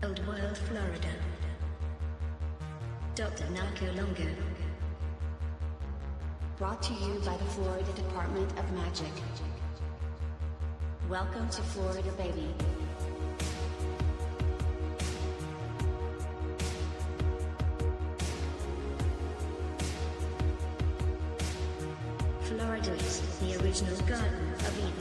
Old World, Florida. Dr. Narco Longo. Brought to you by the Florida Department of Magic. Welcome to Florida, baby. Florida is the original Garden of Eden.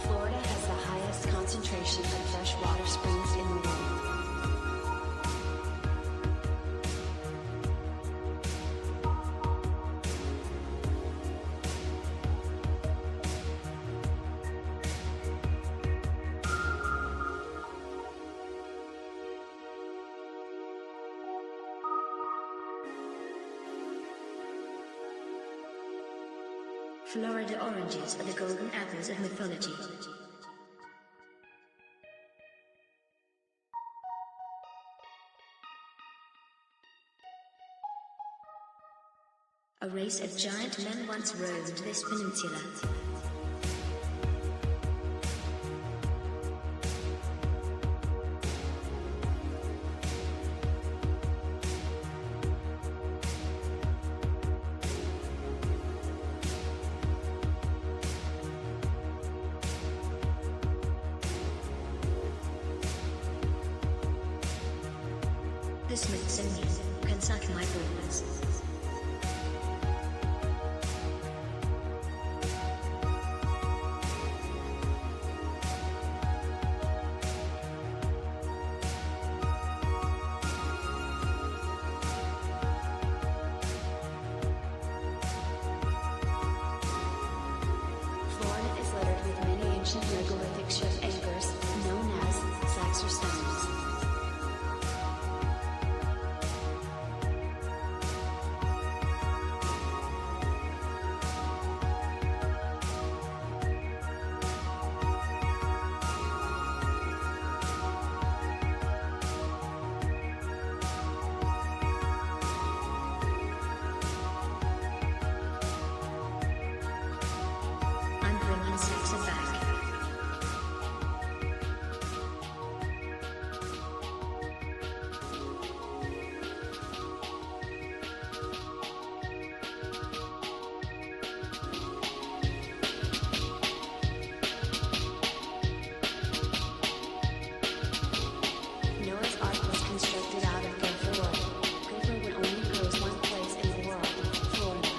Florida has the highest concentration of freshwater springs in the world. Florida oranges are the golden apples of mythology. A race of giant men once roamed this peninsula. The Smithsonian can suck my balls. Florida is littered with many ancient megalithic ship anchors, known as Saxor stones. I'm bringing Saxor back. Noah's Ark was constructed out of gopher wood. Gopher wood only grows one place in the world, Florida.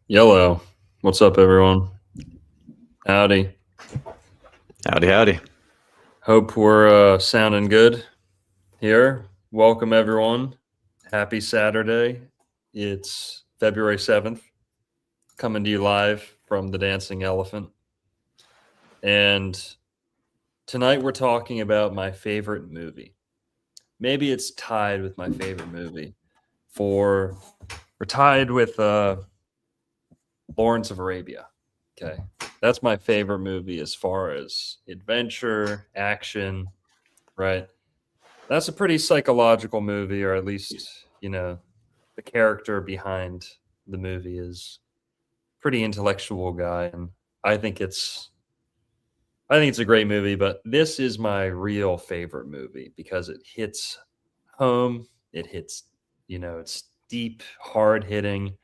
Yellow. What's up, everyone? Howdy. Howdy. Hope we're sounding good here. Welcome, everyone. Happy Saturday. It's February 7th, coming to you live from the Dancing Elephant. And tonight we're talking about my favorite movie. Maybe it's tied with my favorite movie. We're tied with Lawrence of Arabia. Okay. That's my favorite movie as far as adventure, action, right? That's a pretty psychological movie, or at least, the character behind the movie is pretty intellectual guy, and I think it's a great movie, but this is my real favorite movie because it hits home, it hits, it's deep, hard hitting,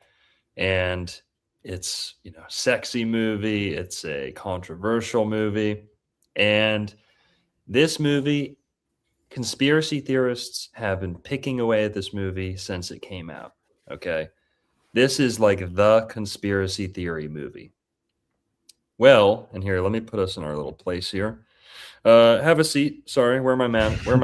and it's, sexy movie, it's a controversial movie, and this movie, conspiracy theorists have been picking away at this movie since it came out. Okay. This is like the conspiracy theory movie. Well, and here, let me put us in our little place here. Have a seat. Sorry, where are my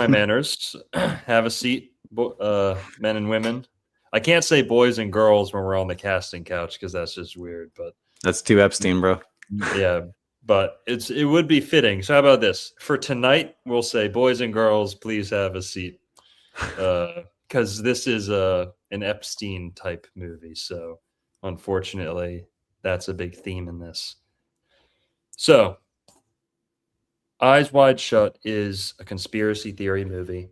manners? Have a seat, men and women. I can't say boys and girls when we're on the casting couch because that's just weird. But that's too Epstein, bro. Yeah, but it would be fitting. So how about this? For tonight, we'll say, boys and girls, please have a seat, because this is an Epstein type movie. So unfortunately, that's a big theme in this. So, Eyes Wide Shut is a conspiracy theory movie,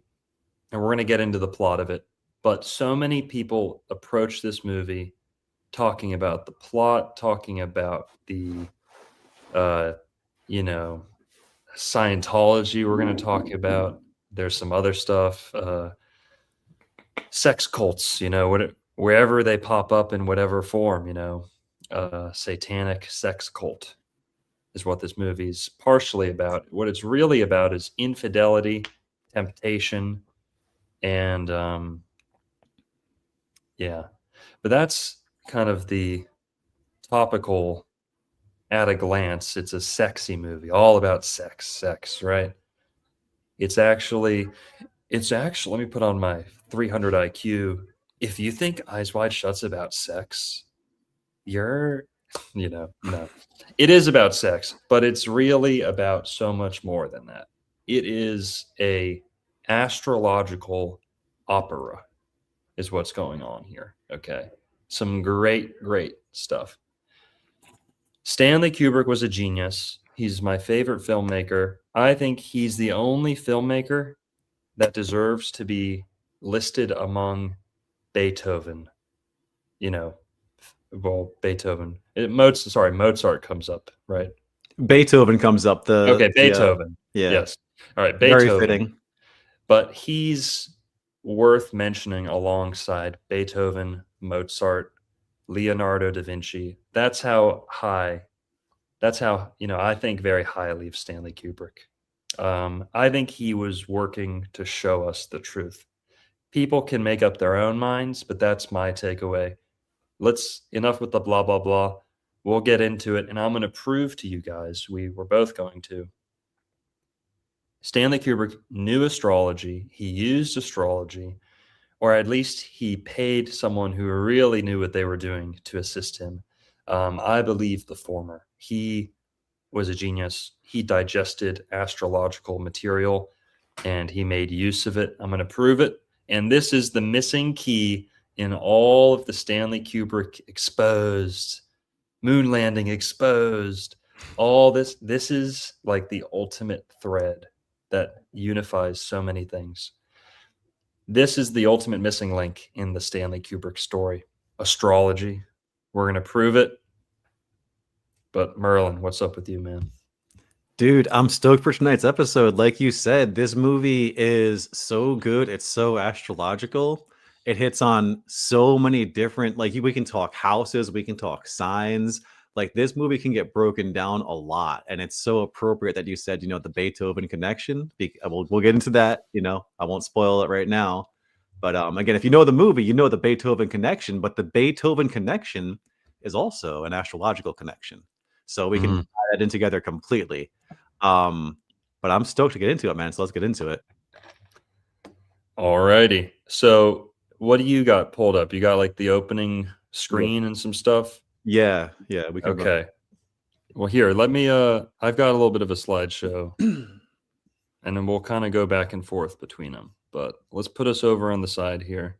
and we're going to get into the plot of it. But so many people approach this movie talking about the plot, talking about the Scientology we're going to talk about. There's some other stuff, sex cults, wherever they pop up in whatever form, satanic sex cult is what this movie's partially about. What it's really about is infidelity, temptation, and but that's kind of the topical at a glance. It's a sexy movie, all about sex, right? It's actually, let me put on my 300 IQ. If you think Eyes Wide Shut's about sex, you're, no. It is about sex, but it's really about so much more than that. It is a astrological opera is what's going on here, okay? Some great stuff. Stanley Kubrick was a genius. He's my favorite filmmaker. I think he's the only filmmaker that deserves to be listed among Beethoven. Beethoven. Mozart comes up, right? Beethoven comes up. Beethoven. Yes. All right, Beethoven. Very fitting. But he's worth mentioning alongside Beethoven, Mozart, Leonardo da Vinci. That's how I think very highly of Stanley Kubrick. I think he was working to show us the truth. People can make up their own minds, but that's my takeaway. Enough with the blah, blah, blah. We'll get into it, and I'm going to prove to you guys, we're both going to. Stanley Kubrick knew astrology. He used astrology, or at least he paid someone who really knew what they were doing to assist him. I believe the former. He was a genius. He digested astrological material and he made use of it. I'm going to prove it. And this is the missing key in all of the Stanley Kubrick exposed, moon landing exposed, all this. This is like the ultimate thread that unifies so many things. This is the ultimate missing link in the Stanley Kubrick story. Astrology. We're going to prove it. But Merlin, what's up with you, man? Dude, I'm stoked for tonight's episode. Like you said, this movie is so good. It's so astrological. It hits on so many different, we can talk houses, we can talk signs. Like, this movie can get broken down a lot. And it's so appropriate that you said, the Beethoven connection. We'll get into that. I won't spoil it right now. But again, if you know the movie, you know the Beethoven connection, but the Beethoven connection is also an astrological connection. So we can tie that in together completely. But I'm stoked to get into it, man. So let's get into it. Alrighty. So what do you got pulled up? You got like the opening screen and some stuff? Yeah, we can run. Okay. Well, here, let me I've got a little bit of a slideshow. And then we'll kind of go back and forth between them. But let's put us over on the side here.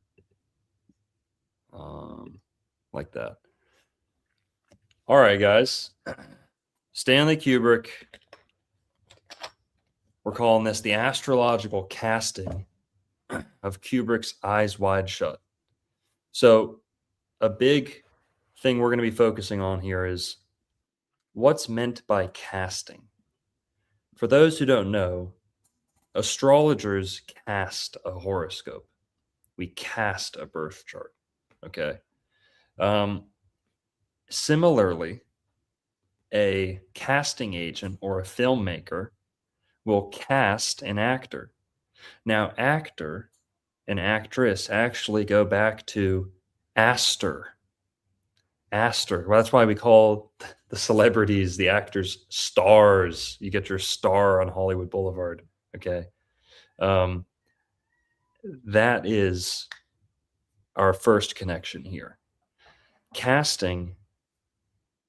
Like that. All right, guys. Stanley Kubrick. We're calling this the astrological casting of Kubrick's Eyes Wide Shut. So a big thing we're going to be focusing on here is what's meant by casting. For those who don't know, astrologers cast a horoscope. We cast a birth chart. Okay. Similarly, a casting agent or a filmmaker will cast an actor. Now, actor and actress actually go back to Aster. Aster. Well, that's why we call the celebrities, the actors, stars. You get your star on Hollywood Boulevard. Okay. That is our first connection here. Casting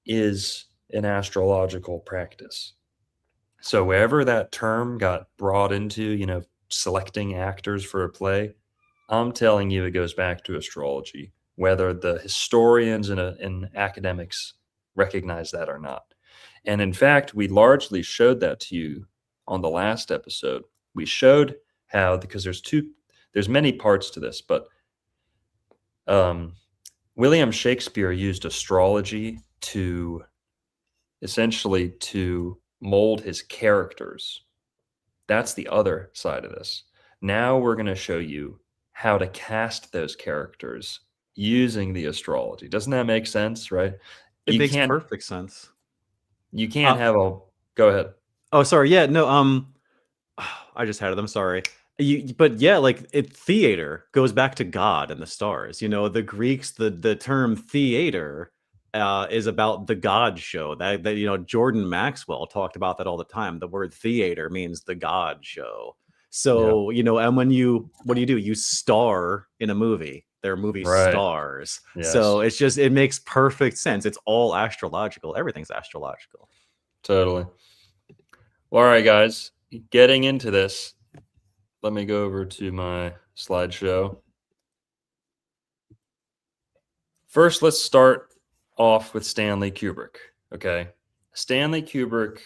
is an astrological practice. So wherever that term got brought into, selecting actors for a play, I'm telling you it goes back to astrology, whether the historians and academics recognize that or not. And in fact, we largely showed that to you on the last episode. We showed how, because there's many parts to this, but William Shakespeare used astrology to mold his characters. That's the other side of this. Now we're going to show you how to cast those characters using the astrology. Doesn't that make sense, right? It makes perfect sense. You can't go ahead. Oh, sorry. Yeah, no, I just had it. I'm sorry. But yeah, like theater goes back to God and the stars. The Greeks, the term theater is about the God show. That Jordan Maxwell talked about that all the time. The word theater means the God show. So and what do? You star in a movie. They're movie stars. Yes. So it makes perfect sense. It's all astrological. Everything's astrological. Totally. Well, all right, guys. Getting into this, let me go over to my slideshow. First, let's start off with Stanley Kubrick. Okay. Stanley Kubrick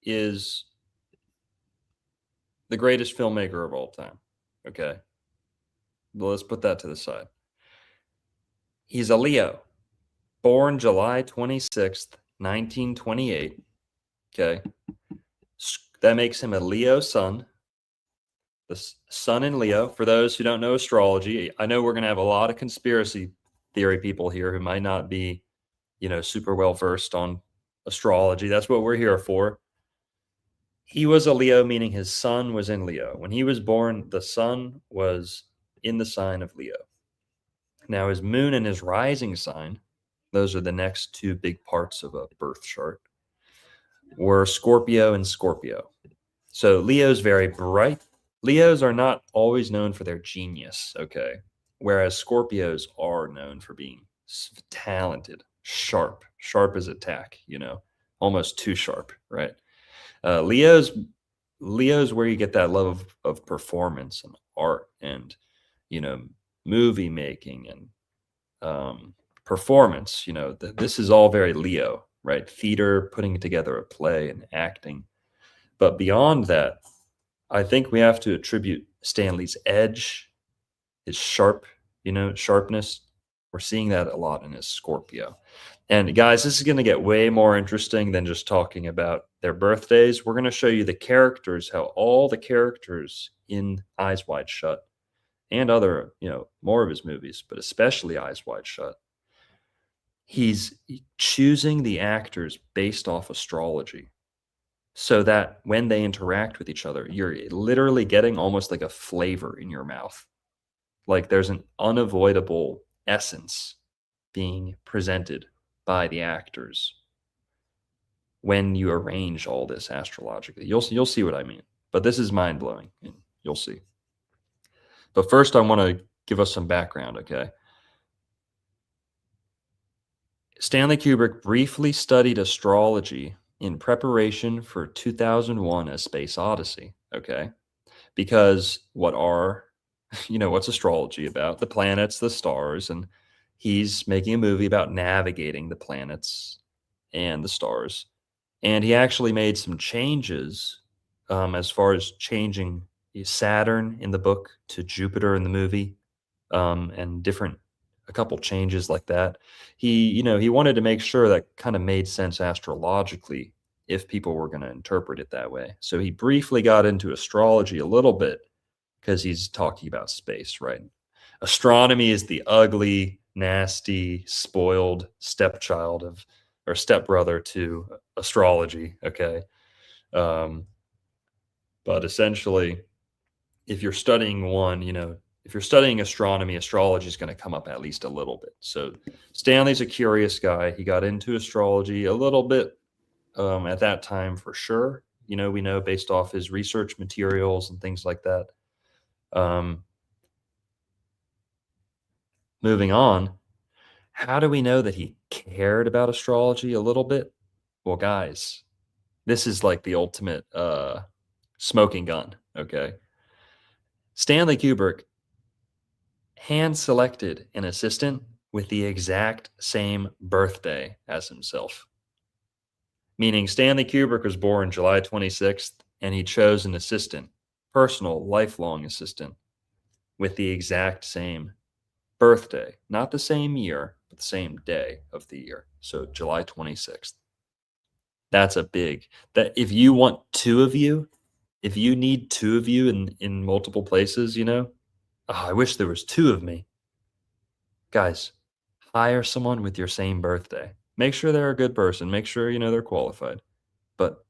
is the greatest filmmaker of all time. Okay. Well, let's put that to the side. He's a Leo, born July 26th, 1928. Okay. That makes him a Leo sun. The sun in Leo. For those who don't know astrology, I know we're going to have a lot of conspiracy theory people here who might not be, super well versed on astrology. That's what we're here for. He was a Leo, meaning his sun was in Leo. When he was born, the sun was in the sign of Leo. Now, his moon and his rising sign, those are the next two big parts of a birth chart, were Scorpio and Scorpio. So Leo's very bright. Leos are not always known for their genius, okay? Whereas Scorpios are known for being talented, sharp as a tack, almost too sharp, right? Leo's where you get that love of performance and art and, movie making and performance. This is all very Leo, right? Theater, putting together a play and acting. But beyond that, I think we have to attribute Stanley's edge, his sharpness. We're seeing that a lot in his Scorpio. And guys, this is going to get way more interesting than just talking about their birthdays. We're going to show you the characters, how all the characters in Eyes Wide Shut and other, more of his movies, but especially Eyes Wide Shut, he's choosing the actors based off astrology. So that when they interact with each other, you're literally getting almost like a flavor in your mouth. Like there's an unavoidable essence being presented by the actors when you arrange all this astrologically. You'll see what I mean. But this is mind blowing, and you'll see. But first, I want to give us some background, okay? Stanley Kubrick briefly studied astrology in preparation for 2001: A Space Odyssey, okay? Because what's astrology about? The planets, the stars, and he's making a movie about navigating the planets and the stars. And he actually made some changes as far as changing Saturn in the book to Jupiter in the movie, and a couple changes like that. He wanted to make sure that kind of made sense astrologically if people were going to interpret it that way. So he briefly got into astrology a little bit because he's talking about space, right? Astronomy is the ugly, nasty, spoiled stepchild or stepbrother to astrology, okay? But essentially, if you're studying if you're studying astronomy, astrology is going to come up at least a little bit. So Stanley's a curious guy. He got into astrology a little bit at that time for sure. We know based off his research materials and things like that. Moving on, how do we know that he cared about astrology a little bit? Well, guys, this is like the ultimate smoking gun, okay? Stanley Kubrick hand-selected an assistant with the exact same birthday as himself. Meaning Stanley Kubrick was born July 26th, and he chose an assistant, personal, lifelong assistant, with the exact same birthday. Not the same year, but the same day of the year. So July 26th. That's that if you want two of you, if you need two of you in multiple places, I wish there was two of me. Guys, hire someone with your same birthday. Make sure they're a good person. Make sure, they're qualified. But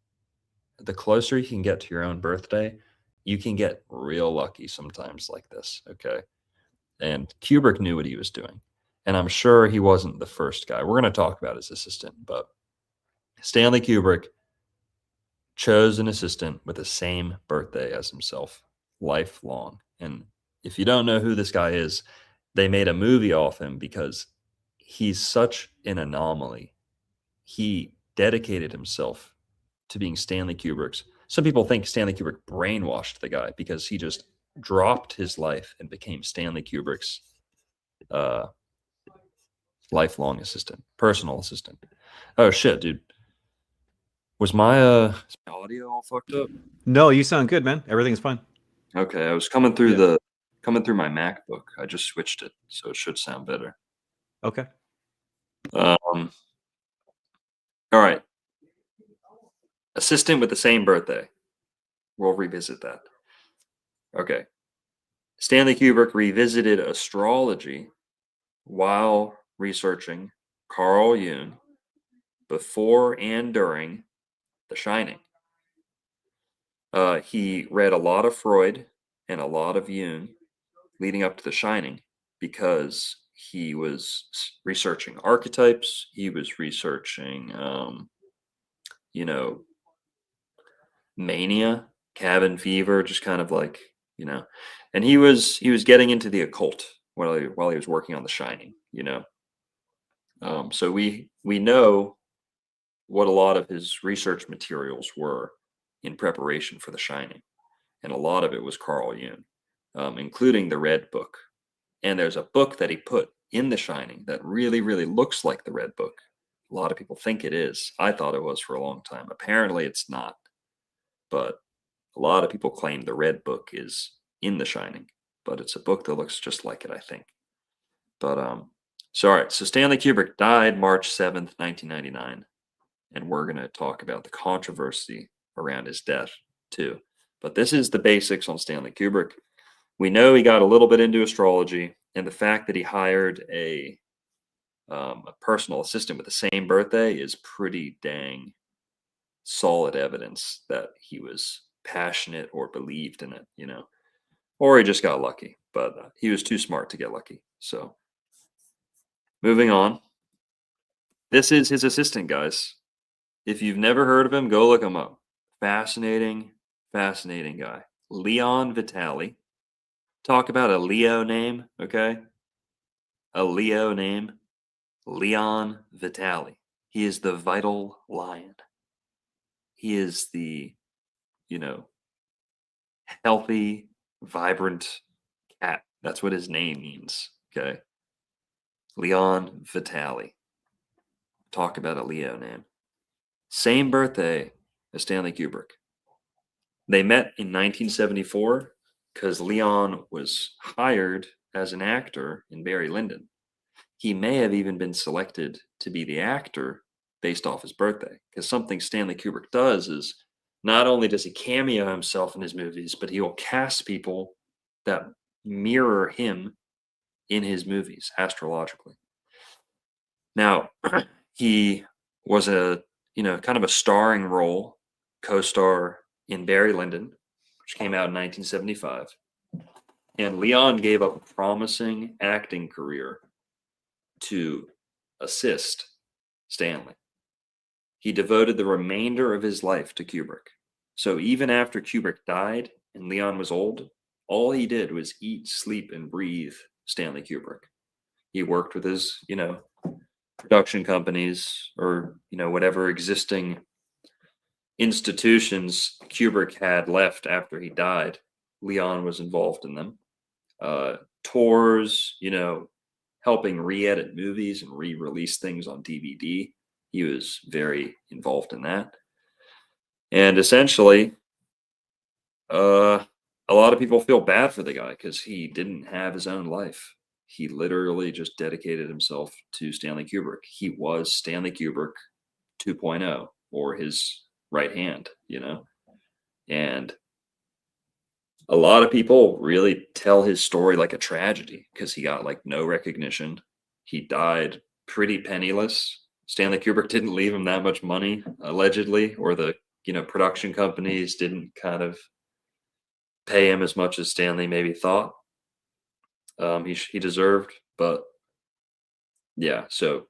the closer you can get to your own birthday, you can get real lucky sometimes like this, okay? And Kubrick knew what he was doing. And I'm sure he wasn't the first guy. We're going to talk about his assistant, but Stanley Kubrick chose an assistant with the same birthday as himself, lifelong. And if you don't know who this guy is, they made a movie off him because he's such an anomaly. He dedicated himself to being Stanley Kubrick's. Some people think Stanley Kubrick brainwashed the guy because he just dropped his life and became Stanley Kubrick's lifelong assistant, personal assistant. Oh shit, dude. Was my audio all fucked up? No, you sound good, man. Everything's fine. Okay, I was coming through my MacBook. I just switched it, so it should sound better. Okay. All right. Assistant with the same birthday. We'll revisit that. Okay. Stanley Kubrick revisited astrology while researching Carl Jung before and during The Shining. He read a lot of Freud and a lot of Jung leading up to The Shining because he was researching archetypes. He was researching, mania, cabin fever, just kind of like, and he was getting into the occult while he was working on The Shining, so we know what a lot of his research materials were in preparation for The Shining, and a lot of it was Carl Jung, including the Red Book. And there's a book that he put in The Shining that really, really looks like the Red Book. A lot of people think it is. I thought it was for a long time. Apparently, it's not. But a lot of people claim the Red Book is in The Shining, but it's a book that looks just like it, I think. But all right. So Stanley Kubrick died March 7th, 1999, and we're going to talk about the controversy around his death too. But this is the basics on Stanley Kubrick. We know he got a little bit into astrology, and the fact that he hired a personal assistant with the same birthday is pretty dang solid evidence that he was passionate or believed in it, or he just got lucky, but he was too smart to get lucky. So moving on. This is his assistant, guys. If you've never heard of him, go look him up. Fascinating, fascinating guy. Leon Vitali. Talk about a Leo name, okay? A Leo name. Leon Vitali. He is the vital lion. He is the, healthy, vibrant cat. That's what his name means, okay? Leon Vitali. Talk about a Leo name. Same birthday as Stanley Kubrick. They met in 1974 because Leon was hired as an actor in Barry Lyndon. He may have even been selected to be the actor based off his birthday, because something Stanley Kubrick does is not only does he cameo himself in his movies, but he will cast people that mirror him in his movies astrologically. Now, he was a, kind of a starring role, co-star in Barry Lyndon, which came out in 1975. And Leon gave up a promising acting career to assist Stanley. He devoted the remainder of his life to Kubrick. So even after Kubrick died and Leon was old, all he did was eat, sleep, and breathe Stanley Kubrick. He worked with his, production companies or, whatever existing institutions Kubrick had left after he died. Leon was involved in them. Tours, helping re-edit movies and re-release things on DVD. He was very involved in that. And essentially, a lot of people feel bad for the guy because he didn't have his own life. He literally just dedicated himself to Stanley Kubrick. He was Stanley Kubrick 2.0, or his right hand, And a lot of people really tell his story like a tragedy because he got like no recognition. He died pretty penniless. Stanley Kubrick didn't leave him that much money, allegedly, or the production companies didn't kind of pay him as much as Stanley maybe thought he deserved. But yeah, so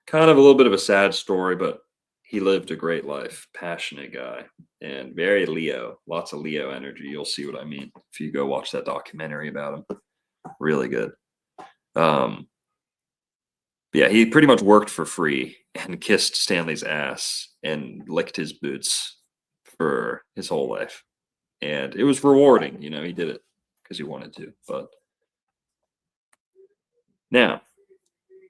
kind of a little bit of a sad story, but he lived a great life, passionate guy, and very Leo, lots of Leo energy. You'll see what I mean if you go watch that documentary about him. Really good. Yeah, he pretty much worked for free and kissed Stanley's ass and licked his boots for his whole life. And it was rewarding, he did it because he wanted to. But now,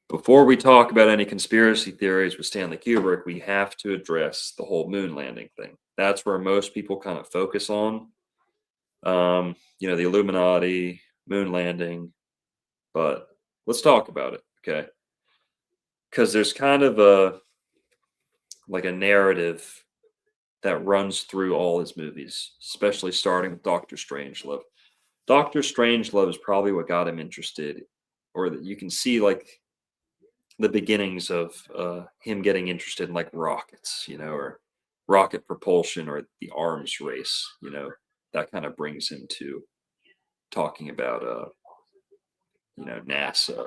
before we talk about any conspiracy theories with Stanley Kubrick, we have to address the whole moon landing thing. That's where most people kind of focus on. The Illuminati, moon landing. But let's talk about it, okay? Because there's kind of a narrative that runs through all his movies, especially starting with Dr. Strangelove. Dr. Strangelove is probably what got him interested, or that you can see the beginnings of him getting interested in rockets, or rocket propulsion or the arms race. That kind of brings him to talking about NASA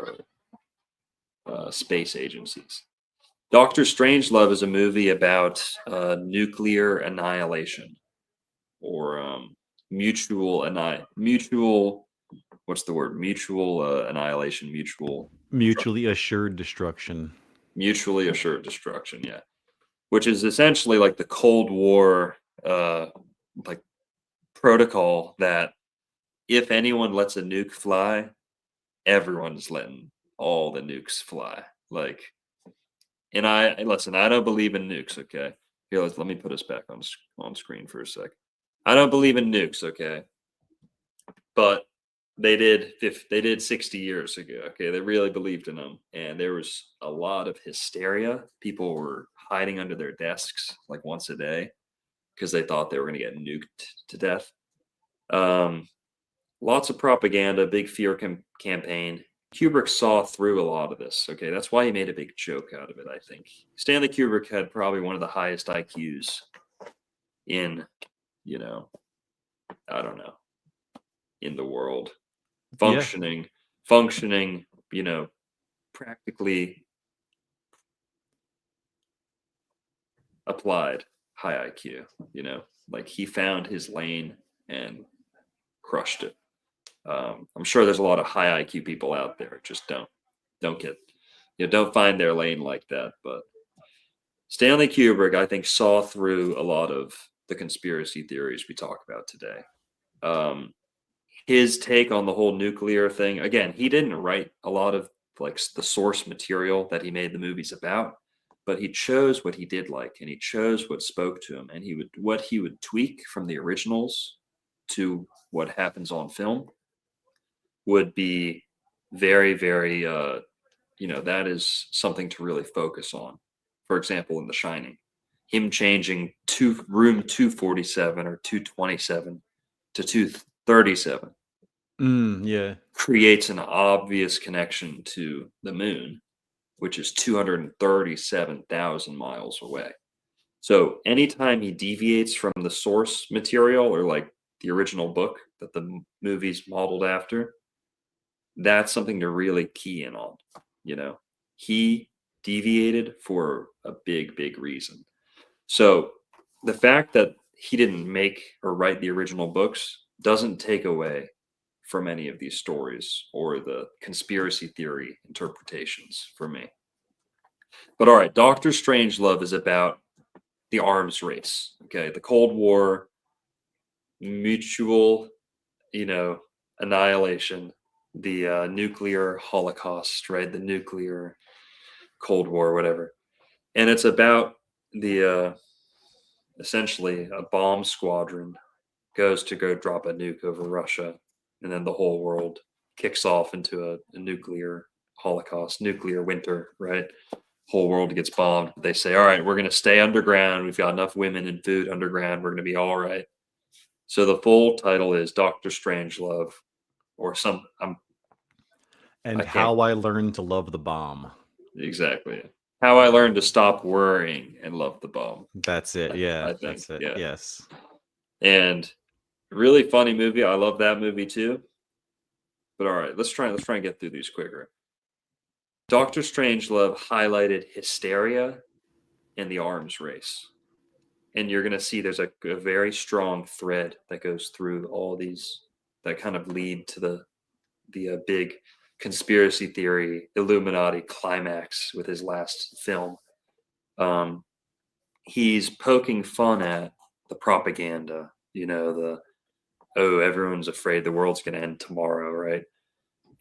or space agencies. Doctor Strangelove is a movie about nuclear annihilation, or mutual what's the word? Mutual annihilation, Mutually assured destruction. Mutually assured destruction, yeah. Which is essentially like the Cold War protocol that if anyone lets a nuke fly, everyone's letting all the nukes fly. And I don't believe in nukes, okay? Here, let me put us back on screen for a sec. I don't believe in nukes, okay? But they did 60 years ago, okay? They really believed in them, and there was a lot of hysteria. People were hiding under their desks once a day because they thought they were going to get nuked to death. Lots of propaganda, big fear campaign. Kubrick saw through a lot of this, okay? That's why he made a big joke out of it, I think. Stanley Kubrick had probably one of the highest IQs in, I don't know, in the world, Yeah. functioning, you know, practically applied high IQ, you know, like he found his lane and crushed it. I'm sure there's a lot of high IQ people out there, just don't get, you know, don't find their lane like that. But Stanley Kubrick, I think, saw through a lot of the conspiracy theories we talk about today. Um, his take on the whole nuclear thing, again, he didn't write a lot of like the source material that he made the movies about, but he chose what he did like, and he chose what spoke to him, and he would tweak from the originals to what happens on film would be very, very, you know, that is something to really focus on. For example, in The Shining, him changing room 247 or 227 to 237 Yeah. creates an obvious connection to the moon, which is 237,000 miles away. So anytime he deviates from the source material or like the original book that the movie's modeled after, that's something to really key in on. You know, he deviated for a big, big reason. So the fact that he didn't make or write the original books doesn't take away from any of these stories or the conspiracy theory interpretations for me. But all right, Doctor Strangelove is about the arms race. Okay, the Cold War, mutual, you know, annihilation, the nuclear holocaust, right? The nuclear Cold War, whatever. And it's about the essentially a bomb squadron goes to go drop a nuke over Russia, and then the whole world kicks off into a nuclear holocaust, nuclear winter, right? Whole world gets bombed. They say, all right, we're going to stay underground. We've got enough women and food underground. We're going to be all right. So the full title is Doctor Strangelove, or some. And I can't How I Learned to Love the Bomb. exactly how I learned to stop worrying and love the bomb. That's it. Yeah, I think, that's it. yeah, Yes. and really funny movie. I love that movie too. But all right, let's try and get through these quicker. Doctor Strangelove highlighted hysteria and the arms race. And you're going to see there's a very strong thread that goes through all these that kind of lead to the big conspiracy theory Illuminati climax with his last film. He's poking fun at the propaganda, you know, the oh, everyone's afraid the world's going to end tomorrow, right?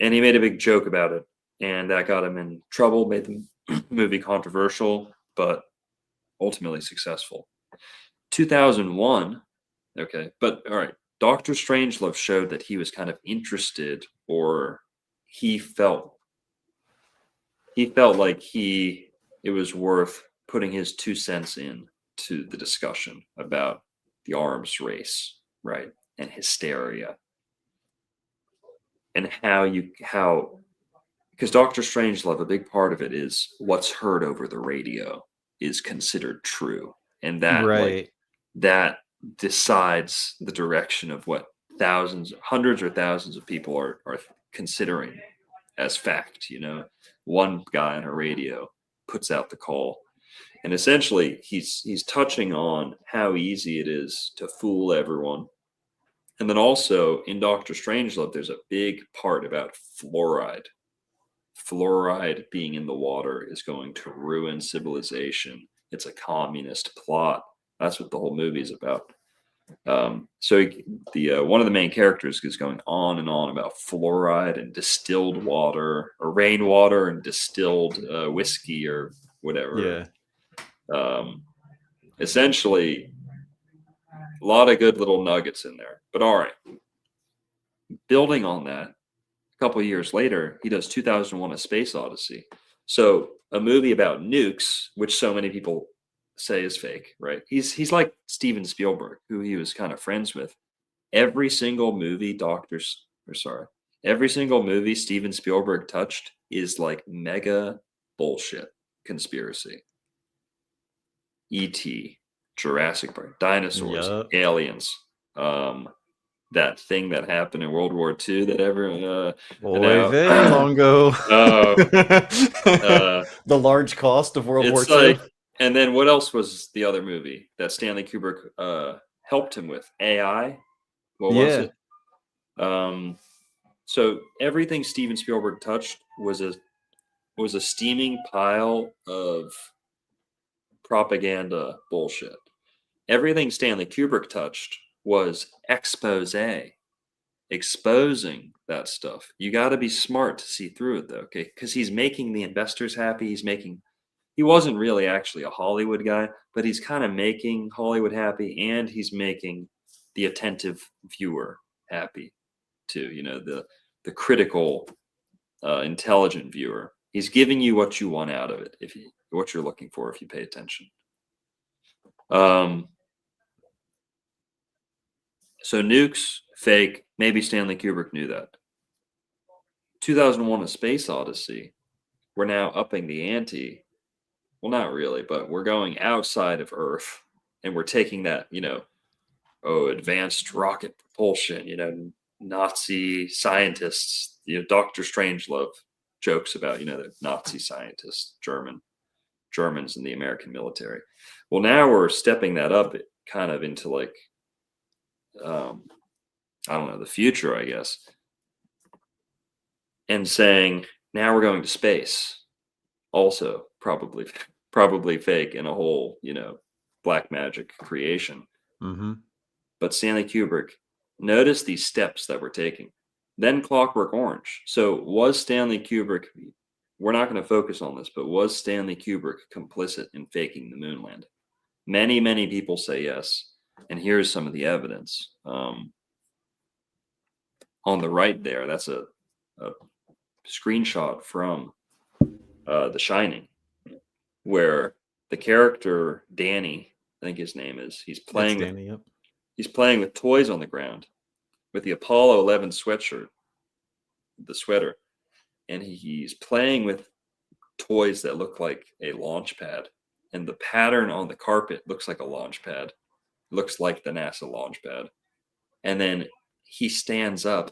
And he made a big joke about it, and that got him in trouble, made the movie controversial, but ultimately successful. 2001, okay, but all right, Doctor Strangelove showed that he was kind of interested, or he felt like it was worth putting his 2 cents in to the discussion about the arms race, right, and hysteria, and how because Doctor Strangelove, a big part of it is what's heard over the radio is considered true, and Right. that decides the direction of what hundreds or thousands of people are considering as fact. You know, one guy on a radio puts out the call, and essentially he's touching on how easy it is to fool everyone. And then also in Doctor Strangelove, there's a big part about fluoride. Fluoride being in the water is going to ruin civilization. It's a communist plot. That's what the whole movie is about. So the one of the main characters is going on and on about fluoride and distilled water, or rainwater and distilled whiskey or whatever. Yeah. Essentially, a lot of good little nuggets in there. But all right, building on that, a couple of years later, he does 2001: A Space Odyssey. So a movie about nukes, which so many people say is fake, right? He's like Steven Spielberg, who he was kind of friends with. Every single movie every single movie Steven Spielberg touched is like mega bullshit conspiracy. E.T., Jurassic Park, dinosaurs, Yup. aliens, that thing that happened in World War II that everyone Oy vey, Longo. uh, The large cost of World War it's II. like, and then what else was the other movie that Stanley Kubrick helped him with? AI. What was Yeah. it? So everything Steven Spielberg touched was a steaming pile of propaganda bullshit. Everything Stanley Kubrick touched was exposing that stuff. You got to be smart to see through it, though, okay? Because he's making the investors happy. He wasn't really actually a Hollywood guy, but he's kind of making Hollywood happy, and he's making the attentive viewer happy too. The critical, intelligent viewer. He's giving you what you want out of it, what you're looking for if you pay attention. So nukes, fake. Maybe Stanley Kubrick knew that. 2001: A Space Odyssey. We're now upping the ante. Well, not really, but we're going outside of Earth, and we're taking that, advanced rocket propulsion, Nazi scientists, Dr. Strangelove jokes about, the Nazi scientists, Germans in the American military. Well, now we're stepping that up kind of into like, I don't know, the future, I guess, and saying, now we're going to space. Also, probably fake and a whole, black magic creation. Mm-hmm. But Stanley Kubrick, notice these steps that we're taking. Then Clockwork Orange. So was Stanley Kubrick, we're not going to focus on this, but was Stanley Kubrick complicit in faking the moon landing? Many, many people say yes. And here's some of the evidence. On the right there, that's a screenshot from The Shining, where the character Danny, I think his name is, he's playing with toys on the ground with the Apollo 11 sweatshirt, the sweater, and he's playing with toys that look like a launch pad, and the pattern on the carpet looks like a launch pad, looks like the NASA launch pad. And then he stands up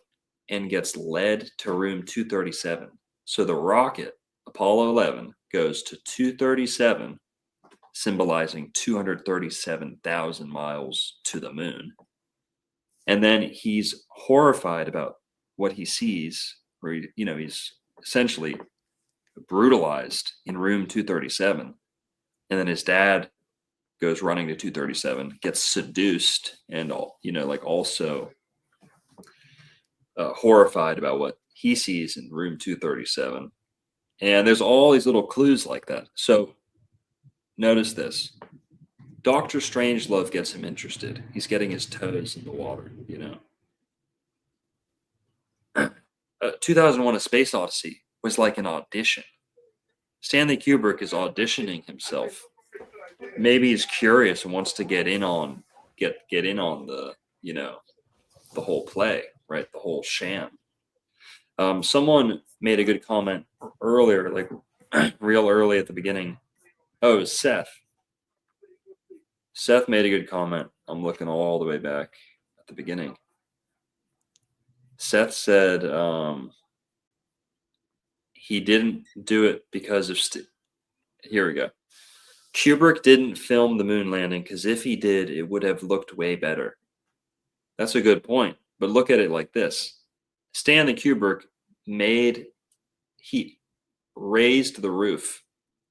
and gets led to room 237. So the rocket, Apollo 11, goes to 237, symbolizing 237,000 miles to the moon. And then he's horrified about what he sees, where he's essentially brutalized in room 237. And then his dad goes running to 237, gets seduced, and also horrified about what he sees in room 237. And there's all these little clues like that. So notice this. Dr. Strangelove gets him interested. He's getting his toes in the water, 2001: A Space Odyssey was like an audition. Stanley Kubrick is auditioning himself. Maybe he's curious and wants to get in on the, the whole play, right? The whole sham. Someone made a good comment earlier, like real early at the beginning. Oh, it was Seth. Seth made a good comment. I'm looking all the way back at the beginning. Seth said he didn't do it because of here we go. Kubrick didn't film the moon landing because if he did, it would have looked way better. That's a good point. But look at it like this. Stanley Kubrick he raised the roof,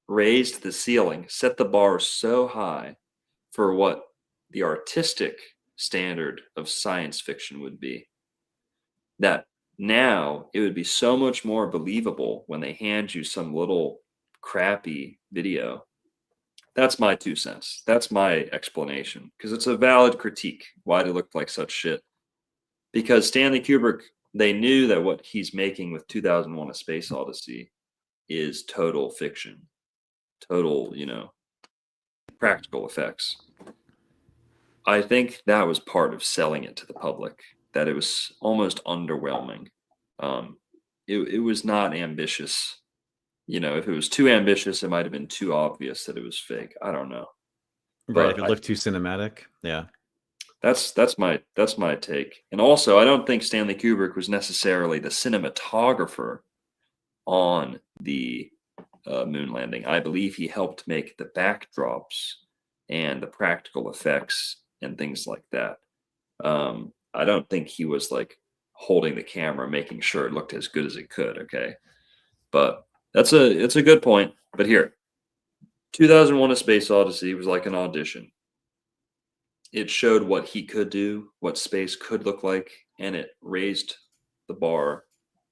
raised the ceiling, set the bar so high for what the artistic standard of science fiction would be, that now it would be so much more believable when they hand you some little crappy video. That's my 2 cents. That's my explanation, because it's a valid critique why they looked like such shit. Because Stanley Kubrick, they knew that what he's making with 2001: A Space Odyssey is total fiction, total, practical effects. I think that was part of selling it to the public, that it was almost underwhelming. It was not ambitious. If it was too ambitious, it might have been too obvious that it was fake. I don't know. Right, if it looked too cinematic. Yeah. That's my take. And also, I don't think Stanley Kubrick was necessarily the cinematographer on the moon landing. I believe he helped make the backdrops and the practical effects and things like that. I don't think he was like holding the camera, making sure it looked as good as it could. Okay, but it's a good point. But here, 2001: A Space Odyssey was like an audition. It showed what he could do, what space could look like, and it raised the bar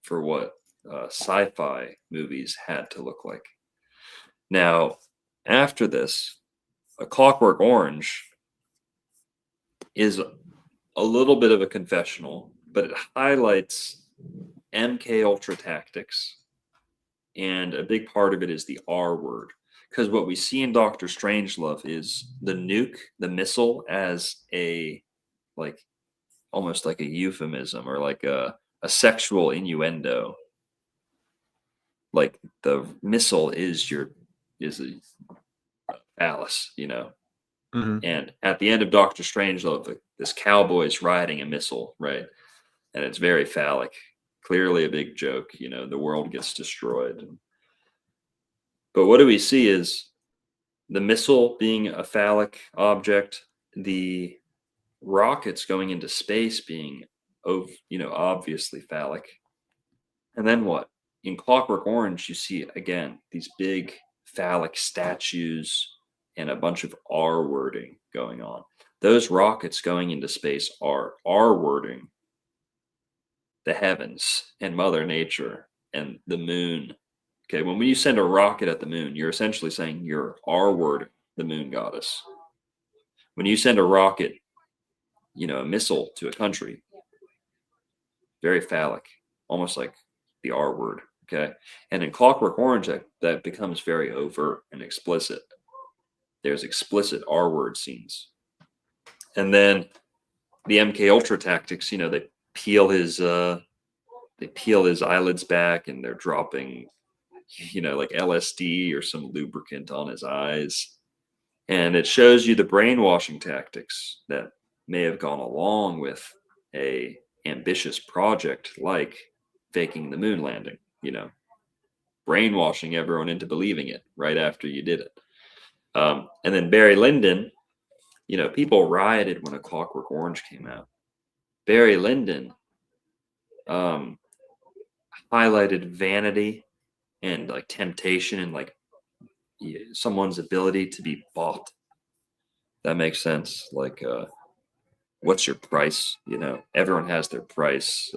for what sci-fi movies had to look like. Now, after this, A Clockwork Orange is a little bit of a confessional, but it highlights MK Ultra tactics, and a big part of it is the R word. Because what we see in Doctor Strangelove is the nuke, the missile, as a like almost like a euphemism or like a sexual innuendo. Like the missile is a phallus, you know. Mhm. And at the end of Doctor Strangelove, this cowboy's riding a missile, right? And it's very phallic. Clearly a big joke, you know, the world gets destroyed. But what do we see is the missile being a phallic object, the rockets going into space being, obviously phallic. And then what? In Clockwork Orange, you see again these big phallic statues and a bunch of R wording going on. Those rockets going into space are R wording the heavens and Mother Nature and the moon. Okay, when you send a rocket at the moon, you're essentially saying you're R word the moon goddess. When you send a rocket, a missile to a country, very phallic, almost like the R word. Okay, and in Clockwork Orange, that becomes very overt and explicit. There's explicit R word scenes, and then the MK Ultra tactics. They peel his eyelids back, and they're dropping like LSD or some lubricant on his eyes. And it shows you the brainwashing tactics that may have gone along with a ambitious project like faking the moon landing, brainwashing everyone into believing it right after you did it. And then Barry Lyndon, people rioted when A Clockwork Orange came out. Barry Lyndon highlighted vanity and like temptation and like someone's ability to be bought. That makes sense. Like, what's your price? Everyone has their price.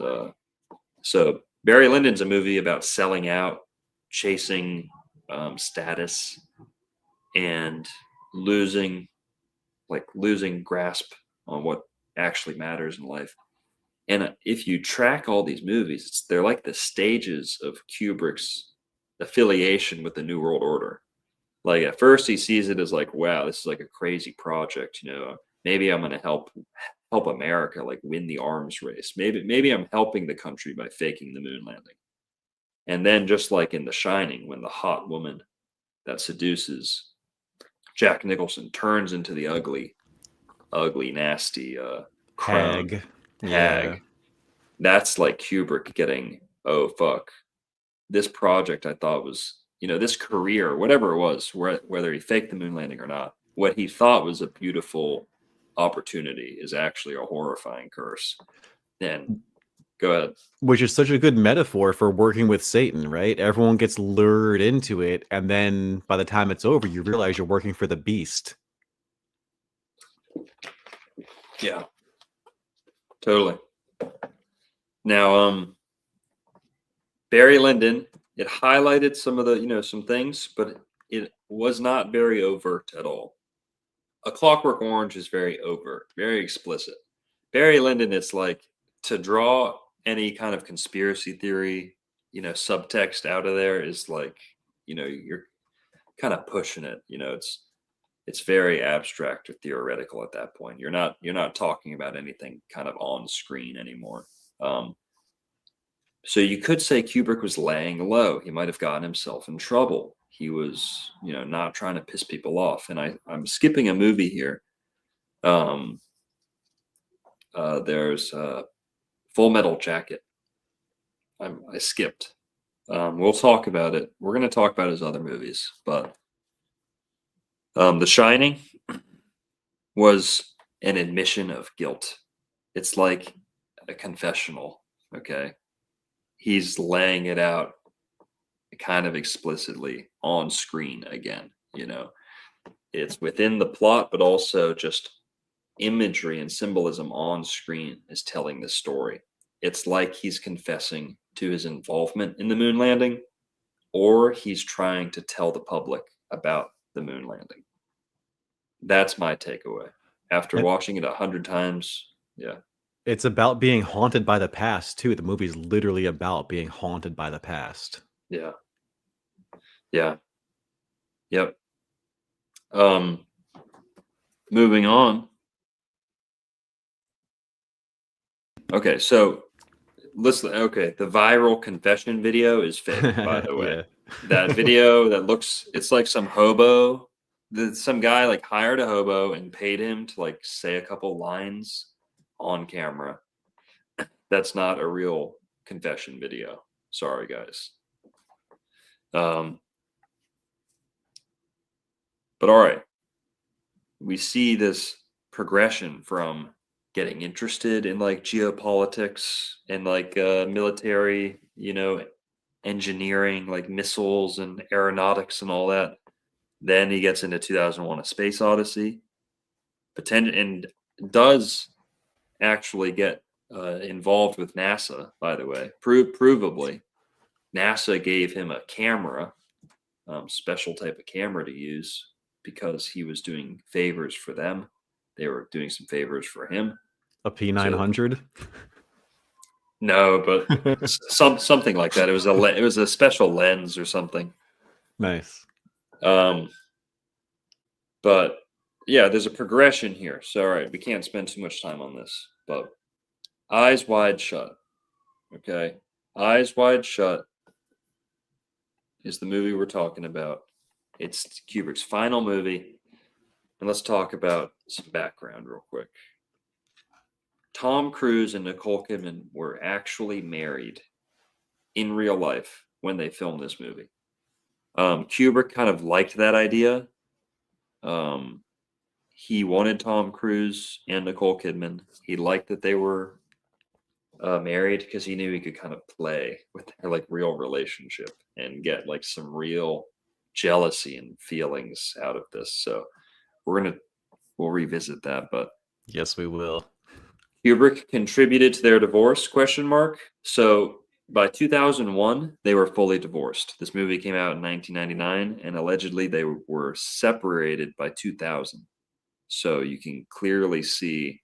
So Barry Lyndon's a movie about selling out, chasing status, and losing grasp on what actually matters in life. And if you track all these movies, they're like the stages of Kubrick's affiliation with the New World Order. Like at first he sees it as like, wow, this is like a crazy project, maybe I'm going to help America like win the arms race. Maybe I'm helping the country by faking the moon landing. And then just like in The Shining, when the hot woman that seduces Jack Nicholson turns into the ugly, nasty crone, Hag. hag. That's like Kubrick getting, oh fuck, this project I thought was, this career, whatever it was, whether he faked the moon landing or not, what he thought was a beautiful opportunity is actually a horrifying curse. Then go ahead. Which is such a good metaphor for working with Satan, right? Everyone gets lured into it, and then by the time it's over, you realize you're working for the beast. Yeah, totally. Now, Barry Lyndon, it highlighted some of the, some things, but it was not very overt at all. A Clockwork Orange is very overt, very explicit. Barry Lyndon, it's like to draw any kind of conspiracy theory, subtext out of there is like, you're kind of pushing it. It's very abstract or theoretical at that point. You're not talking about anything kind of on screen anymore. So you could say Kubrick was laying low. He might have gotten himself in trouble. He was, not trying to piss people off. And I'm skipping a movie here. There's Full Metal Jacket. I skipped. We'll talk about it. We're going to talk about his other movies, but The Shining was an admission of guilt. It's like a confessional, okay? He's laying it out kind of explicitly on screen again, you know. It's within the plot, but also just imagery and symbolism on screen is telling the story. It's like he's confessing to his involvement in the moon landing, or he's trying to tell the public about the moon landing. That's my takeaway. After watching it 100 times, yeah. It's about being haunted by the past too. The movie's literally about being haunted by the past. Yeah. Yeah. Yep. Moving on. Okay, so listen. Okay, the viral confession video is fake, by the way. Yeah. That video that looks, it's like some hobo. Some guy like hired a hobo and paid him to like say a couple lines on camera. That's not a real confession video. Sorry, guys. But all right, we see this progression from getting interested in like geopolitics and like military, you know, engineering, like missiles and aeronautics and all that. Then he gets into 2001: A Space Odyssey, and does actually get involved with NASA. By the way, provably, NASA gave him a camera, special type of camera to use because he was doing favors for them. They were doing some favors for him. A P900. No, but something like that. It was a special lens or something. Nice. But yeah, there's a progression here. So all right, we can't spend too much time on this. But Eyes Wide Shut. Okay, Eyes Wide Shut is the movie we're talking about. It's Kubrick's final movie. And let's talk about some background real quick. Tom Cruise and Nicole Kidman were actually married in real life when they filmed this movie. Kubrick kind of liked that idea. He wanted Tom Cruise and Nicole Kidman. He liked that they were married because he knew he could kind of play with their like real relationship and get like some real jealousy and feelings out of this. So we'll revisit that, but yes, we will. Kubrick contributed to their divorce, ? So by 2001, they were fully divorced. This movie came out in 1999, and allegedly they were separated by 2000. So you can clearly see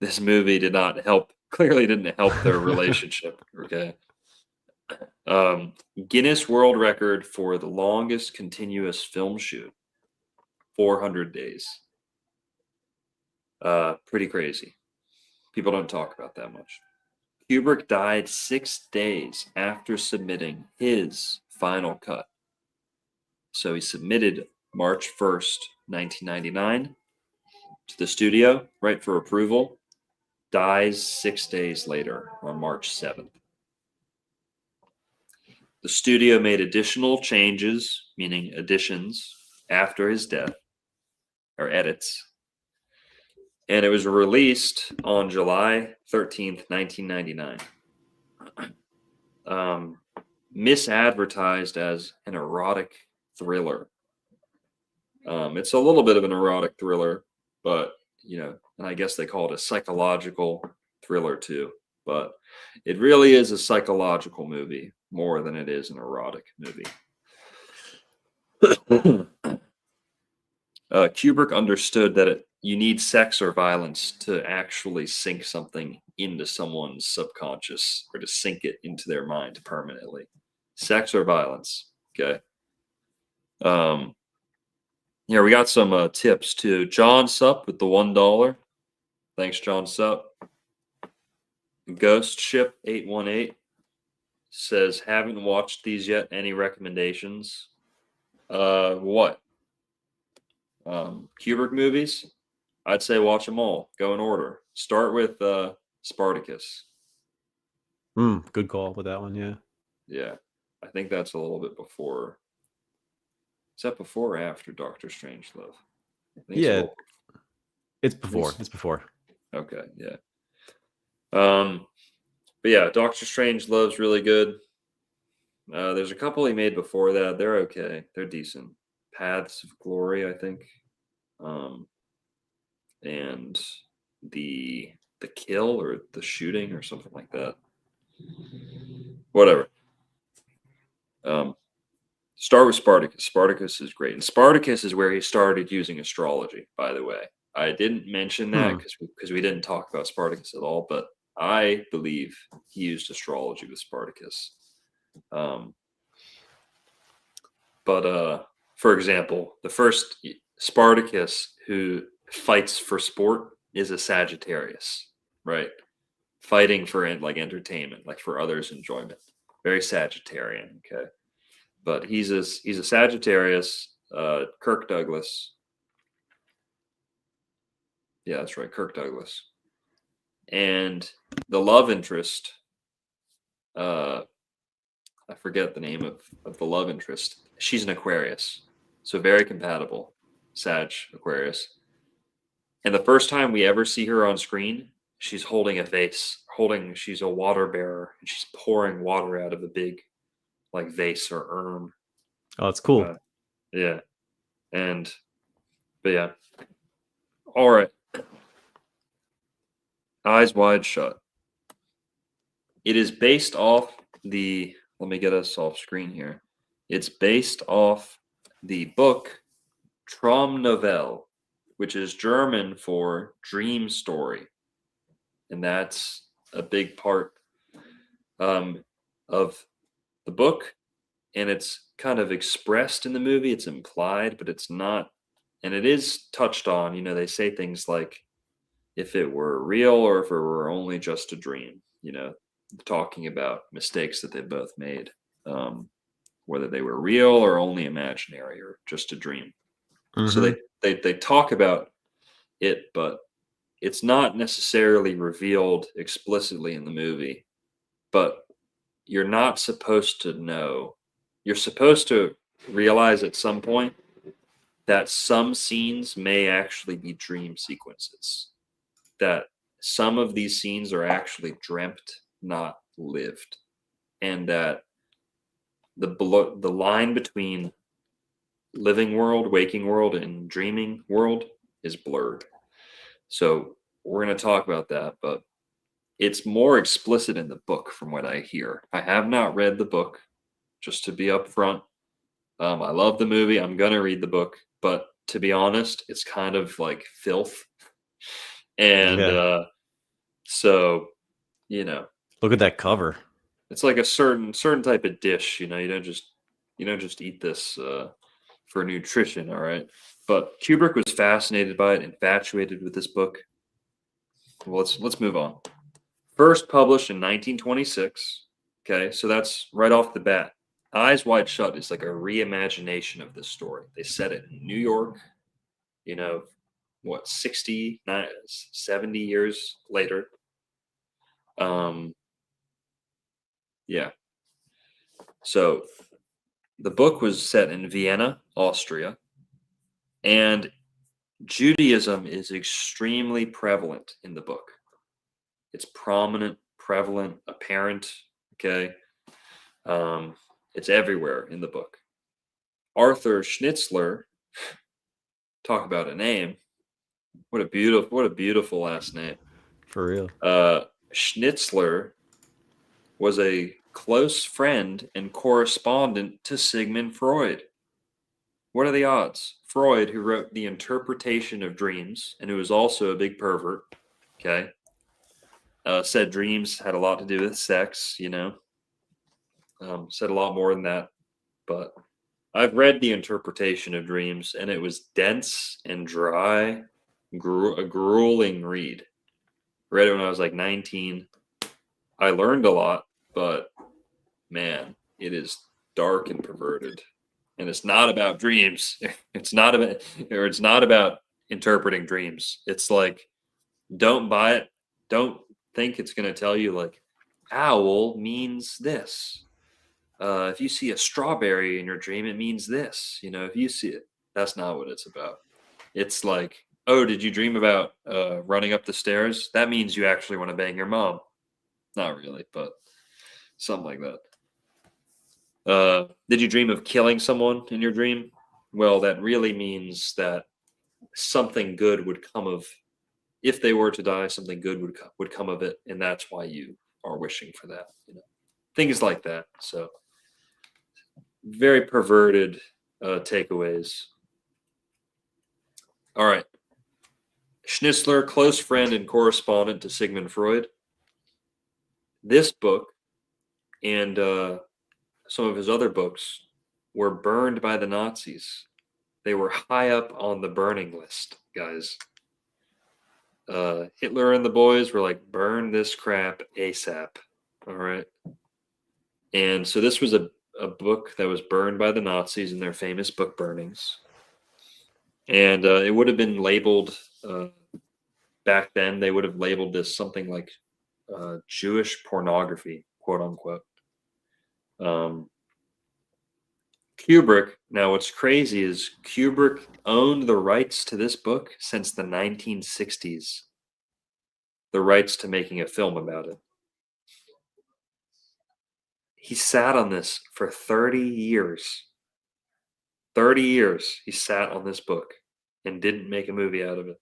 this movie clearly didn't help their relationship. Okay. Guinness World Record for the longest continuous film shoot, 400 days. Pretty crazy. People don't talk about that much. Kubrick died 6 days after submitting his final cut. So he submitted March 1st, 1999 to the studio, right, for approval. Dies 6 days later on March 7th. The studio made additional changes, meaning additions, after his death, or edits. And it was released on July 13th, 1999. Misadvertised as an erotic thriller. It's a little bit of an erotic thriller, but, you know, and I guess they call it a psychological thriller too. But it really is a psychological movie more than it is an erotic movie. Kubrick understood that you need sex or violence to actually sink something into someone's subconscious or to sink it into their mind permanently. Sex or violence. Okay. Here we got some tips too. John Supp with the $1. Thanks, John Supp. Ghost Ship 818 says, haven't watched these yet. Any recommendations? What? Kubrick movies? I'd say watch them all. Go in order. Start with Spartacus. Good call with that one. Yeah. Yeah, I think that's a little bit before. Is that before or after Doctor Strangelove? I think Yeah. it's It's before. It's before. okay, yeah. But yeah, Doctor Strangelove's really good. There's a couple he made before that. They're okay. They're decent. Paths of Glory, I think. And the kill or the shooting or something like that. Whatever. Start with Spartacus. Spartacus is great. And Spartacus is where he started using astrology, by the way. I didn't mention that because we didn't talk about Spartacus at all, but I believe he used astrology with Spartacus. But for example, the first Spartacus who fights for sport is a Sagittarius, right? Fighting for like entertainment, like for others' enjoyment. Very Sagittarian, okay? But he's a Sagittarius, Kirk Douglas. Yeah, that's right, Kirk Douglas. And the love interest, I forget the name of the love interest. She's an Aquarius, so very compatible, Sag Aquarius. And the first time we ever see her on screen, she's holding a vase, she's a water bearer, and she's pouring water out of a big, like, vase or urn. Oh, it's cool. Yeah. But yeah. All right. Eyes Wide Shut. It is based off let me get us off screen here. It's based off the book Traumnovelle, which is German for dream story. And that's a big part of the book. And it's kind of expressed in the movie. It's implied, but it's not. And it is touched on. They say things like, if it were real or if it were only just a dream, talking about mistakes that they both made, whether they were real or only imaginary or just a dream. So they talk about it, but it's not necessarily revealed explicitly in the movie. But you're not supposed to know. You're supposed to realize at some point that some scenes may actually be dream sequences. That some of these scenes are actually dreamt, not lived. And that the line between living world, waking world, and dreaming world is blurred. So we're going to talk about that, but it's more explicit in the book from what I hear. I have not read the book, just to be upfront. I love the movie. I'm going to read the book, but to be honest, it's kind of like filth. And so, look at that cover. It's like a certain type of dish, you don't just eat this for nutrition, all right? But Kubrick was fascinated by it, infatuated with this book. Well, let's move on. First published in 1926. Okay, so that's right off the bat. Eyes Wide Shut is like a reimagination of this story. They set it in New York, 60, 70 years later. Yeah. So the book was set in Vienna, Austria, and Judaism is extremely prevalent in the book. It's prominent, prevalent, apparent, okay? It's everywhere in the book. Arthur Schnitzler, talk about a name. What a beautiful last name. For real. Schnitzler was a close friend and correspondent to Sigmund Freud. What are the odds? Freud, who wrote The Interpretation of Dreams, and who was also a big pervert, okay, said dreams had a lot to do with sex, said a lot more than that. But I've read The Interpretation of Dreams, and it was dense and dry, a grueling read. Read it when I was like 19. I learned a lot, but man, it is dark and perverted. And it's not about dreams. It's not about interpreting dreams. It's like, don't buy it. Don't think it's going to tell you like owl means this. If you see a strawberry in your dream, it means this. You know, if you see it, that's not what it's about. It's like, oh, did you dream about running up the stairs? That means you actually want to bang your mom. Not really, but something like that. Did you dream of killing someone in your dream? Well, that really means that something good would come of, if they were to die, something good would come of it, and that's why you are wishing for that. You know, things like that. So, very perverted takeaways. All right, Schnitzler, close friend and correspondent to Sigmund Freud. This book and some of his other books were burned by the Nazis. They were high up on the burning list, guys. Hitler and the boys were like, burn this crap ASAP. All right. And so this was a book that was burned by the Nazis in their famous book burnings. And it would have been labeled, back then, they would have labeled this something like Jewish pornography, quote unquote. Kubrick, now what's crazy is Kubrick owned the rights to this book since the 1960s. The rights to making a film about it. He sat on this for 30 years. 30 years he sat on this book and didn't make a movie out of it.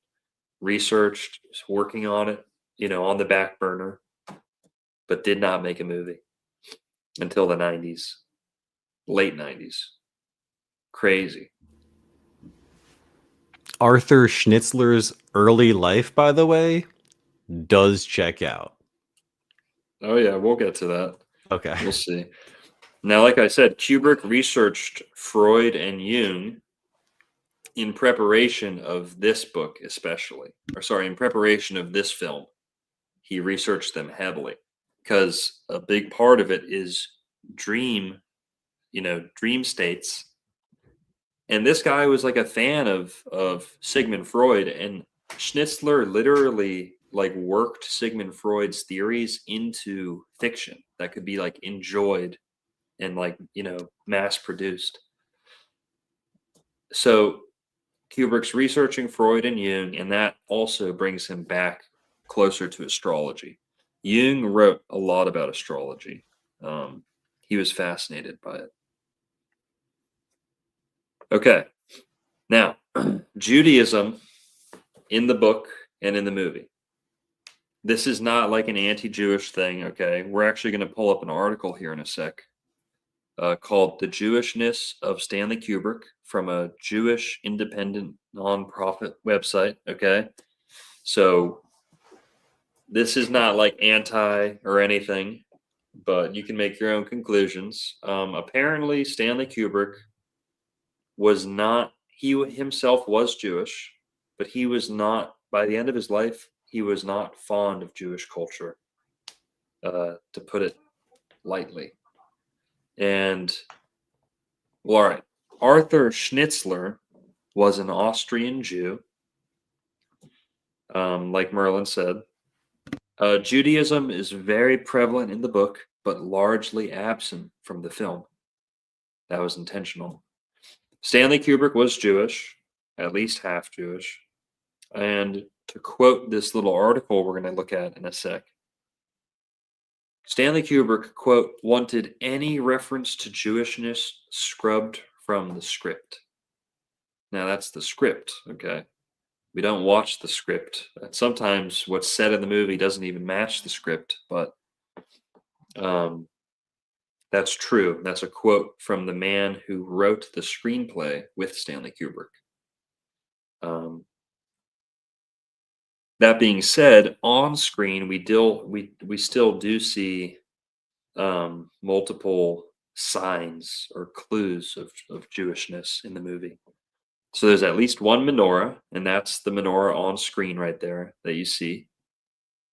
Researched, was working on it, you know, on the back burner, but did not make a movie until the 90s. Late 90s. Crazy. Arthur Schnitzler's early life, by the way, does check out. Oh yeah, we'll get to that. Okay. We'll see. Now, like I said, Kubrick researched Freud and Jung in preparation of this book, especially. Or sorry, in preparation of this film. He researched them heavily because a big part of it is dream states. And this guy was like a fan of Sigmund Freud, and Schnitzler literally like worked Sigmund Freud's theories into fiction that could be like enjoyed and like, you know, mass produced. So Kubrick's researching Freud and Jung, and that also brings him back closer to astrology. Jung wrote a lot about astrology. He was fascinated by it. Okay. Now, Judaism in the book and in the movie. This is not like an anti-Jewish thing, okay? We're actually going to pull up an article here in a sec called The Jewishness of Stanley Kubrick from a Jewish independent nonprofit website, okay? So this is not like anti or anything, but you can make your own conclusions. Apparently, Stanley Kubrick was not, he himself was Jewish, but he was not, by the end of his life, he was not fond of Jewish culture, to put it lightly. And, well, all right, Arthur Schnitzler was an Austrian Jew, like Merlin said. Judaism is very prevalent in the book, but largely absent from the film. That was intentional. Stanley Kubrick was Jewish, at least half Jewish. And to quote this little article we're going to look at in a sec, Stanley Kubrick, quote, wanted any reference to Jewishness scrubbed from the script. Now that's the script, okay? We don't watch the script. And sometimes what's said in the movie doesn't even match the script, but that's true. That's a quote from the man who wrote the screenplay with Stanley Kubrick. That being said, on screen we still do see multiple signs or clues of Jewishness in the movie. So there's at least one menorah, and that's the menorah on screen right there that you see.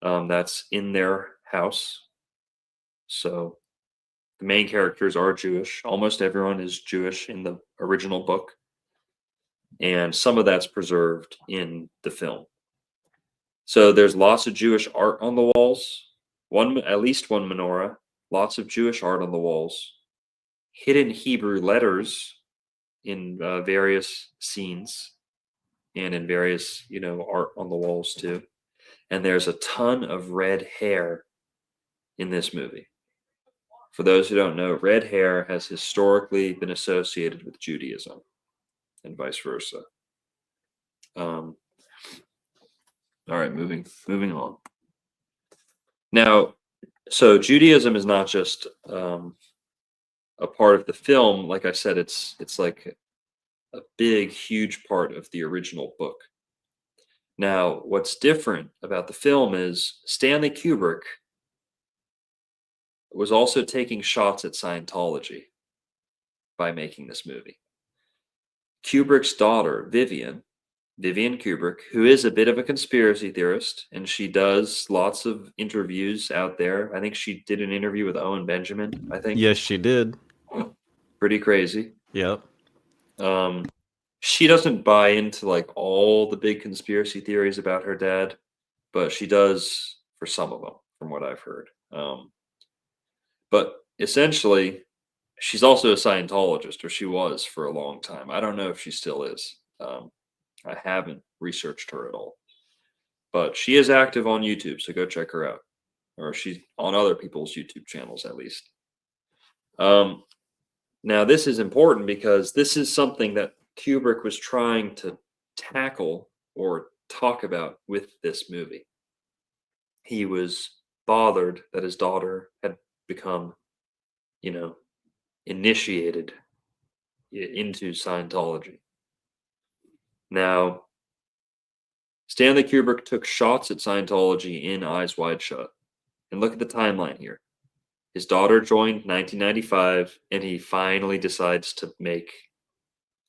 That's in their house. So the main characters are Jewish. Almost everyone is Jewish in the original book. and some of that's preserved in the film. So there's lots of Jewish art on the walls, at least one menorah, lots of Jewish art on the walls, hidden Hebrew letters in various scenes and in various, art on the walls too. And there's a ton of red hair in this movie. For those who don't know, red hair has historically been associated with Judaism and vice versa. All right, moving on. Now, so Judaism is not just a part of the film. Like I said, it's like a big, huge part of the original book. Now, what's different about the film is Stanley Kubrick was also taking shots at Scientology by making this movie. Kubrick's daughter, Vivian Kubrick, who is a bit of a conspiracy theorist, and she does lots of interviews out there. I think she did an interview with Owen Benjamin, I think. Yes, she did. Pretty crazy. Yep. She doesn't buy into like all the big conspiracy theories about her dad, but she does for some of them, from what I've heard. But essentially, she's also a Scientologist, or she was for a long time. I don't know if she still is. I haven't researched her at all. But she is active on YouTube, so go check her out. Or she's on other people's YouTube channels, at least. Now, this is important because this is something that Kubrick was trying to tackle or talk about with this movie. He was bothered that his daughter had become, initiated into Scientology. Now, Stanley Kubrick took shots at Scientology in Eyes Wide Shut. And look at the timeline here. His daughter joined 1995, and he finally decides to make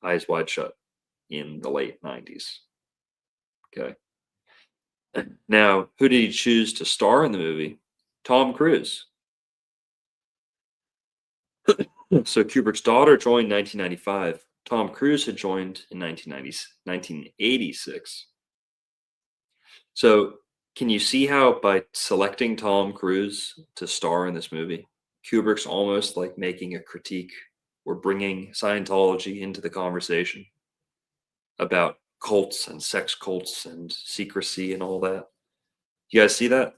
Eyes Wide Shut in the late 90s. Okay. Now, who did he choose to star in the movie? Tom Cruise. So Kubrick's daughter joined 1995. Tom Cruise had joined in 1986. So can you see how by selecting Tom Cruise to star in this movie, Kubrick's almost like making a critique or bringing Scientology into the conversation about cults and sex cults and secrecy and all that? You guys see that?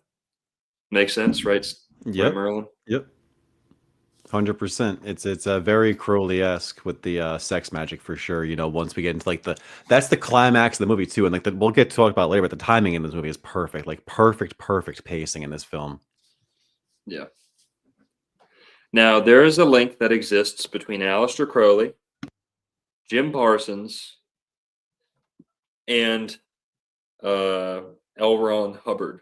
Makes sense, right? Yep. Right, Merlin? Yep. 100%. It's a very Crowley-esque with the sex magic for sure. Once we get into like that's the climax of the movie too, and like we'll get to talk about later. But the timing in this movie is perfect, like perfect pacing in this film. Yeah. Now there is a link that exists between Aleister Crowley, Jim Parsons, and L. Ron Hubbard.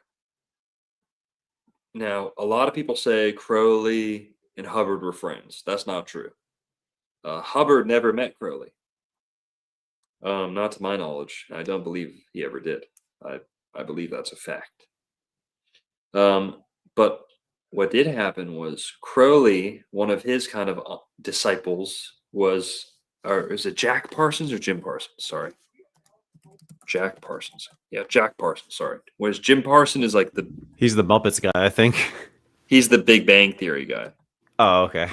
Now, a lot of people say Crowley and Hubbard were friends. That's not true. Hubbard never met Crowley. Not to my knowledge. I don't believe he ever did. I believe that's a fact. But what did happen was Crowley, one of his kind of disciples was, or is it Jack Parsons or Jim Parsons? Sorry. Jack Parsons. Yeah, Jack Parsons, sorry. Whereas Jim Parsons is like He's the Muppets guy, I think. He's the Big Bang Theory guy. Oh, okay.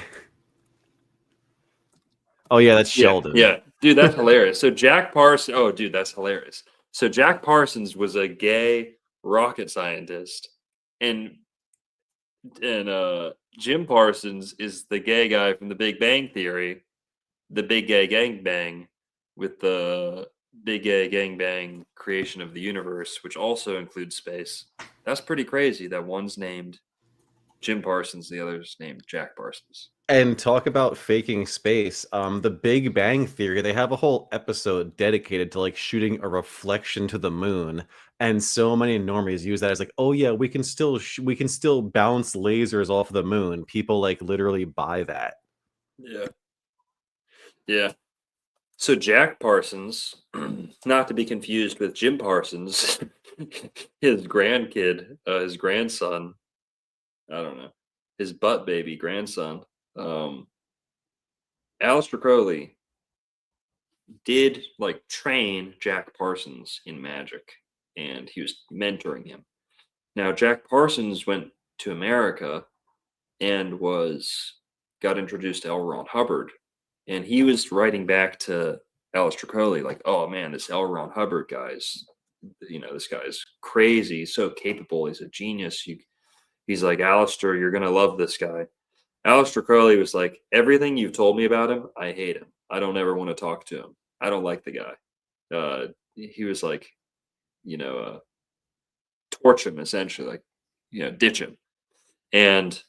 Oh, yeah, that's Sheldon. Yeah, dude, that's hilarious. So Jack Parsons, oh, dude, that's hilarious. So Jack Parsons was a gay rocket scientist, and Jim Parsons is the gay guy from the Big Bang Theory, the Big Gay Gang Bang, with the Big Gay Gang Bang creation of the universe, which also includes space. That's pretty crazy that one's named Jim Parsons, the other's named Jack Parsons. And talk about faking space. The Big Bang Theory, they have a whole episode dedicated to like shooting a reflection to the moon, and so many normies use that as like, oh yeah, we can still bounce lasers off the moon. People like literally buy that. Yeah. So Jack Parsons, not to be confused with Jim Parsons, his grandkid, his grandson, I don't know, his butt baby grandson. Aleister Crowley did like train Jack Parsons in magic, and he was mentoring him. Now, Jack Parsons went to America and got introduced to L. Ron Hubbard, and he was writing back to Aleister Crowley like, "Oh man, this L. Ron Hubbard guy's, this guy's crazy, so capable. He's a genius. He's like, Aleister, you're gonna love this guy." Aleister Crowley was like, "Everything you've told me about him, I hate him. I don't ever want to talk to him. I don't like the guy." He was like, torch him essentially, like, ditch him. And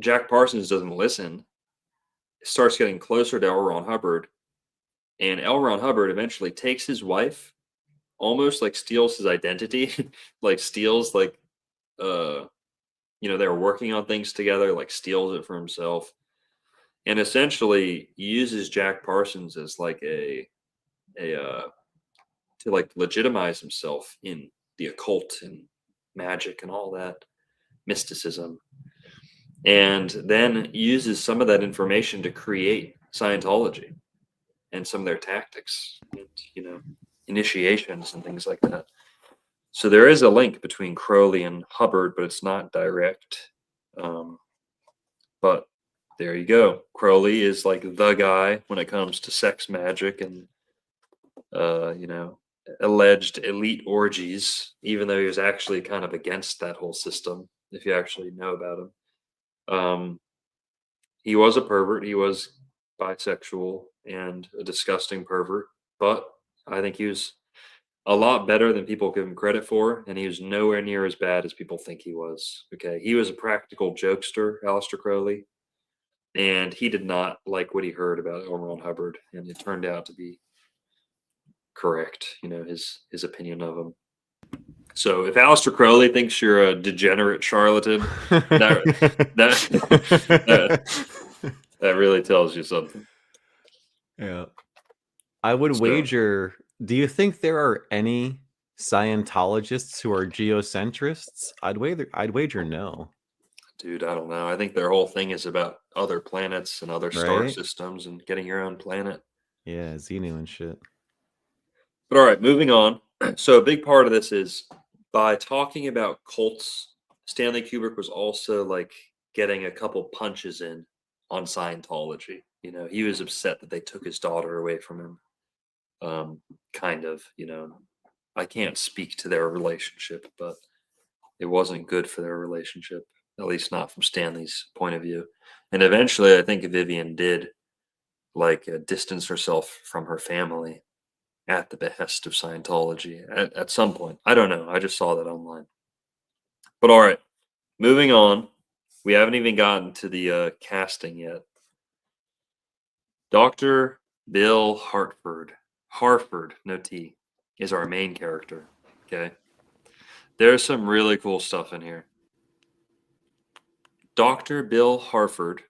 Jack Parsons doesn't listen, starts getting closer to L. Ron Hubbard, and L. Ron Hubbard eventually takes his wife, almost like steals his identity, like steals like they were working on things together, like steals it for himself, and essentially uses Jack Parsons as like a to like legitimize himself in the occult and magic and all that mysticism, and then uses some of that information to create Scientology and some of their tactics and initiations and things like that. So there is a link between Crowley and Hubbard, but it's not direct. But there you go. Crowley is like the guy when it comes to sex magic and alleged elite orgies, even though he was actually kind of against that whole system, if you actually know about him. He was a pervert. He was bisexual and a disgusting pervert, but I think he was a lot better than people give him credit for, and he was nowhere near as bad as people think he was. Okay, he was a practical jokester, Aleister Crowley, and he did not like what he heard about L. Ron Hubbard, and it turned out to be correct. His opinion of him. So if Aleister Crowley thinks you're a degenerate charlatan, that really tells you something. Yeah. I would wager, do you think there are any Scientologists who are geocentrists? I'd wager no. Dude, I don't know. I think their whole thing is about other planets and other star systems and getting your own planet. Yeah, Xenu and shit. But all right, moving on. So a big part of this is by talking about cults, Stanley Kubrick was also like getting a couple punches in on Scientology. He was upset that they took his daughter away from him. Kind of, I can't speak to their relationship, but it wasn't good for their relationship, at least not from Stanley's point of view. And eventually, I think Vivian did like distance herself from her family at the behest of Scientology at some point. I don't know. I just saw that online. But all right, moving on. We haven't even gotten to the casting yet. Dr. Bill Harford, no T, is our main character. Okay. There's some really cool stuff in here. Dr. Bill Harford,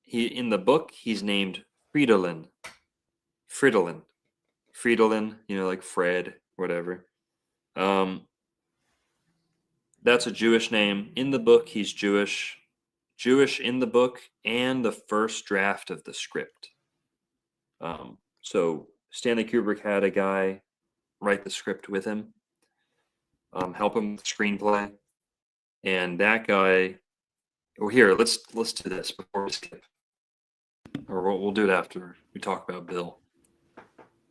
in the book, he's named Fridolin. Fridolin, like Fred, whatever. That's a Jewish name. In the book, he's Jewish. Jewish in the book and the first draft of the script. So Stanley Kubrick had a guy write the script with him, help him with the screenplay, and that guy. Well, here, let's do this before we skip, or we'll do it after we talk about Bill.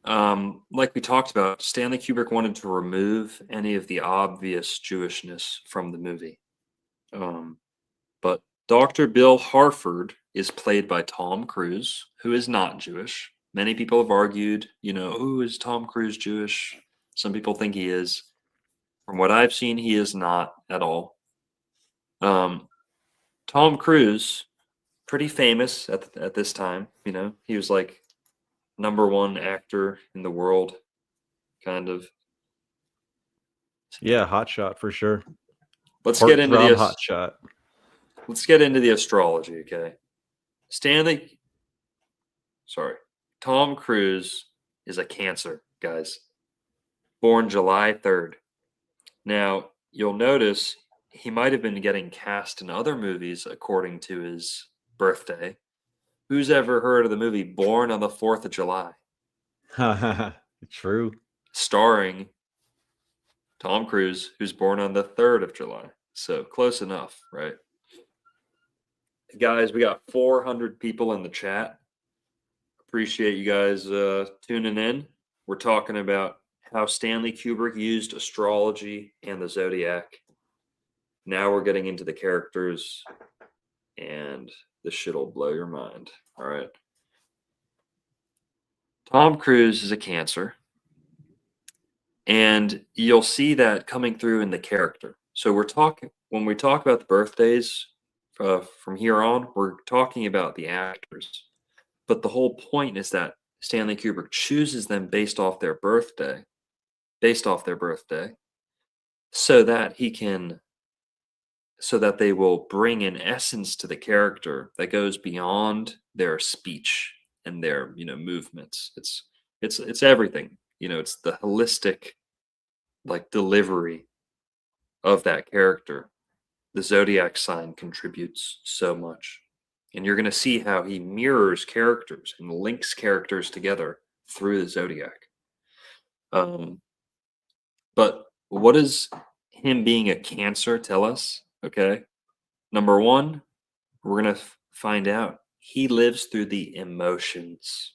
Like we talked about, Stanley Kubrick wanted to remove any of the obvious Jewishness from the movie. But Dr. Bill Harford is played by Tom Cruise, who is not Jewish. Many people have argued, who is Tom Cruise Jewish? Some people think he is. From what I've seen, he is not at all. Tom Cruise, pretty famous at this time. He was like #1 actor in the world, kind of. Yeah, hotshot for sure. Let's get into the hotshot. Let's get into the astrology, okay? Tom Cruise is a Cancer, guys. Born July 3rd. Now, you'll notice he might have been getting cast in other movies according to his birthday, Who's ever heard of the movie Born on the 4th of July, True. starring Tom Cruise, who's born on the 3rd of July? So close enough, right? Guys, we got 400 people in the chat. Appreciate you guys tuning in. We're talking about how Stanley Kubrick used astrology and the Zodiac. Now we're getting into the characters, and this shit will blow your mind. All right. Tom Cruise is a Cancer, and you'll see that coming through in the character. So when we talk about the birthdays from here on, we're talking about the actors. But the whole point is that Stanley Kubrick chooses them based off their birthday, so that they will bring an essence to the character that goes beyond their speech and their movements. It's everything. It's the holistic like delivery of that character. The Zodiac sign contributes so much. And you're going to see how he mirrors characters and links characters together through the Zodiac. But what does him being a Cancer tell us? Okay. Number one, we're going to find out he lives through the emotions.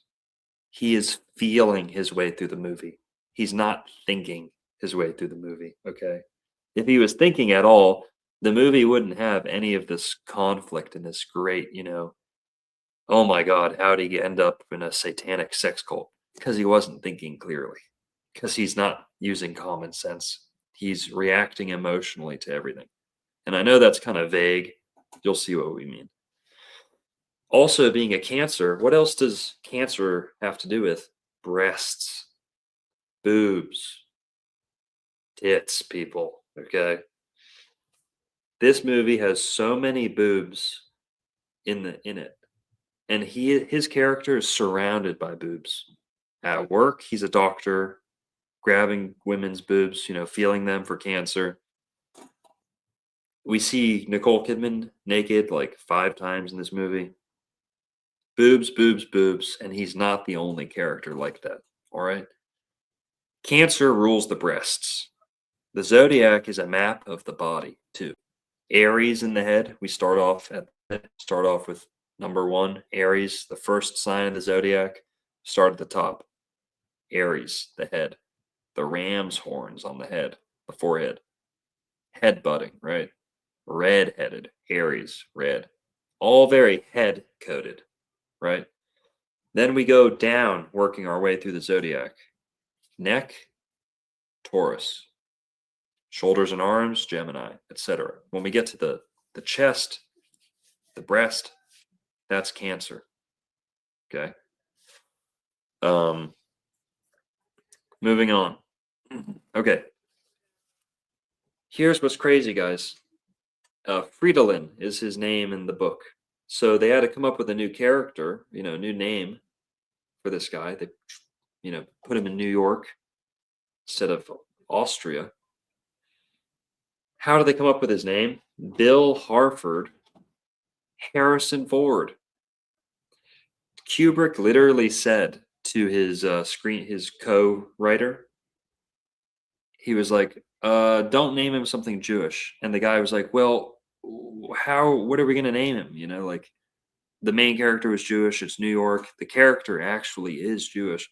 He is feeling his way through the movie. He's not thinking his way through the movie. Okay. If he was thinking at all, the movie wouldn't have any of this conflict and this great, oh my God, how did he end up in a satanic sex cult? Because he wasn't thinking clearly, because he's not using common sense. He's reacting emotionally to everything. And I know that's kind of vague. You'll see what we mean. Also, being a Cancer, what else does Cancer have to do with? Breasts, boobs, tits, people. Okay. This movie has so many boobs in it. And his character is surrounded by boobs. At work, he's a doctor, grabbing women's boobs, feeling them for cancer. We see Nicole Kidman naked like 5 times in this movie. Boobs, boobs, boobs, and he's not the only character like that. All right. Cancer rules the breasts. The Zodiac is a map of the body too. Aries in the head. We start off with number 1, Aries, the first sign of the Zodiac. Start at the top. Aries, the head. The ram's horns on the head, the forehead. Head-butting, right? Red-headed, Aries, red. All very head-coded, right? Then we go down, working our way through the Zodiac. Neck, Taurus. Shoulders and arms, Gemini, etc. When we get to the chest, the breast, that's Cancer. Okay. Moving on. Okay. Here's what's crazy, guys. Fridolin is his name in the book. So they had to come up with a new character, new name for this guy. They, put him in New York instead of Austria. How did they come up with his name? Bill Harford Harrison Ford. Kubrick literally said to his his co-writer, he was like, don't name him something Jewish. And the guy was like, well, what are we going to name him? Like the main character was Jewish. It's New York. The character actually is Jewish.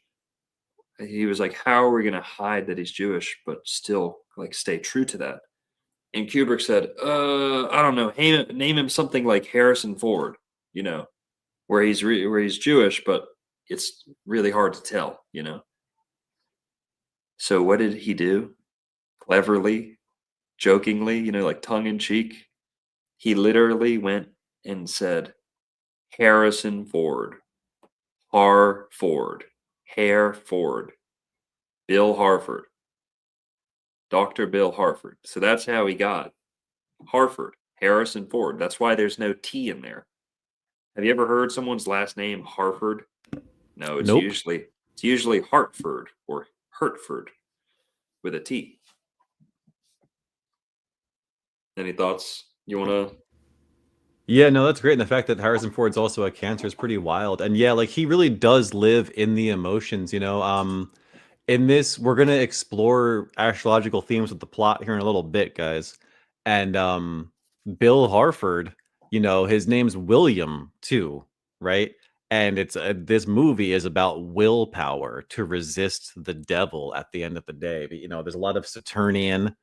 He was like, how are we going to hide that he's Jewish, but still like stay true to that? And Kubrick said, I don't know, name him something like Harrison Ford, where he's Jewish, but it's really hard to tell, So what did he do? Cleverly, jokingly, like tongue in cheek, he literally went and said, Harrison Ford, Har Ford, Hare Ford, Bill Harford, Dr. Bill Harford. So that's how he got Harford, Harrison Ford. That's why there's no T in there. Have you ever heard someone's last name Harford? No, it's Nope. usually Hartford or Hertford with a T. Any thoughts you want to Yeah, no, that's great. And the fact that Harrison Ford's also a Cancer is pretty wild. And yeah, like he really does live in the emotions, you know. In this, we're gonna explore astrological themes with the plot here in a little bit, guys. And Bill Harford, you know, his name's William too, right? And it's this movie is about willpower to resist the devil at the end of the day. But you know, there's a lot of Saturnian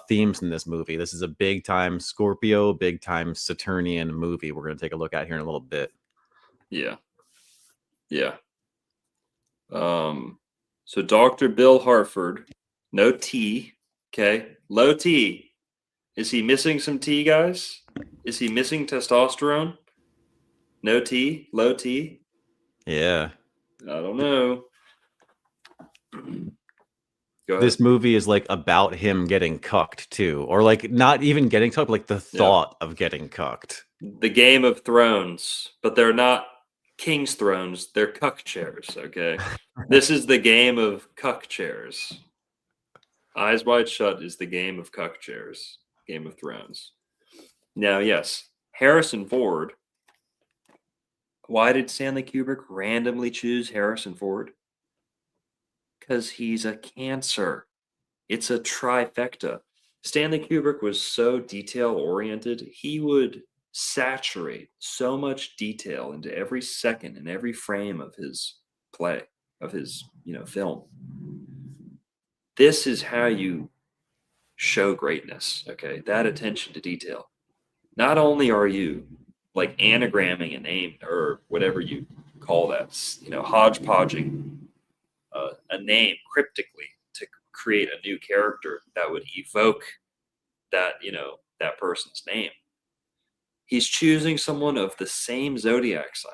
themes in this movie. This is a big time Scorpio, big time Saturnian movie we're going to take a look at here in a little bit. Yeah. Yeah. So Dr. Bill Harford, no T, okay? Low T. Is he missing some T, guys? Is he missing testosterone? No T, low T? Yeah. I don't know. Go ahead. This movie is like about him getting cucked too, or like not even getting cucked, like the thought of getting cucked. The Game of Thrones, but they're not King's Thrones, they're cuck chairs, okay? This is the game of cuck chairs. Eyes Wide Shut is the game of cuck chairs, Game of Thrones. Now, yes, Harrison Ford. Why did Stanley Kubrick randomly choose Harrison Ford? Because he's a Cancer. It's a trifecta. Stanley Kubrick was so detail oriented, he would saturate so much detail into every second and every frame of his play, of his, film. This is how you show greatness, okay? That attention to detail. Not only are you like anagramming a name or whatever you call that, hodgepodging a name cryptically to create a new character that would evoke that, that person's name. He's choosing someone of the same zodiac sign.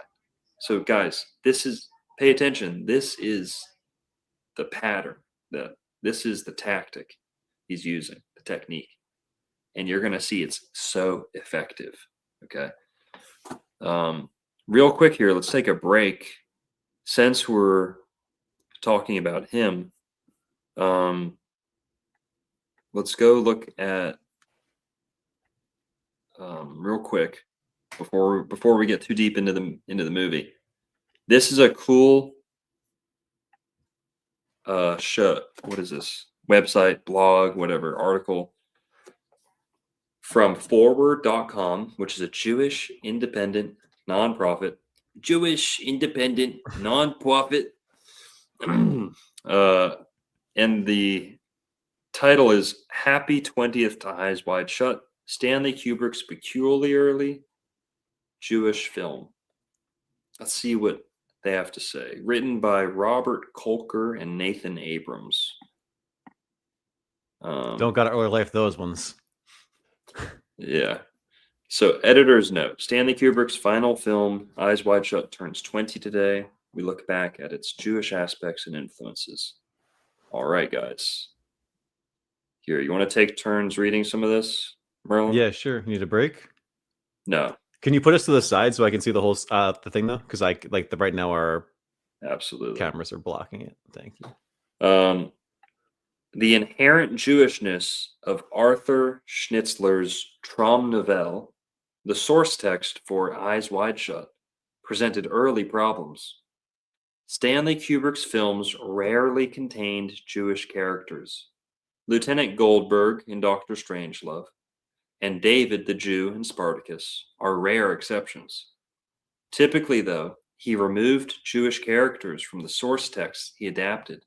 So guys, pay attention. This is the pattern. This is the tactic he's using, the technique. And you're going to see it's so effective. Okay. Real quick here, let's take a break. Since we're talking about him, let's go look at real quick before we get too deep into the movie. This is a cool show. What is this? Website, blog, whatever, article from forward.com, which is a Jewish independent nonprofit. And the title is Happy 20th to Eyes Wide Shut, Stanley Kubrick's peculiarly Jewish film. Let's see what they have to say. Written by Robert Kolker and Nathan Abrams. Don't gotta early life those ones. Yeah. So, editor's note. Stanley Kubrick's final film, Eyes Wide Shut, turns 20 today. We look back at its Jewish aspects and influences. All right, guys. Here, you want to take turns reading some of this, Merlin? Yeah, sure. You need a break? No. Can you put us to the side so I can see the whole the thing though? Because right now our absolutely cameras are blocking it. Thank you. The inherent Jewishness of Arthur Schnitzler's Traum Novelle, the source text for Eyes Wide Shut, presented early problems. Stanley Kubrick's films rarely contained Jewish characters. Lieutenant Goldberg in Dr. Strangelove and David the Jew in Spartacus are rare exceptions. Typically, though, he removed Jewish characters from the source texts he adapted,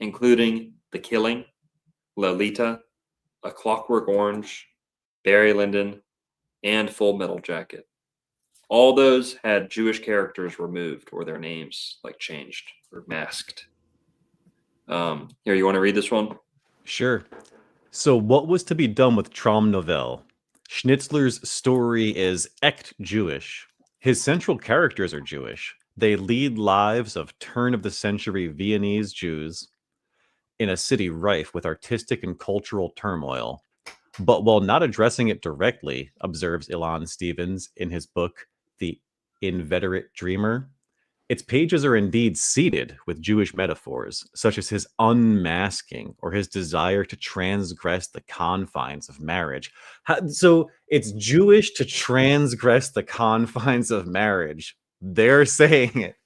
including The Killing, Lolita, A Clockwork Orange, Barry Lyndon, and Full Metal Jacket. All those had Jewish characters removed or their names changed or masked. Here, you want to read this one? Sure. So what was to be done with Traum Novelle? Schnitzler's story is echt Jewish. His central characters are Jewish. They lead lives of turn-of-the-century Viennese Jews in a city rife with artistic and cultural turmoil. But while not addressing it directly, observes Ilan Stevens in his book, The Inveterate Dreamer, Its pages are indeed seeded with Jewish metaphors, such as his unmasking or his desire to transgress the confines of marriage. So it's Jewish to transgress the confines of marriage. They're saying it.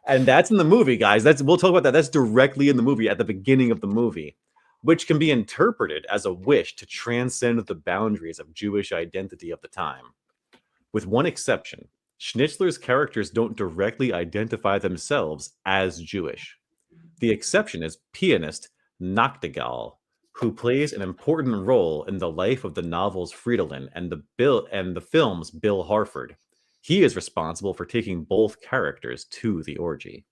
And that's in the movie, guys. We'll talk about that. That's directly in the movie at the beginning of the movie, which can be interpreted as a wish to transcend the boundaries of Jewish identity of the time. With one exception, Schnitzler's characters don't directly identify themselves as Jewish. The exception is pianist Nachtigall, who plays an important role in the life of the novel's Fridolin and the film's Bill Harford. He is responsible for taking both characters to the orgy.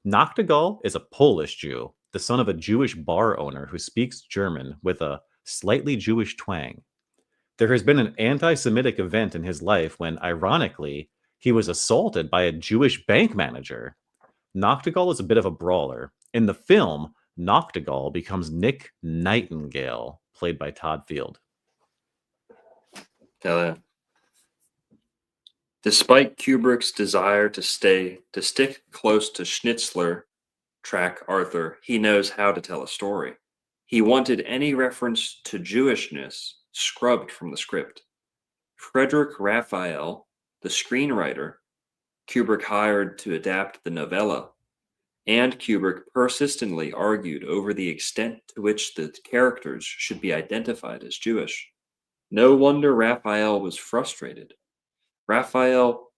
Nachtigall is a Polish Jew, the son of a Jewish bar owner who speaks German with a slightly Jewish twang. There has been an anti Semitic event in his life when, ironically, he was assaulted by a Jewish bank manager. Nachtigall is a bit of a brawler. In the film, Nachtigall becomes Nick Nightingale, played by Todd Field. Hell yeah. Despite Kubrick's desire to stick close to Schnitzler, track Arthur, he knows how to tell a story. He wanted any reference to Jewishness scrubbed from the script. Frederick Raphael, the screenwriter, Kubrick hired to adapt the novella, and Kubrick persistently argued over the extent to which the characters should be identified as Jewish. No wonder Raphael was frustrated. Raphael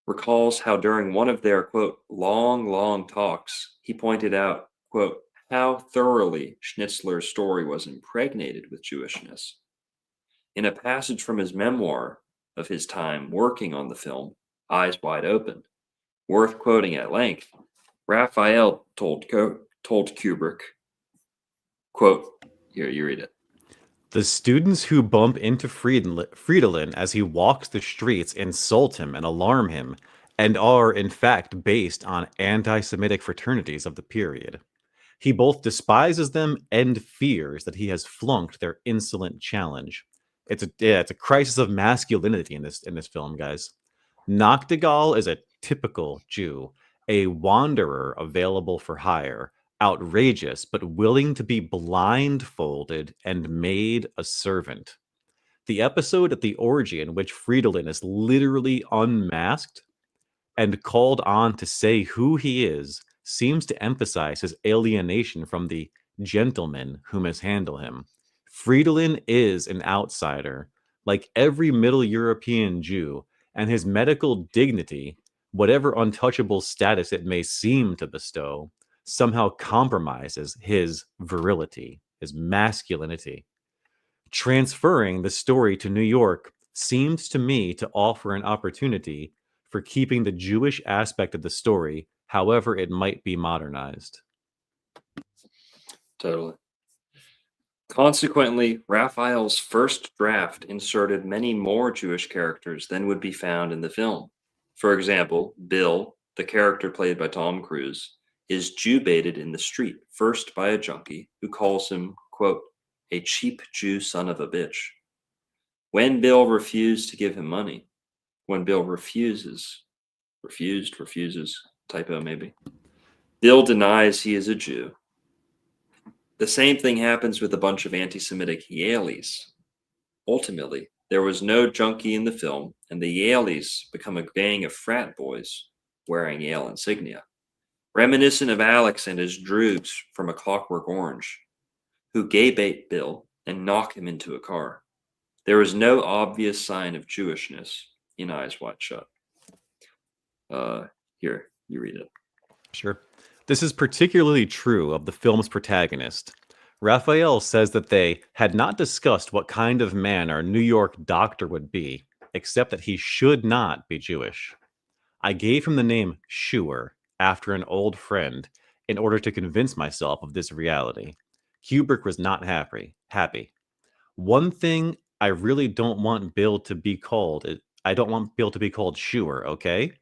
recalls how during one of their, quote, long talks, he pointed out, quote, how thoroughly Schnitzler's story was impregnated with Jewishness. In a passage from his memoir of his time working on the film, Eyes Wide Open, worth quoting at length, Raphael told Kubrick, quote, here, you read it. The students who bump into Fridolin as he walks the streets insult him and alarm him, and are, in fact, based on anti-Semitic fraternities of the period. He both despises them and fears that he has flunked their insolent challenge. It's a crisis of masculinity in this film, guys. Nachtigall is a typical Jew, a wanderer available for hire, outrageous but willing to be blindfolded and made a servant. The episode at the orgy in which Fridolin is literally unmasked and called on to say who he is seems to emphasize his alienation from the gentlemen who mishandle him. Fridolin is an outsider, like every Middle European Jew, and his medical dignity, whatever untouchable status it may seem to bestow, somehow compromises his virility, his masculinity. Transferring the story to New York seems to me to offer an opportunity for keeping the Jewish aspect of the story, however it might be modernized. Totally. Consequently, Raphael's first draft inserted many more Jewish characters than would be found in the film. For example, Bill, the character played by Tom Cruise, is Jew-baited in the street, first by a junkie who calls him, quote, a cheap Jew son of a bitch. When Bill refused to give him money, when Bill refused, typo maybe, Bill denies he is a Jew. The same thing happens with a bunch of anti-Semitic Yaleys. Ultimately, there was no junkie in the film, and the Yaleys become a gang of frat boys wearing Yale insignia, reminiscent of Alex and his droogs from A Clockwork Orange, who gay bait Bill and knock him into a car. There is no obvious sign of Jewishness in Eyes Wide Shut. Here, you read it. Sure. This is particularly true of the film's protagonist. Raphael says that they had not discussed what kind of man our New York doctor would be, except that he should not be Jewish. I gave him the name Schuer after an old friend in order to convince myself of this reality. Kubrick was not happy. One thing I really don't want Bill to be called, I don't want Bill to be called Schuer, okay?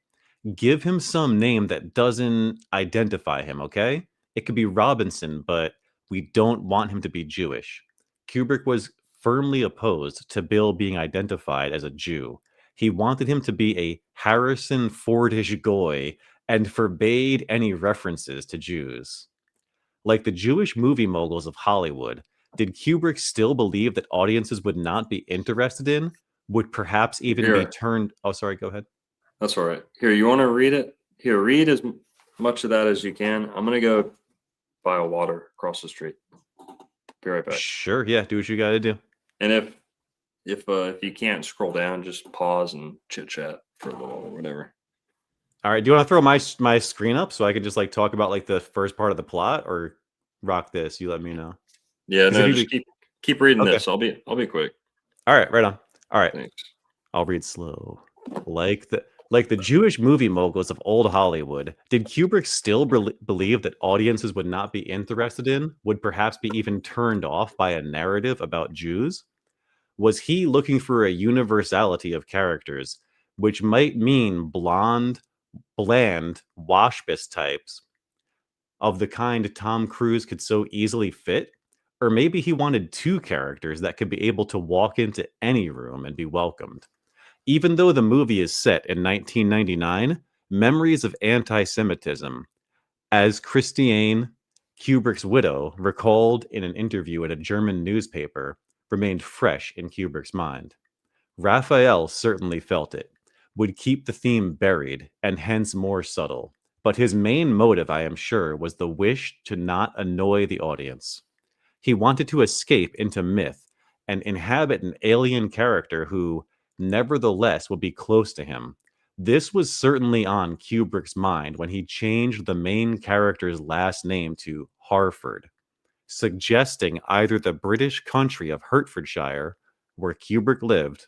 Give him some name that doesn't identify him, okay? It could be Robinson, but we don't want him to be Jewish. Kubrick was firmly opposed to Bill being identified as a Jew. He wanted him to be a Harrison Fordish goy and forbade any references to Jews. Like the Jewish movie moguls of Hollywood, did Kubrick still believe that audiences would not be interested in, would perhaps even be Here, turned... Oh, sorry, go ahead. that's all right. Here, you want to read it? Here, read as much of that as you can. I'm gonna go buy a water across the street. Be right back. Sure, yeah, do what you got to do. And if you can't scroll down, just pause and chit chat for a little or whatever. All right, do you want to throw my screen up so I can just like talk about like the first part of the plot, or rock this? You let me know. Yeah, 'Cause no, if you just keep reading Okay. this. I'll be quick. All right, right on. All right, Thanks. I'll read slow. Like the Jewish movie moguls of old Hollywood, did Kubrick still believe that audiences would not be interested in, would perhaps be even turned off by a narrative about Jews? Was he looking for a universality of characters, which might mean blonde, bland, waspish types of the kind Tom Cruise could so easily fit? Or maybe he wanted two characters that could be able to walk into any room and be welcomed. Even though the movie is set in 1999, memories of anti Semitism, as Christiane, Kubrick's widow, recalled in an interview in a German newspaper, remained fresh in Kubrick's mind. Raphael certainly felt it, would keep the theme buried and hence more subtle, but his main motive, I am sure, was the wish to not annoy the audience. He wanted to escape into myth and inhabit an alien character who, nevertheless, would be close to him. This was certainly on Kubrick's mind when he changed the main character's last name to Harford, suggesting either the British country of Hertfordshire, where Kubrick lived,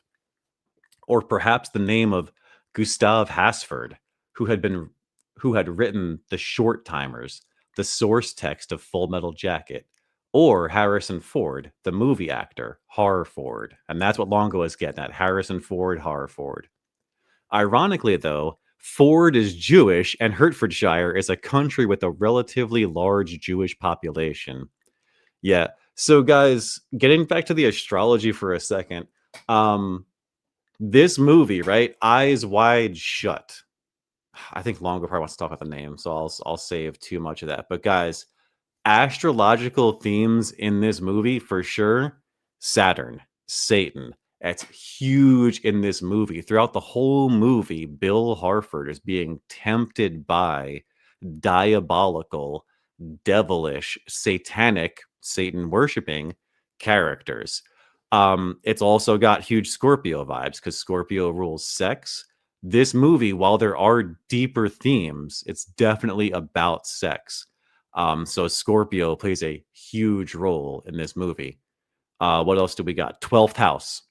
or perhaps the name of Gustav Hasford, who had written The Short Timers, the source text of Full Metal Jacket, or Harrison Ford, the movie actor, Harford. And that's what Longo is getting at, Harrison Ford, Harford. Ironically, though, Ford is Jewish and Hertfordshire is a country with a relatively large Jewish population. Yeah. So, guys, getting back to the astrology for a second, this movie, right? Eyes Wide Shut. I think Longo probably wants to talk about the name, so I'll save too much of that. But guys, astrological themes in this movie for sure. Saturn, Satan. That's huge in this movie. Throughout the whole movie, Bill Harford is being tempted by diabolical, devilish, satanic, Satan worshiping characters. It's also got huge Scorpio vibes because Scorpio rules sex. This movie, while there are deeper themes, it's definitely about sex. So Scorpio plays a huge role in this movie. What else do we got? 12th house.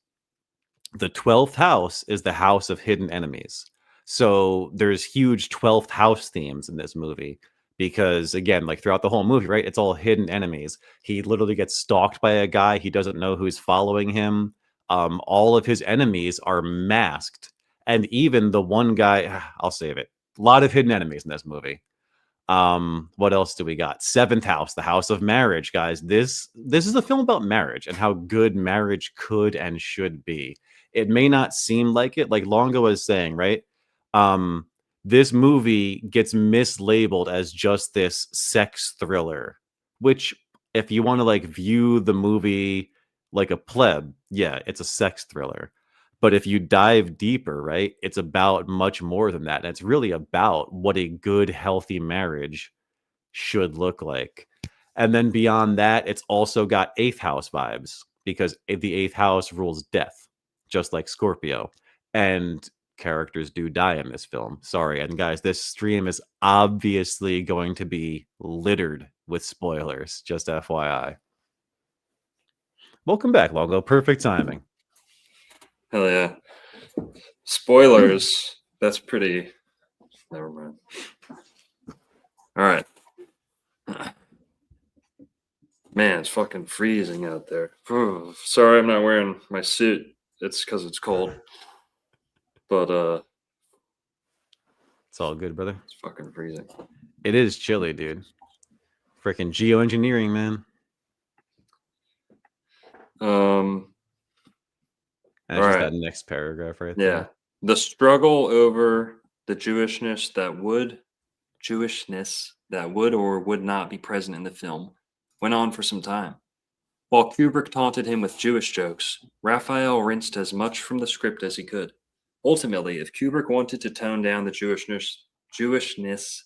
The 12th house is the house of hidden enemies. So there's huge 12th house themes in this movie because, again, like throughout the whole movie, right? It's all hidden enemies. He literally gets stalked by a guy. He doesn't know who's following him. All of his enemies are masked. And even the one guy, I'll save it. A lot of hidden enemies in this movie. What else do we got? Seventh house, the house of marriage, guys. This is a film about marriage and how good marriage could and should be. It may not seem like it, like Longo was saying, right? This movie gets mislabeled as just this sex thriller, which if you want to like view the movie like a pleb, yeah, it's a sex thriller. But if you dive deeper, right, it's about much more than that. And it's really about what a good, healthy marriage should look like. And then beyond that, it's also got eighth house vibes because the eighth house rules death, just like Scorpio. And characters do die in this film. Sorry. And guys, this stream is obviously going to be littered with spoilers, just FYI. Welcome back, Longo. Perfect timing. Hell yeah. Spoilers. That's pretty. Never mind. All right. Man, it's fucking freezing out there. Sorry, I'm not wearing my suit. It's because it's cold. But It's all good, brother. it's fucking freezing. It is chilly, dude. Freaking geoengineering, man. And it's just that next paragraph right there. Yeah. The struggle over the Jewishness that would Jewishness that would or would not be present in the film went on for some time. While Kubrick taunted him with Jewish jokes, Raphael rinsed as much from the script as he could. Ultimately, if Kubrick wanted to tone down the Jewishness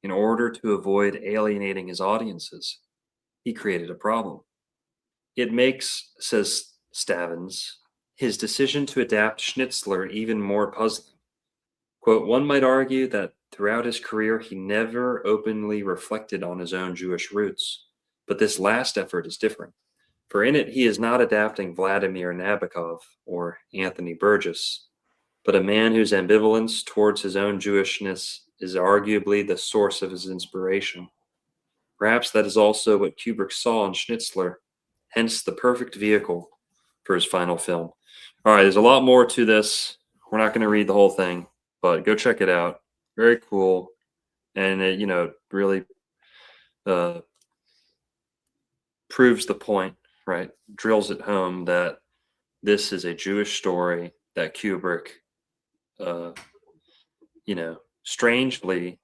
in order to avoid alienating his audiences, he created a problem. It makes, says Stavins, his decision to adapt Schnitzler even more puzzling. Quote, one might argue that throughout his career he never openly reflected on his own Jewish roots, but this last effort is different. For in it, he is not adapting Vladimir Nabokov or Anthony Burgess, but a man whose ambivalence towards his own Jewishness is arguably the source of his inspiration. Perhaps that is also what Kubrick saw in Schnitzler, hence the perfect vehicle for his final film. All right, there's a lot more to this. We're not going to read the whole thing, but go check it out. Very cool. And it, really proves the point, right? Drills it home that this is a Jewish story that Kubrick, strangely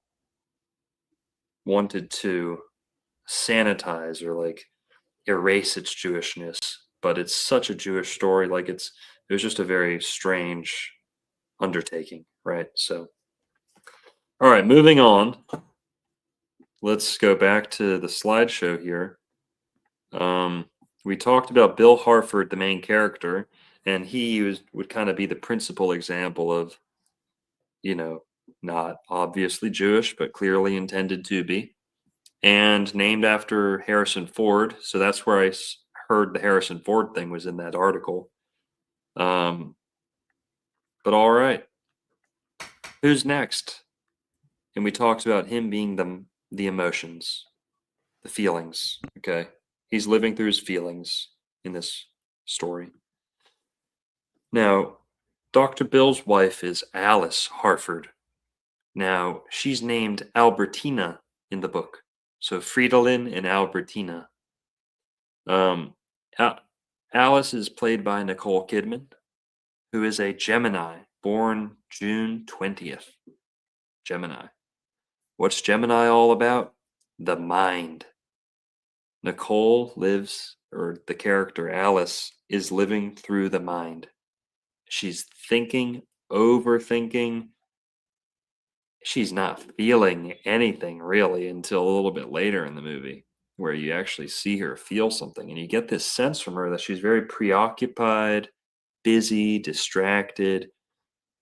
wanted to sanitize or like erase its Jewishness, but it's such a Jewish story. Like it was just a very strange undertaking, right? So, all right, moving on. Let's go back to the slideshow here. We talked about Bill Harford, the main character, and he would kind of be the principal example of, not obviously Jewish, but clearly intended to be, and named after Harrison Ford. So that's where I heard the Harrison Ford thing was in that article. But all right, who's next? And we talked about him being the emotions, the feelings. Okay, he's living through his feelings in this story. Now, Dr. Bill's wife is Alice Harford. Now, she's named Albertina in the book. So Fridolin and Albertina. Alice is played by Nicole Kidman, who is a Gemini, born June 20th. Gemini. What's Gemini all about? The mind. Nicole the character Alice is living through the mind. She's thinking, overthinking. She's not feeling anything really until a little bit later in the movie, where you actually see her feel something. And you get this sense from her that she's very preoccupied, busy, distracted.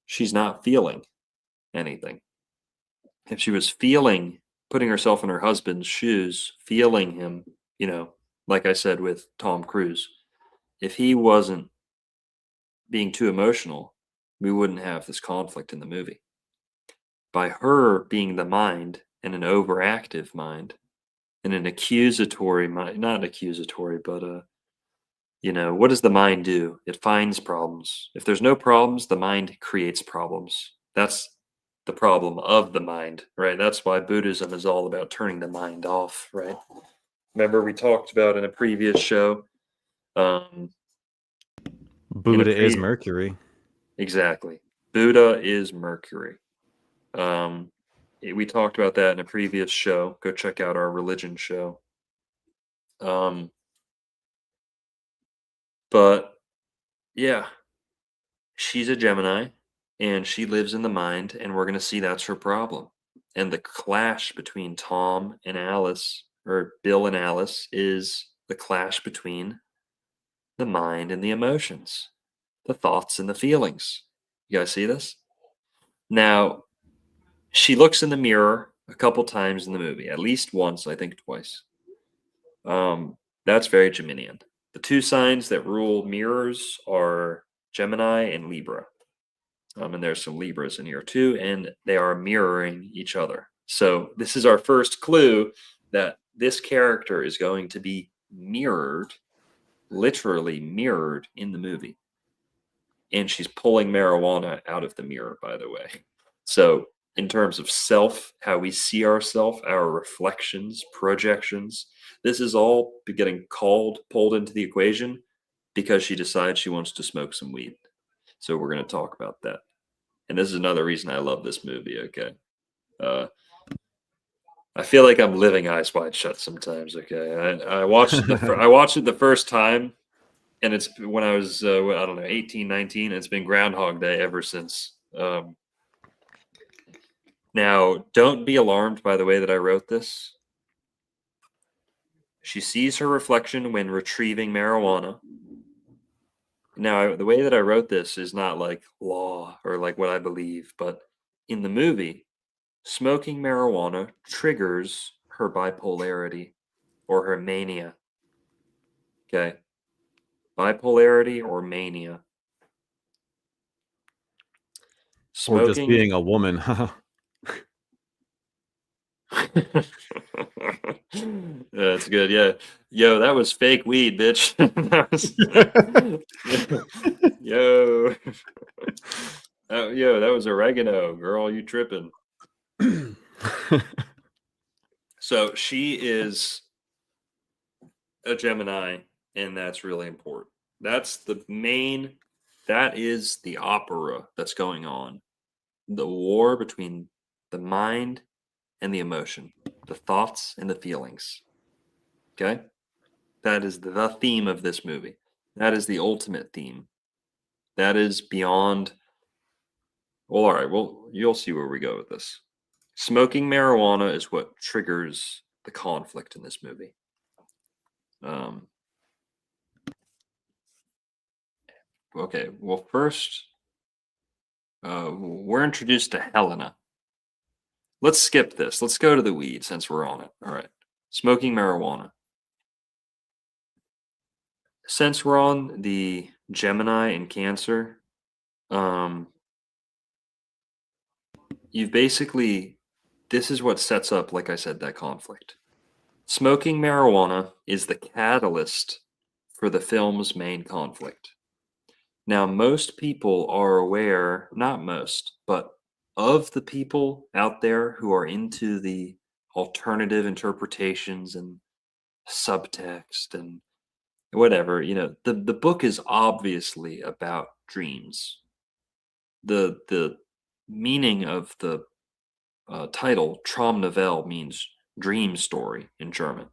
She's not feeling anything. If she was putting herself in her husband's shoes, feeling him, like I said with Tom Cruise, if he wasn't being too emotional, we wouldn't have this conflict in the movie. By her being the mind, and an overactive mind, and an accusatory mind, not accusatory, but what does the mind do? It finds problems. If there's no problems, the mind creates problems. That's the problem of the mind, right? That's why Buddhism is all about turning the mind off, right? Remember we talked about in a previous show. Buddha is Mercury. Exactly. Buddha is Mercury. We talked about that in a previous show. Go check out our religion show. But yeah, she's a Gemini and she lives in the mind, and we're going to see that's her problem. And the clash between Tom and Alice, or Bill and Alice, is the clash between the mind and the emotions, the thoughts and the feelings. You guys see this? Now, she looks in the mirror a couple times in the movie, at least once, I think twice. That's very Geminian. The two signs that rule mirrors are Gemini and Libra. And there's some Libras in here too, and they are mirroring each other. So this is our first clue that this character is going to be mirrored, literally mirrored in the movie. And she's pulling marijuana out of the mirror, by the way. So in terms of self, how we see ourselves, our reflections, projections, this is all getting pulled into the equation because she decides she wants to smoke some weed. So we're going to talk about that. And this is another reason I love this movie, okay? I feel like I'm living Eyes Wide Shut sometimes. Okay, I watched I watched it the first time, and it's when I was I don't know 18, 19. It's been Groundhog Day ever since. Now, don't be alarmed by the way that I wrote this. She sees her reflection when retrieving marijuana. Now, the way that I wrote this is not like law or like what I believe, but in the movie, smoking marijuana triggers her bipolarity or her mania. Okay. Bipolarity or mania. Or just Smoking. being a woman. That's good. Yeah. Yo, that was fake weed, bitch. That was... Yo. Yo, that was oregano. Girl, you tripping. So she is a Gemini, and that's really important. That's the main, that is the opera that's going on. The war between the mind and the emotion, the thoughts and the feelings. Okay? That is the theme of this movie. That is the ultimate theme. That is beyond. Well, all right. Well, you'll see where we go with this. Smoking marijuana is what triggers the conflict in this movie. Okay. Well, first, we're introduced to Helena. Let's skip this. Let's go to the weed since we're on it. All right. Smoking marijuana. Since we're on the Gemini and Cancer, you've basically, this is what sets up, like I said, that conflict. Smoking marijuana is the catalyst for the film's main conflict. Now, most people are aware, not most, but of the people out there who are into the alternative interpretations and subtext and whatever, the book is obviously about dreams. The meaning of the title Traumnovelle means dream story in German.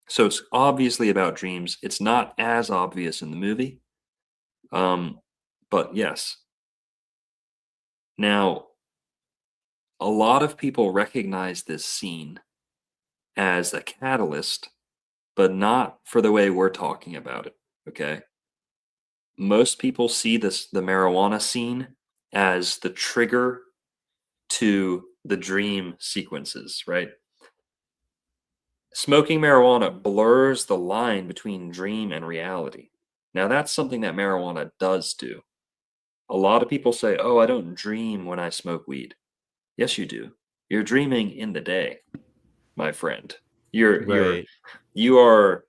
So it's obviously about dreams. It's not as obvious in the movie, but yes. Now, a lot of people recognize this scene as a catalyst, but not for the way we're talking about it. Okay. Most people see the marijuana scene as the trigger to the dream sequences, right? Smoking marijuana blurs the line between dream and reality. Now, that's something that marijuana does do. A lot of people say, oh, I don't dream when I smoke weed. Yes, you do. You're dreaming in the day, my friend. Right. You are,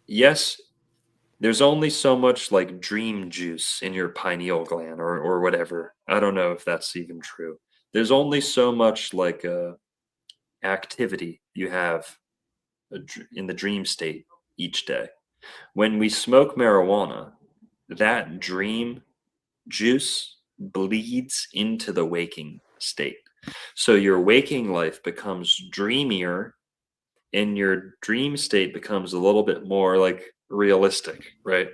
yes, there's only so much like dream juice in your pineal gland or whatever. I don't know if that's even true. There's only so much like activity you have in the dream state each day. When we smoke marijuana, that dream juice bleeds into the waking state. So your waking life becomes dreamier and your dream state becomes a little bit more like realistic, right?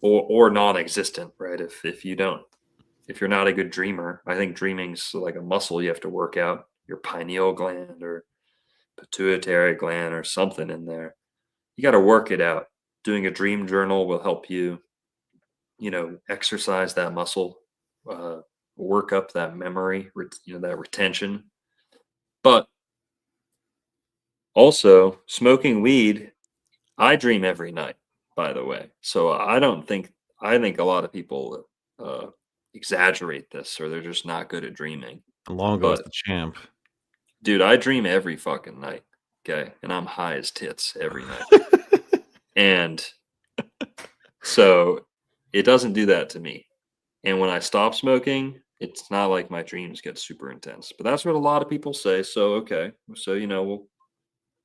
Or non-existent, right? If you're not a good dreamer, I think dreaming's like a muscle you have to work out, your pineal gland or pituitary gland or something in there. You got to work it out. Doing a dream journal will help you, exercise that muscle, work up that memory, that retention. But also, smoking weed, I dream every night, by the way. So I think a lot of people exaggerate this or they're just not good at dreaming. Long goes But the champ. dude, I dream every fucking night. Okay. And I'm high as tits every night. And so it doesn't do that to me. And when I stop smoking, it's not like my dreams get super intense. But that's what a lot of people say. So okay. So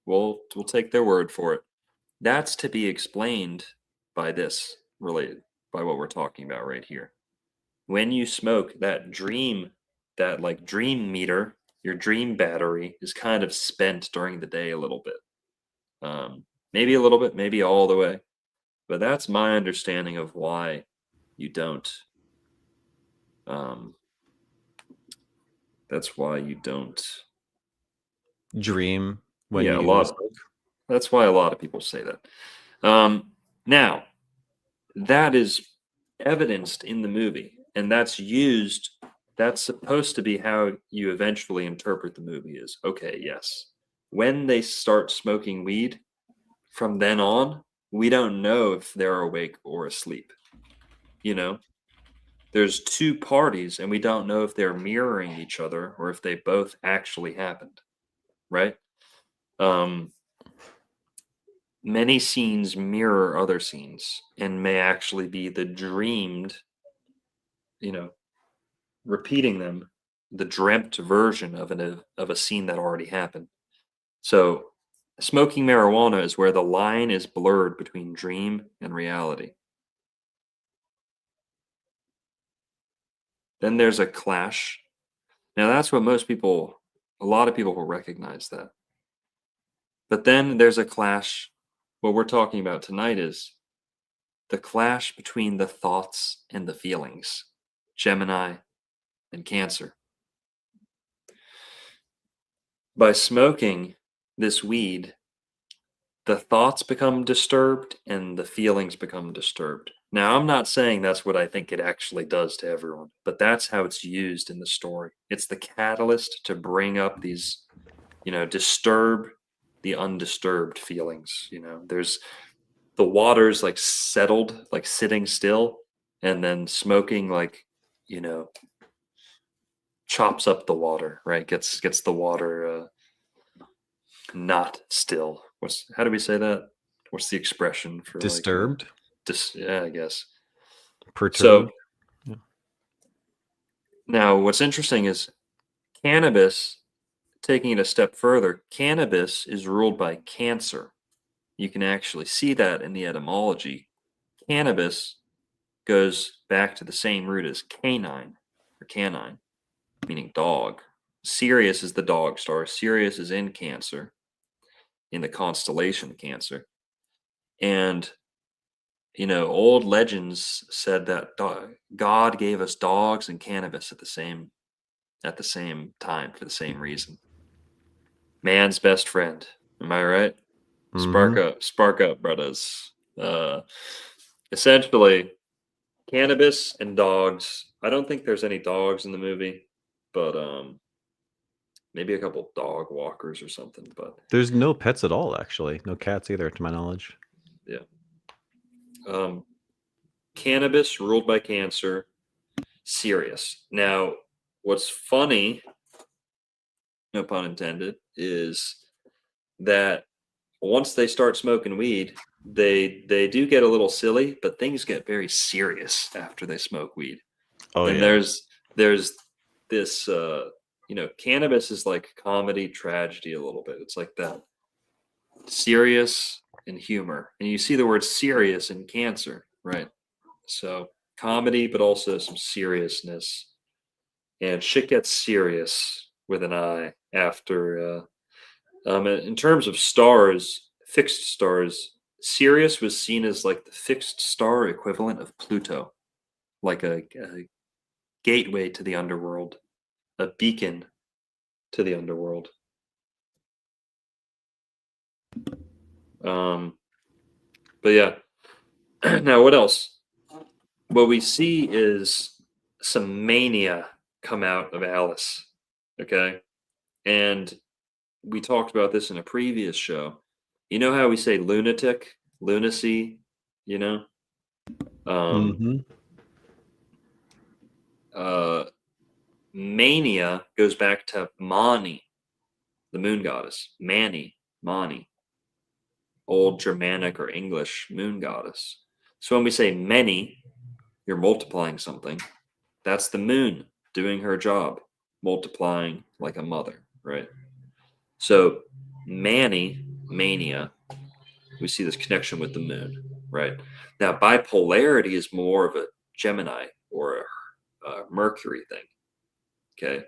we'll take their word for it. That's to be explained by this related by what we're talking about right here. When you smoke, that dream meter, your dream battery is kind of spent during the day a little bit. Maybe a little bit, maybe all the way. But that's my understanding of why you don't. That's why you don't Dream when yeah, you smoke. that's why a lot of people say that. Now, that is evidenced in the movie, and that's supposed to be how you eventually interpret the movie is, okay, yes. When they start smoking weed, from then on, we don't know if they're awake or asleep. You know, there's two parties, and we don't know if they're mirroring each other or if they both actually happened, right? Many scenes mirror other scenes and may actually be the dreamed, repeating them, the dreamt version of a scene that already happened. So, smoking marijuana is where the line is blurred between dream and reality. Then there's a clash. Now, that's what a lot of people will recognize that. But then there's a clash. What we're talking about tonight is the clash between the thoughts and the feelings, Gemini and Cancer. By smoking this weed, the thoughts become disturbed and the feelings become disturbed. Now, I'm not saying that's what I think it actually does to everyone, but that's how it's used in the story. It's the catalyst to bring up these, disturb the undisturbed feelings. There's the water's like settled, like sitting still, and then smoking, like, chops up the water, right? Gets the water not still. How do we say that? What's the expression for Disturbed? Yeah, I guess. Perturbed? So yeah. Now what's interesting is cannabis, taking it a step further, cannabis is ruled by Cancer. You can actually see that in the etymology. Cannabis goes back to the same root as canine, meaning dog. Sirius is the dog star. Sirius is in Cancer, in the constellation Cancer. And, old legends said that God gave us dogs and cannabis at the same time for the same reason. Man's best friend. Am I right? Spark up, brothers. Essentially, cannabis and dogs. I don't think there's any dogs in the movie, but maybe a couple dog walkers or something. But there's no pets at all, actually. No cats either, to my knowledge. Yeah. Cannabis ruled by Cancer. Sirius. Now, what's funny, no pun intended, is that once they start smoking weed, they do get a little silly, but things get very serious after they smoke weed. Oh, and yeah. there's this cannabis is like comedy tragedy a little bit. It's like that serious and humor, and you see the word serious in Cancer, right? So comedy, but also some seriousness, and shit gets serious with an I after. In terms of stars, fixed stars, Sirius was seen as like the fixed star equivalent of Pluto, like a gateway to the underworld, a beacon to the underworld. But yeah. Now, what else? What we see is some mania come out of Alice. Okay. And we talked about this in a previous show. You know how we say lunatic, lunacy, Mania goes back to Mani, the moon goddess. Mani, old Germanic or English moon goddess. So when we say many, you're multiplying something. That's the moon doing her job, multiplying like a mother, right? So mania, we see this connection with the moon, right? Now, bipolarity is more of a Gemini or a Mercury thing, okay?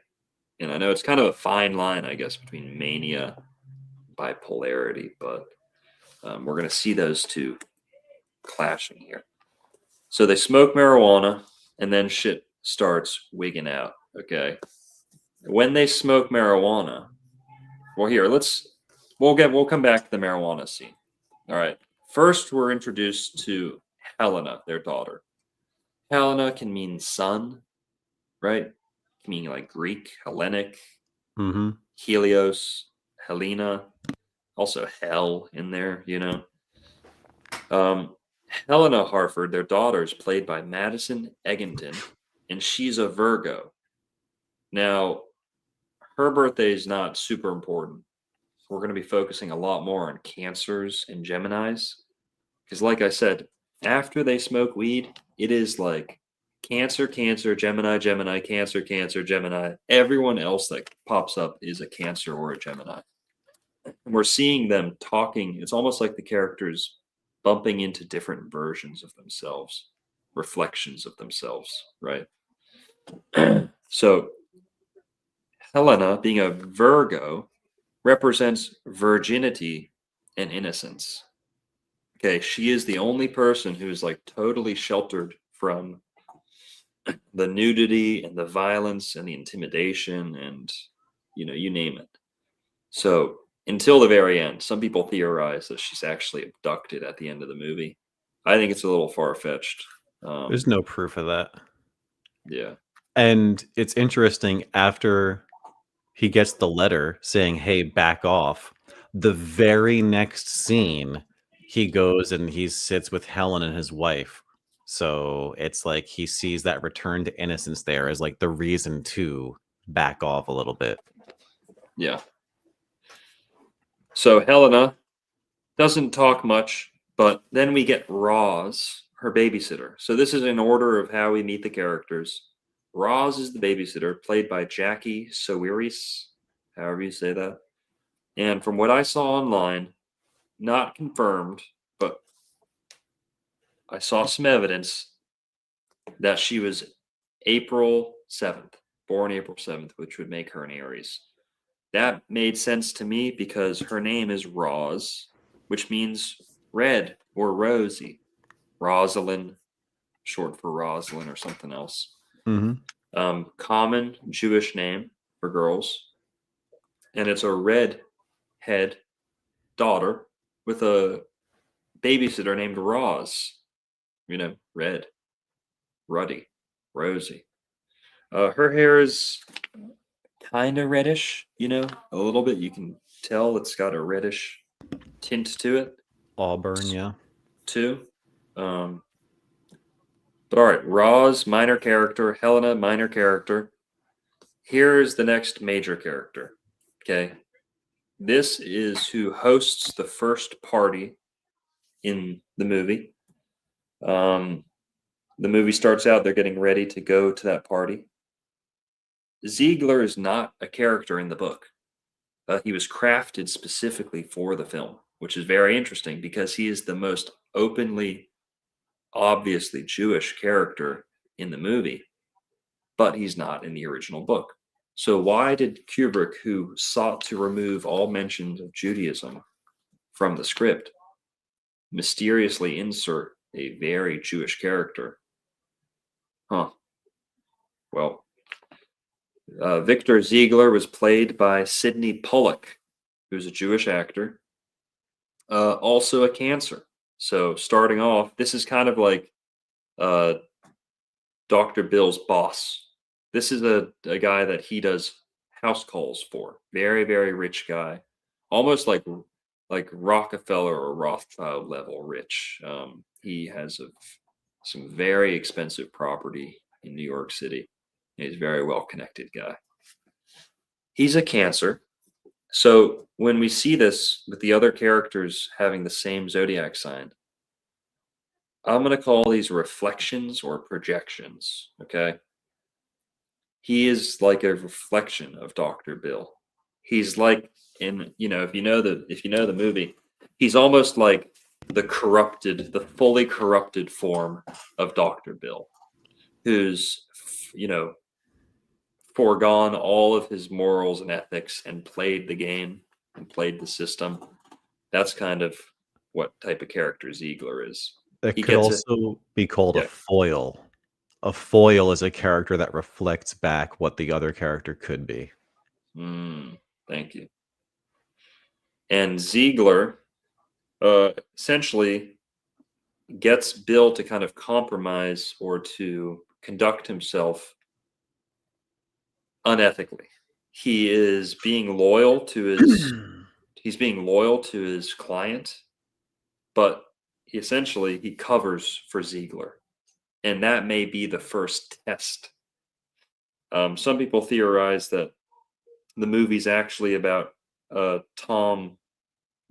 And I know it's kind of a fine line, I guess, between mania and bipolarity, but we're going to see those two clashing here. So they smoke marijuana, and then shit starts wigging out. Okay, when they smoke marijuana, well, here we'll come back to the marijuana scene. All right, first we're introduced to Helena, their daughter. Helena can mean sun, right? It can mean like Greek, Hellenic, Mm-hmm. Helios, Helena, also hell in there, you know. Helena Harford, their daughter, is played by Madison Eggington, and she's a Virgo. Now, her birthday is not super important. We're going to be focusing a lot more on Cancers and Geminis. Because, like I said, after they smoke weed, it is like Cancer, Cancer, Gemini, Gemini, Cancer, Cancer, Gemini. Everyone else that pops up is a Cancer or a Gemini. And we're seeing them talking. It's almost like the characters bumping into different versions of themselves, reflections of themselves, right? So Helena, being a Virgo, represents virginity and innocence. Okay, she is the only person who is like totally sheltered from the nudity and the violence and the intimidation and, you know, you name it. So until the very end, some people theorize that she's actually abducted at the end of the movie. I think it's a little far-fetched. There's no proof of that. Yeah. And it's interesting, after he gets the letter saying, hey, back off, the very next scene, he goes and he sits with Helen and his wife. So it's like he sees that return to innocence there as like the reason to back off a little bit. Yeah. So Helena doesn't talk much, but then we get Roz, her babysitter. So this is in order of how we meet the characters. Roz is the babysitter, played by Jackie Sowiris, however you say that. And from what I saw online, not confirmed, but I saw some evidence that she was April 7th, born April 7th, which would make her an Aries. That made sense to me because her name is Roz, which means red or rosy. Rosalind, short for Rosalind or something else. Mm-hmm. Common Jewish name for girls. And it's a red head daughter with a babysitter named Roz. You know, red, ruddy, rosy. Her hair is kind of reddish, you know, a little bit. You can tell it's got a reddish tint to it. Auburn, yeah. Too. But all right, Roz, minor character. Helena, minor character. Here's the next major character. Okay. This is who hosts the first party in the movie. The movie starts out, they're getting ready to go to that party. Ziegler is not a character in the book. He was crafted specifically for the film, which is very interesting because he is the most openly, obviously Jewish character in the movie, but he's not in the original book. So why did Kubrick, who sought to remove all mention of Judaism from the script, mysteriously insert a very Jewish character? Huh. Well, Victor Ziegler was played by Sidney Pollack, who's a Jewish actor, also a Cancer. So starting off, this is kind of like Dr. Bill's boss. This is a guy that he does house calls for. Very, very rich guy, almost like Rockefeller or Rothschild level rich. He has some very expensive property in New York City. He's a very well-connected guy. He's a Cancer. So when we see this with the other characters having the same zodiac sign, I'm going to call these reflections or projections, okay? He is like a reflection of Dr. Bill. He's like if you know the movie, he's almost like the fully corrupted form of Dr. Bill, who's, foregone all of his morals and ethics and played the game and played the system. That's kind of what type of character Ziegler is. It He could gets it. also be called a Yeah. foil. A foil is a character that reflects back what the other character could be. Thank you. And Ziegler essentially gets Bill to kind of compromise or to conduct himself unethically. He is being loyal to his client, but essentially he covers for Ziegler. And that may be the first test. Some people theorize that the movie's actually about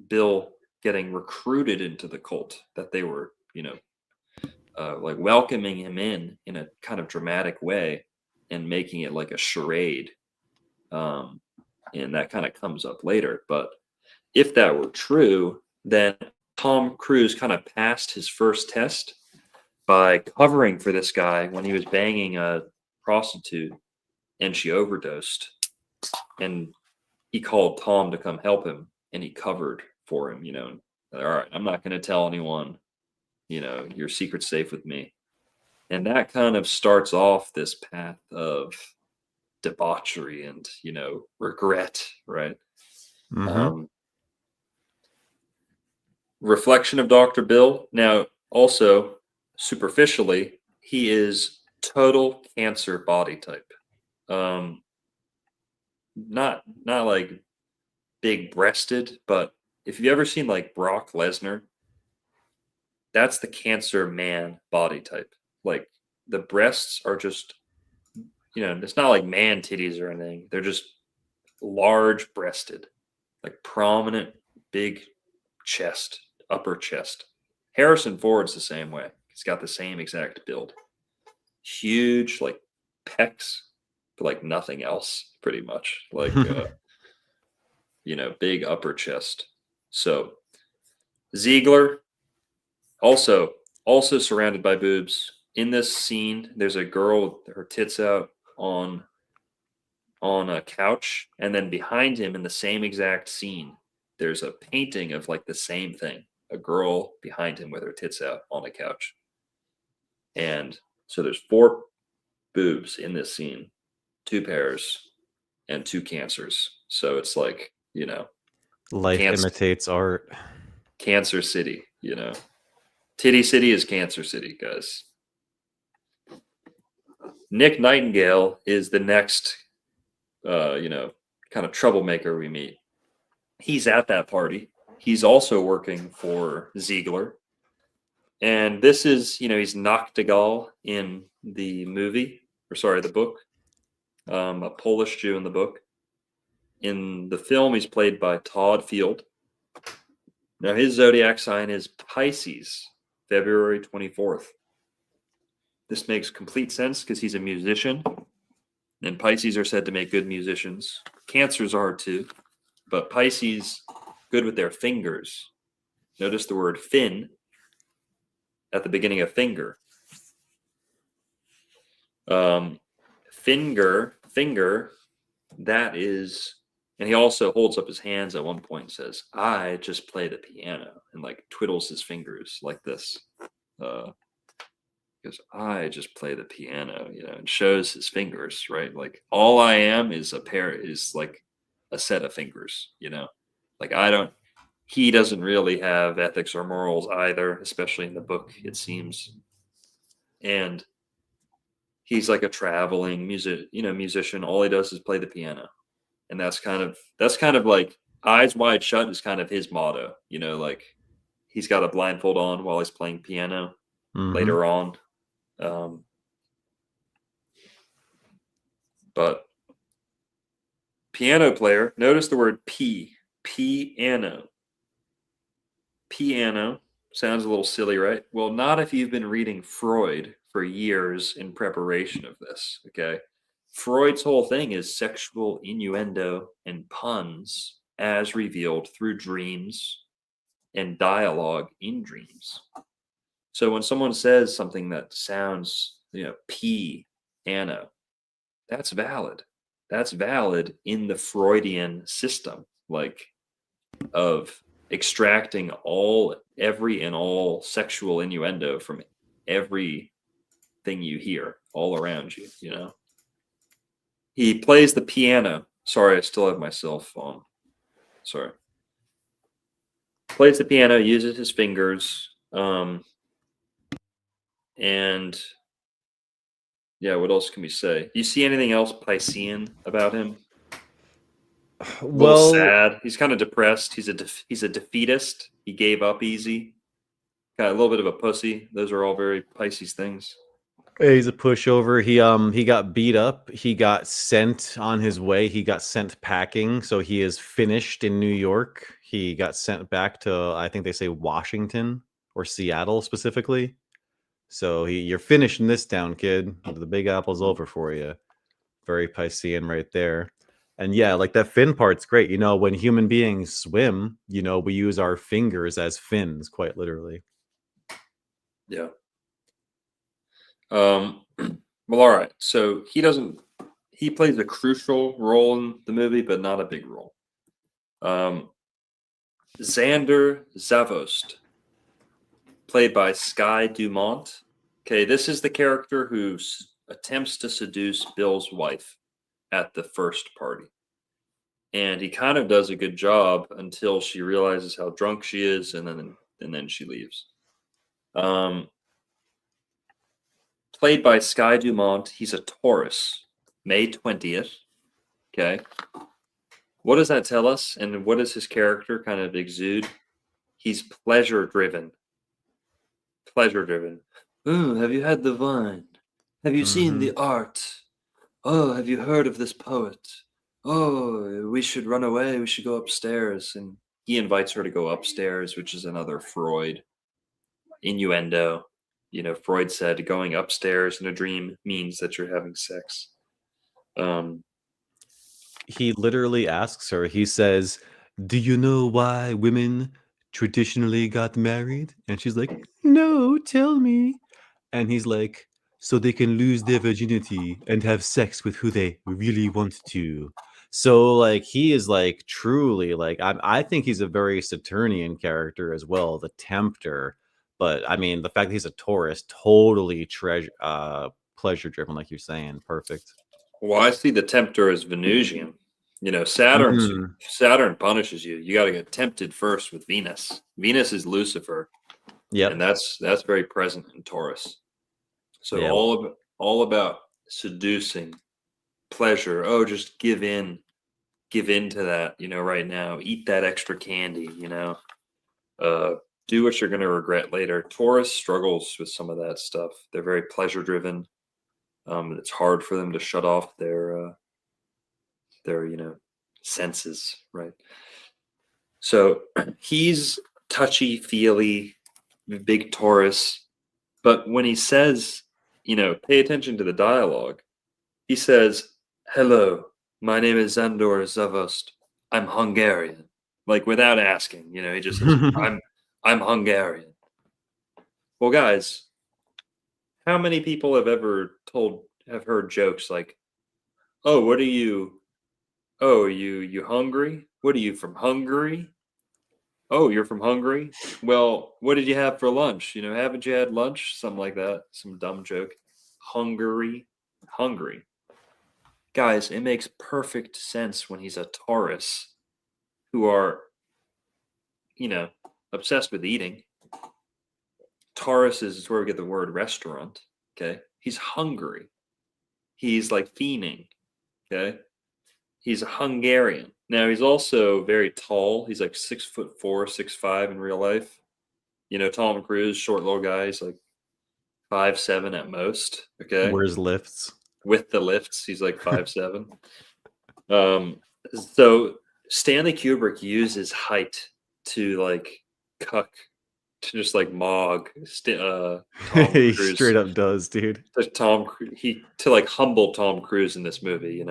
Bill getting recruited into the cult, that they were, like welcoming him in a kind of dramatic way and making it like a charade. And that kind of comes up later. But if that were true, then Tom Cruise kind of passed his first test by covering for this guy when he was banging a prostitute and she overdosed. And he called Tom to come help him and he covered for him, all right, I'm not going to tell anyone, your secret's safe with me. And that kind of starts off this path of debauchery and, regret, right? Reflection of Dr. Bill. Now, also, superficially, he is total Cancer body type. Not like big breasted, but if you've ever seen like Brock Lesnar, that's the Cancer man body type. Like the breasts are just, it's not like man titties or anything. They're just large breasted, like prominent, big chest, upper chest. Harrison Ford's the same way. He's got the same exact build. Huge, like pecs, but like nothing else, pretty much. Like, big upper chest. So Ziegler, also surrounded by boobs. In this scene, there's a girl with her tits out on a couch, and then behind him in the same exact scene, there's a painting of like the same thing. A girl behind him with her tits out on a couch. And so there's 4 boobs in this scene, 2 pairs, and 2 cancers. So it's like, life imitates art. Cancer City, Titty City is Cancer City, guys. Nick Nightingale is the next, kind of troublemaker we meet. He's at that party. He's also working for Ziegler. And this is, he's Nachtigall in the the book. A Polish Jew in the book. In the film, he's played by Todd Field. Now, his zodiac sign is Pisces, February 24th. This makes complete sense because he's a musician, and Pisces are said to make good musicians. Cancers are too, but Pisces, good with their fingers. Notice the word fin at the beginning of finger. Finger, that is, and he also holds up his hands at one point and says, I just play the piano, and like twiddles his fingers like this. Because I just play the piano, and shows his fingers, right? Like all I am is like a set of fingers, like he doesn't really have ethics or morals either, especially in the book, it seems. And he's like a traveling musician. All he does is play the piano. And that's kind of like eyes wide shut is kind of his motto, like he's got a blindfold on while he's playing piano later on. But piano player, notice the word piano. Piano sounds a little silly, right? Well, not if you've been reading Freud for years in preparation of this, okay? Freud's whole thing is sexual innuendo and puns as revealed through dreams and dialogue in dreams. So when someone says something that sounds, piano, that's valid. that's valid in the Freudian system, like of extracting every and all sexual innuendo from everything you hear all around you, you know. He plays the piano. Sorry, I still have my cell phone. Sorry. Plays the piano, uses his fingers, and yeah, what else can we say? You see anything else Piscean about him? A little Well, sad. He's kind of depressed. He's a defeatist. He gave up easy. Got a little bit of a pussy. Those are all very Pisces things. he's a pushover. He got beat up. He got sent on his way. He got sent packing. So he is finished in New York. He got sent back to, I think they say Washington or Seattle specifically. So you're finishing this down, kid. The Big Apple's over for you. Very Piscean right there. And yeah, like that fin part's great. You know, when human beings swim, you know, we use our fingers as fins, quite literally. Yeah. Well, all right. So he plays a crucial role in the movie, but not a big role. Xander Zavost, played by Sky Dumont. Okay, this is the character who attempts to seduce Bill's wife at the first party. And he kind of does a good job until she realizes how drunk she is, and then she leaves. Played by Sky Dumont, he's a Taurus, May 20th. Okay. What does that tell us? And what does his character kind of exude? He's pleasure driven. Pleasure driven. Oh, have you had the wine? Have you seen the art? Oh, have you heard of this poet? Oh, we should run away. We should go upstairs. And he invites her to go upstairs, which is another Freud innuendo. You know, Freud said going upstairs in a dream means that you're having sex. He literally asks her, he says, "Do you know why women traditionally got married?" And she's like, "No, tell me." And he's like, "So they can lose their virginity and have sex with who they really want to." So like he is like truly like I think he's a very Saturnian character as well, the tempter. But I mean the fact that he's a Taurus, totally pleasure driven, like you're saying. Perfect. Well, I see the tempter as Venusian. You know, Mhm. Saturn punishes you. You got to get tempted first with Venus. Venus is Lucifer, and Yep. that's very present in Taurus. So Yeah. all about seducing, pleasure. Oh, just give in to that. You know, right now, eat that extra candy. You know, do what you're going to regret later. Taurus struggles with some of that stuff. They're very pleasure driven. It's hard for them to shut off their senses, right? So he's touchy feely, big Taurus, but when he says, pay attention to the dialogue, he says, "Hello, my name is Zandor Zavost. I'm Hungarian." Like without asking, he just says, I'm Hungarian. Well, guys, how many people have heard jokes like, "Oh, what are you? Oh, you hungry? What are you, from Hungary? Oh, you're from Hungary? Well, what did you have for lunch? Haven't you had lunch?" Something like that. Some dumb joke. Hungary. Hungry. Guys, it makes perfect sense when he's a Taurus who are, obsessed with eating. Taurus is where we get the word restaurant. Okay. He's hungry. He's like fiending. Okay. He's a Hungarian. Now he's also very tall. He's like 6'4", 6'5" in real life. Tom Cruise, short little guy. He's like 5'7" at most. Okay, Where's lifts? with the lifts, he's like 5'7". So Stanley Kubrick uses height to like cuck, to just like mog Tom He Cruise. straight up does, dude. To like humble Tom Cruise in this movie.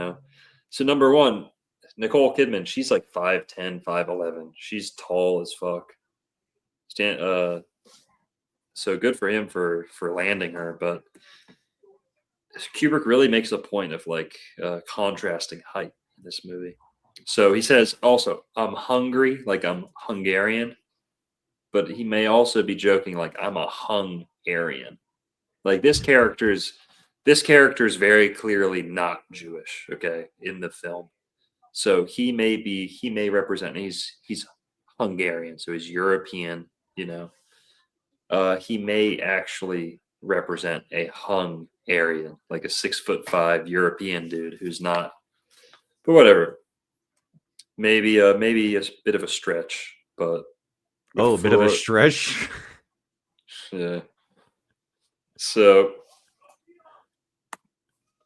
So number one, Nicole Kidman, she's like 5'10", 5'11". She's tall as fuck. So good for him for landing her, but Kubrick really makes a point of like contrasting height in this movie. So he says also, I'm hungry, like I'm Hungarian, but he may also be joking like I'm a Hungarian. Like this character is very clearly not Jewish, okay, in the film. So he may represent he's Hungarian, so he's European, you know. He may actually represent a Hungarian, like a 6'5" European dude who's not. But whatever. Maybe a bit of a stretch, but Oh, a bit of a for stretch. yeah. So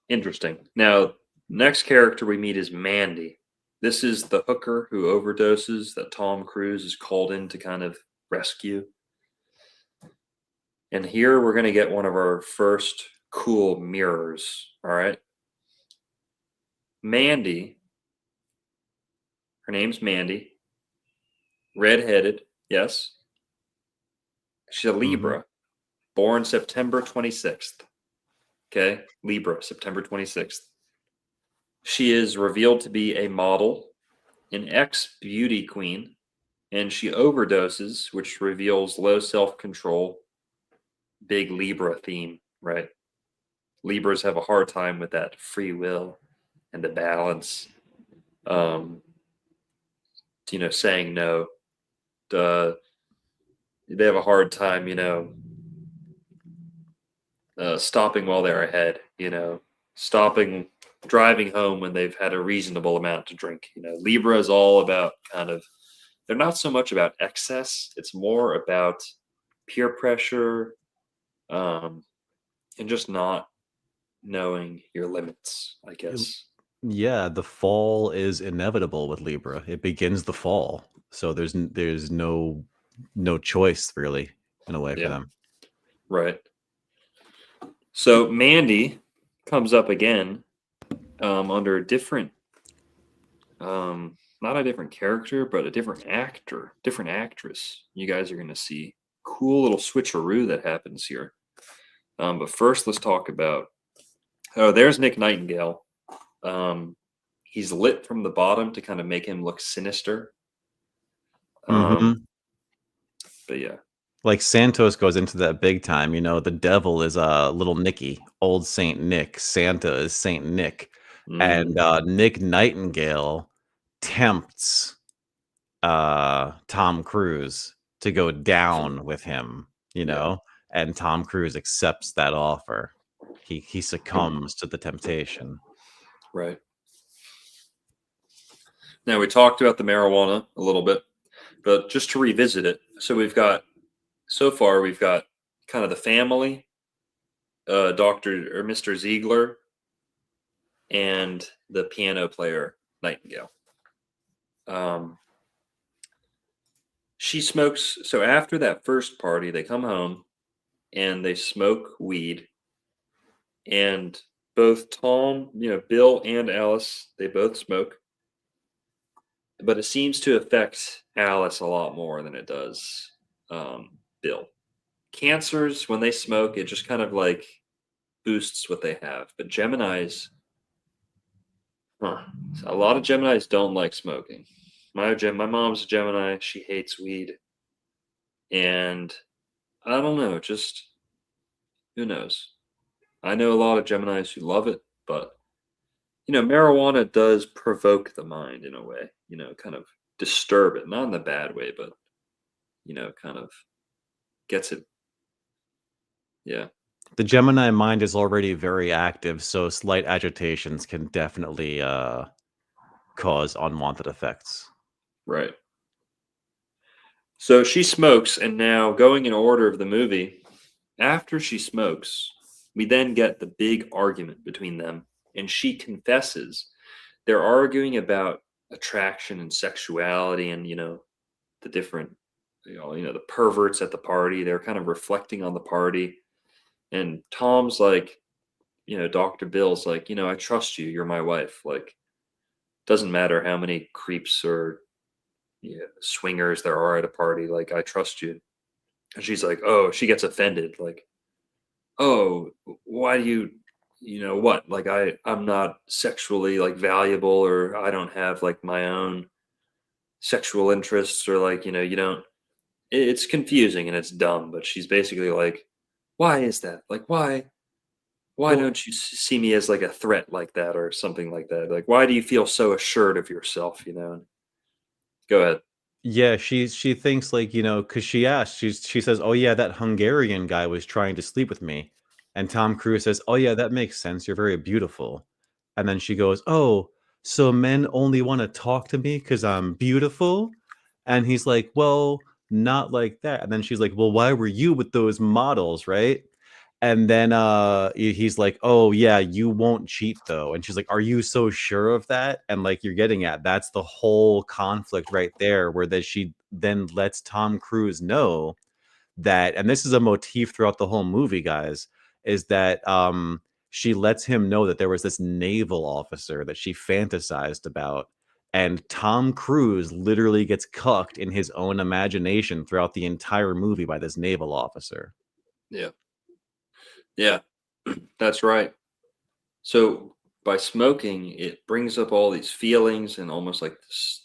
interesting. Now, next character we meet is Mandy. This is the hooker who overdoses that Tom Cruise is called in to kind of rescue. And here we're going to get one of our first cool mirrors. All right. Mandy, her name's Mandy, redheaded. Yes. She's a Mhm. Libra, born September 26th. Okay. Libra, September 26th. She is revealed to be a model, an ex beauty queen, and she overdoses, which reveals low self control. Big Libra theme, right? Libras have a hard time with that free will and the balance. Um, saying no. Uh, they have a hard time, stopping while they're ahead. Stopping, driving home when they've had a reasonable amount to drink. Libra is all about kind of. They're not so much about excess. It's more about peer pressure, and just not knowing your limits, I guess. Yeah, the fall is inevitable with Libra. It begins the fall, so there's no choice really in a way for Yeah, them. right. So Mandy comes up again under a different, not a different character, but a different actor, different actress. You guys are going to see cool little switcheroo that happens here. But first, let's talk about. Oh, there's Nick Nightingale. He's lit from the bottom to kind of make him look sinister. Mhm. But yeah, Like Santos goes into that big time. The devil is little Nicky, old Saint Nick. Santa is Saint Nick, and mm, Nick Nightingale tempts Tom Cruise to go down with him. You yeah, know, and Tom Cruise accepts that offer. He succumbs to the temptation. right. Now we talked about the marijuana a little bit, but just to revisit it. So far we've got kind of the family, Dr. or Mr. Ziegler, and the piano player Nightingale. She smokes. So after that first party, they come home and they smoke weed. And both Tom, Bill and Alice, they both smoke. But it seems to affect Alice a lot more than it does Bill. Cancers, when they smoke, it just kind of like boosts what they have. But Geminis, a lot of Geminis don't like smoking. My mom's a Gemini. She hates weed, and I don't know. Just who knows? I know a lot of Geminis who love it, but marijuana does provoke the mind in a way. Kind of disturb it, not in the bad way, but kind of gets it. Yeah, The Gemini mind is already very active, so slight agitations can definitely cause unwanted effects. right. So she smokes, and now going in order of the movie, after she smokes, we then get the big argument between them, and she confesses. They're arguing about attraction and sexuality, and the different, the perverts at the party. They're kind of reflecting on the party, and Tom's like, Dr. Bill's like, I trust you. You're my wife. Like, doesn't matter how many creeps or swingers there are at a party. Like, I trust you. And she's like, oh, she gets offended. Like, oh, why do you you know what, like I'm not sexually like valuable, or I don't have like my own sexual interests, or like, you know, you don't, it's confusing and it's dumb, but she's basically like, why is that? Like, why Well, don't you see me as like a threat like that, or something like that? Like, why do you feel so assured of yourself, you know? Go ahead. yeah, she thinks like, because she asked, she says, "Oh yeah, that Hungarian guy was trying to sleep with me." And Tom Cruise says, "Oh yeah, that makes sense. You're very beautiful." And then she goes, "Oh, so men only want to talk to me because I'm beautiful?" And he's like, "Well, not like that." And then she's like, "Well, why were you with those models, right?" And then he's like, "Oh yeah, you won't cheat though." And she's like, "Are you so sure of that?" And like you're getting at, that's the whole conflict right there, where that she then lets Tom Cruise know that, and this is a motif throughout the whole movie, guys, is that she lets him know that there was this naval officer that she fantasized about. And Tom Cruise literally gets cucked in his own imagination throughout the entire movie by this naval officer. Yeah. Yeah. That's right. So by smoking, it brings up all these feelings and almost like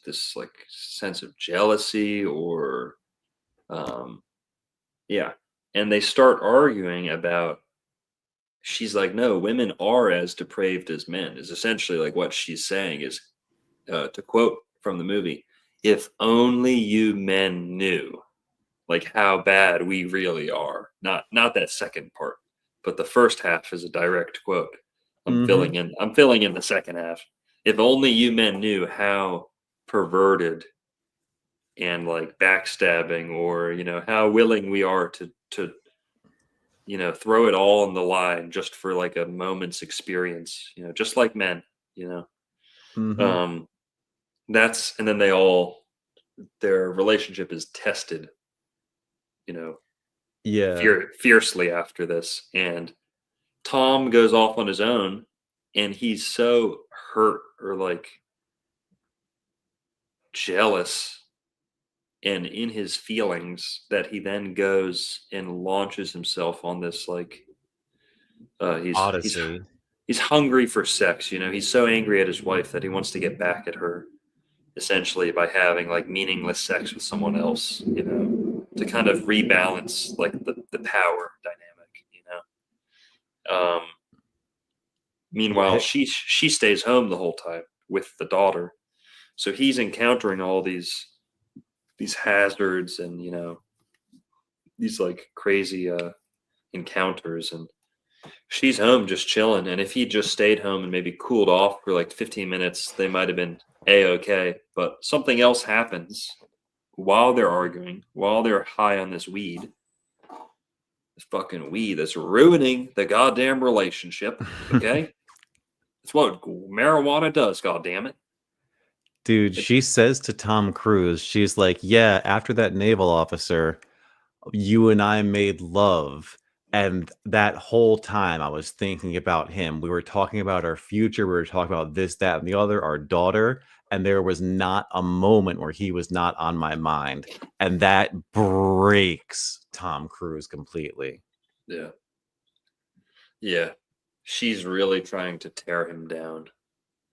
this like sense of jealousy, or um yeah. And they start arguing about, she's like, no, women are as depraved as men, is essentially like what she's saying is, to quote from the movie, if only you men knew like how bad we really are. Not that second part, but the first half is a direct quote. Hmm. I'm filling in the second half. If only you men knew how perverted and like backstabbing, or you know, how willing we are to you know, throw it all on the line just for like a moment's experience, you know, just like men, you know. Hmm. That's, and then they all, their relationship is tested, you know, Yeah. fiercely after this. And Tom goes off on his own, and he's so hurt or like jealous and in his feelings that he then goes and launches himself on this like, he's Odyssey. he's hungry for sex, you know. He's so angry at his wife that he wants to get back at her, essentially by having like meaningless sex with someone else, you know, to kind of rebalance like the power dynamic, you know. Meanwhile, Yeah. she stays home the whole time with the daughter, so he's encountering all these hazards, and you know, these like crazy encounters, and she's home just chilling. And if he just stayed home and maybe cooled off for like 15 minutes, they might have been a-okay. But something else happens while they're arguing, while they're high on this weed, this fucking weed that's ruining the goddamn relationship. Okay, that's what marijuana does. God damn it! Dude, It she says to Tom Cruise, she's like, "Yeah, after that naval officer, you and I made love. And that whole time I was thinking about him. We were talking about our future. We were talking about this, that, and the other, our daughter. And there was not a moment where he was not on my mind." And that breaks Tom Cruise completely. yeah, yeah. She's really trying to tear him down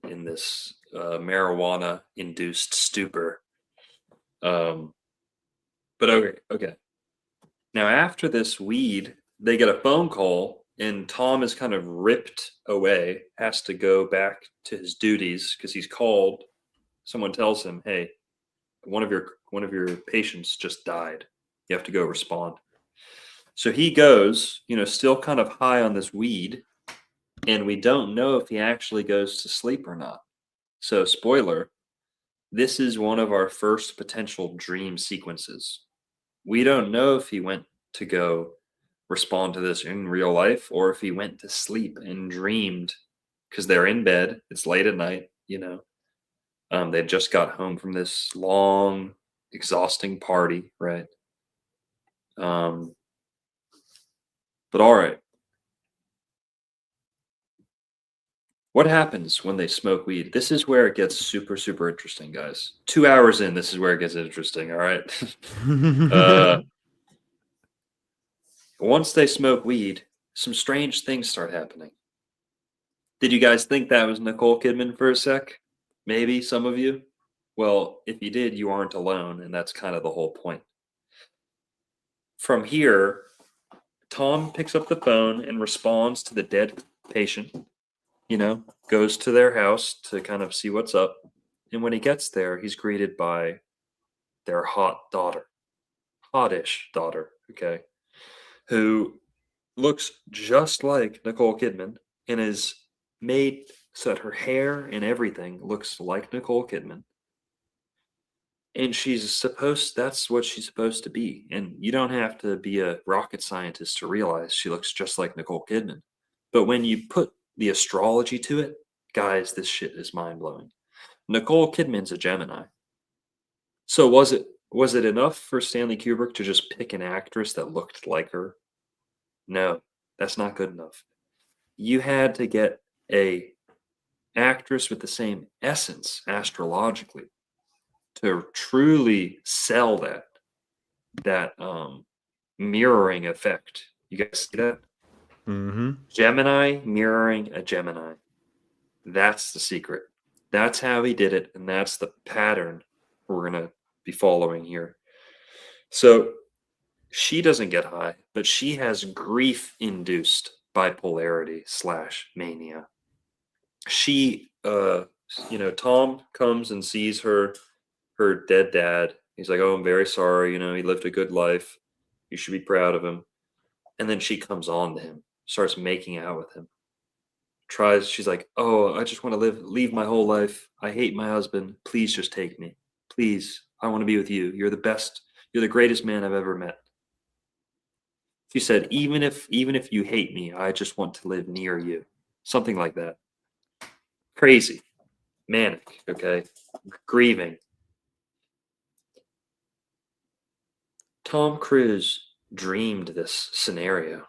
in this marijuana induced stupor. Um, but okay, okay. Now, after this weed, they get a phone call, and Tom is kind of ripped away, has to go back to his duties because he's called. Someone tells him, "Hey, one of your patients just died. You have to go respond." So he goes, you know, still kind of high on this weed, and we don't know if he actually goes to sleep or not. So, spoiler, this is one of our first potential dream sequences. We don't know if he went to go respond to this in real life, or if he went to sleep and dreamed, because they're in bed, it's late at night, you know. They just got home from this long, exhausting party, right? Um, but all right, what happens when they smoke weed? This is where it gets super, super interesting, guys. 2 hours in, this is where it gets interesting. All right. uh, Once they smoke weed, some strange things start happening. Did you guys think that was Nicole Kidman for a sec? Maybe some of you. Well, if you did, you aren't alone, and that's kind of the whole point. From here, Tom picks up the phone and responds to the dead patient, goes to their house to kind of see what's up. And when he gets there, he's greeted by their hot daughter, hottish daughter, okay, who looks just like Nicole Kidman and is made so that her hair and everything looks like Nicole Kidman. And that's what she's supposed to be. And you don't have to be a rocket scientist to realize she looks just like Nicole Kidman. But when you put the astrology to it, guys, this shit is mind blowing. Nicole Kidman's a Gemini. So was it enough for Stanley Kubrick to just pick an actress that looked like her? No, that's not good enough. You had to get a actress with the same essence astrologically to truly sell that mirroring effect. You guys see that? Mm-hmm. Gemini mirroring a Gemini. That's the secret. That's how he did it, and that's the pattern we're going to be following here. So she doesn't get high, but she has grief-induced bipolarity / mania. She, Tom comes and sees her dead dad. He's like, "Oh, I'm very sorry. He lived a good life. You should be proud of him." And then she comes on to him, starts making out with him. She's like, "Oh, I just want to leave my whole life. I hate my husband. Please just take me. Please, I want to be with you. You're the best. You're the greatest man I've ever met." She said, even if you hate me, I just want to live near you. Something like that. Crazy. Manic, okay? Grieving. Tom Cruise dreamed this scenario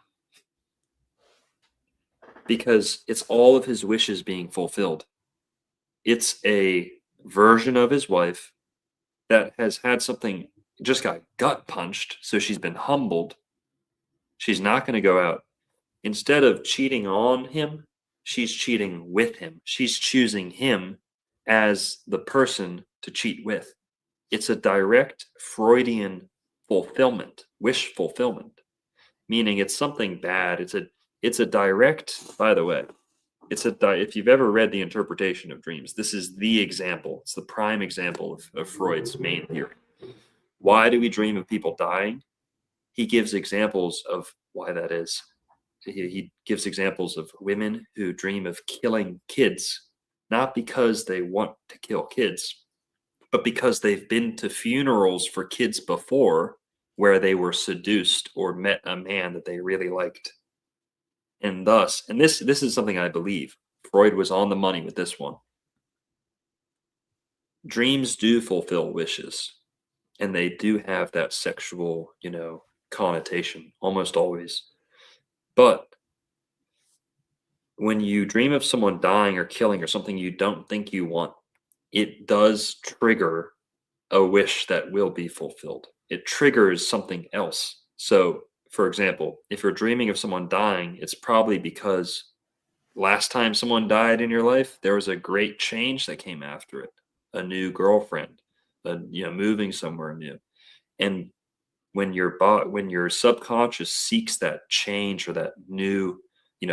because it's all of his wishes being fulfilled. It's a version of his wife that has had something, just got gut punched, so she's been humbled. She's not going to go out. Instead of cheating on him, she's cheating with him. She's choosing him as the person to cheat with. It's a direct Freudian fulfillment, wish fulfillment, meaning it's something bad. It's a direct, by the way, if you've ever read The Interpretation of Dreams, this is the example. It's the prime example of Freud's main theory. Why do we dream of people dying? He gives examples of why that is. He gives examples of women who dream of killing kids, not because they want to kill kids, but because they've been to funerals for kids before where they were seduced or met a man that they really liked. And thus, and this is something I believe, Freud was on the money with this one. Dreams do fulfill wishes, and they do have that sexual, connotation almost always. But when you dream of someone dying or killing or something you don't think you want, it does trigger a wish that will be fulfilled. It triggers something else. So, for example, if you're dreaming of someone dying, it's probably because last time someone died in your life, there was a great change that came after it. A new girlfriend, moving somewhere new. And when your subconscious seeks that change or that new,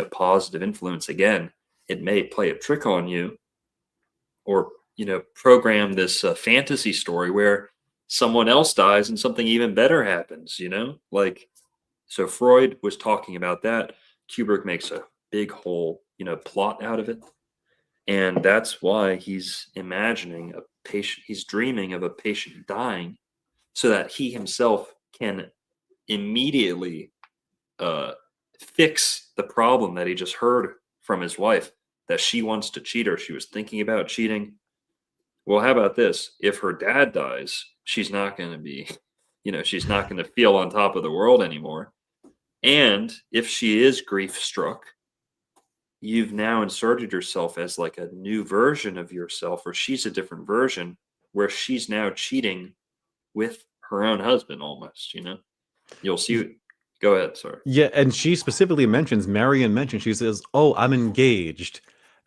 positive influence again, it may play a trick on you or, program this fantasy story where someone else dies and something even better happens, so Freud was talking about that. Kubrick makes a big whole, plot out of it. And that's why he's imagining a patient, he's dreaming of a patient dying so that he himself can immediately fix the problem that he just heard from his wife, that she wants to cheat or she was thinking about cheating. Well, how about this? If her dad dies, she's not going to be, she's not going to feel on top of the world anymore. And if she is grief struck, you've now inserted yourself as like a new version of yourself, or she's a different version where she's now cheating with her own husband almost, You'll see. Go ahead, sorry. Yeah, and she specifically mentions, Marion mentions, she says, "Oh, I'm engaged."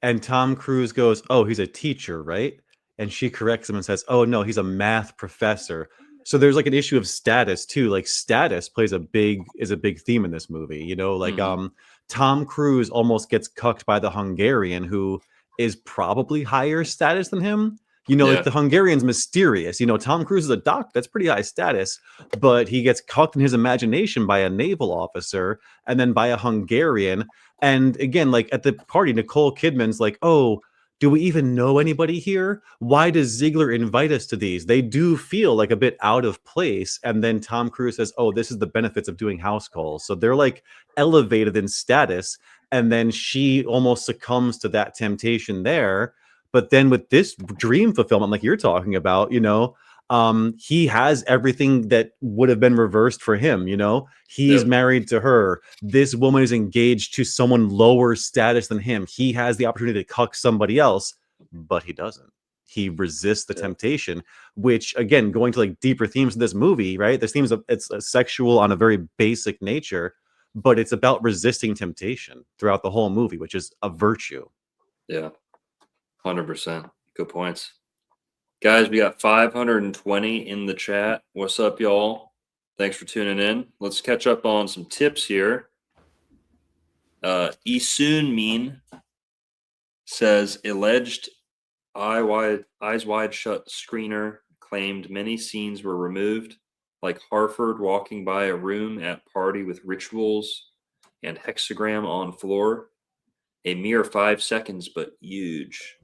And Tom Cruise goes, "Oh, he's a teacher, right?" And she corrects him and says, "Oh no, he's a math professor." So there's like an issue of status too. Like status is a big theme in this movie. You know, like Mhm. Tom Cruise almost gets cucked by the Hungarian who is probably higher status than him. You know, like Yeah. the Hungarian's mysterious. You know, Tom Cruise is a doc, that's pretty high status, but he gets cucked in his imagination by a naval officer and then by a Hungarian. And again, like at the party, Nicole Kidman's like, "Oh, do we even know anybody here? Why does Ziegler invite us to these? They do feel like a bit out of place." And then Tom Cruise says, "Oh, this is the benefits of doing house calls." So they're like elevated in status. And then she almost succumbs to that temptation there. But then with this dream fulfillment, like you're talking about, you know, he has everything that would have been reversed for him. You know, he's Yep. married to her. This woman is engaged to someone lower status than him. He has the opportunity to cuck somebody else, but he doesn't. He resists the Yeah. temptation, which again, going to like deeper themes of this movie, right? This themes of it's a sexual on a very basic nature, but it's about resisting temptation throughout the whole movie, which is a virtue. Yeah. 100%. Good points. Guys, we got 520 in the chat. What's up, y'all? Thanks for tuning in. Let's catch up on some tips here. Isun Mean says alleged eyes wide shut screener claimed many scenes were removed, like Harford walking by a room at party with rituals and hexagram on floor. A mere 5 seconds, but huge.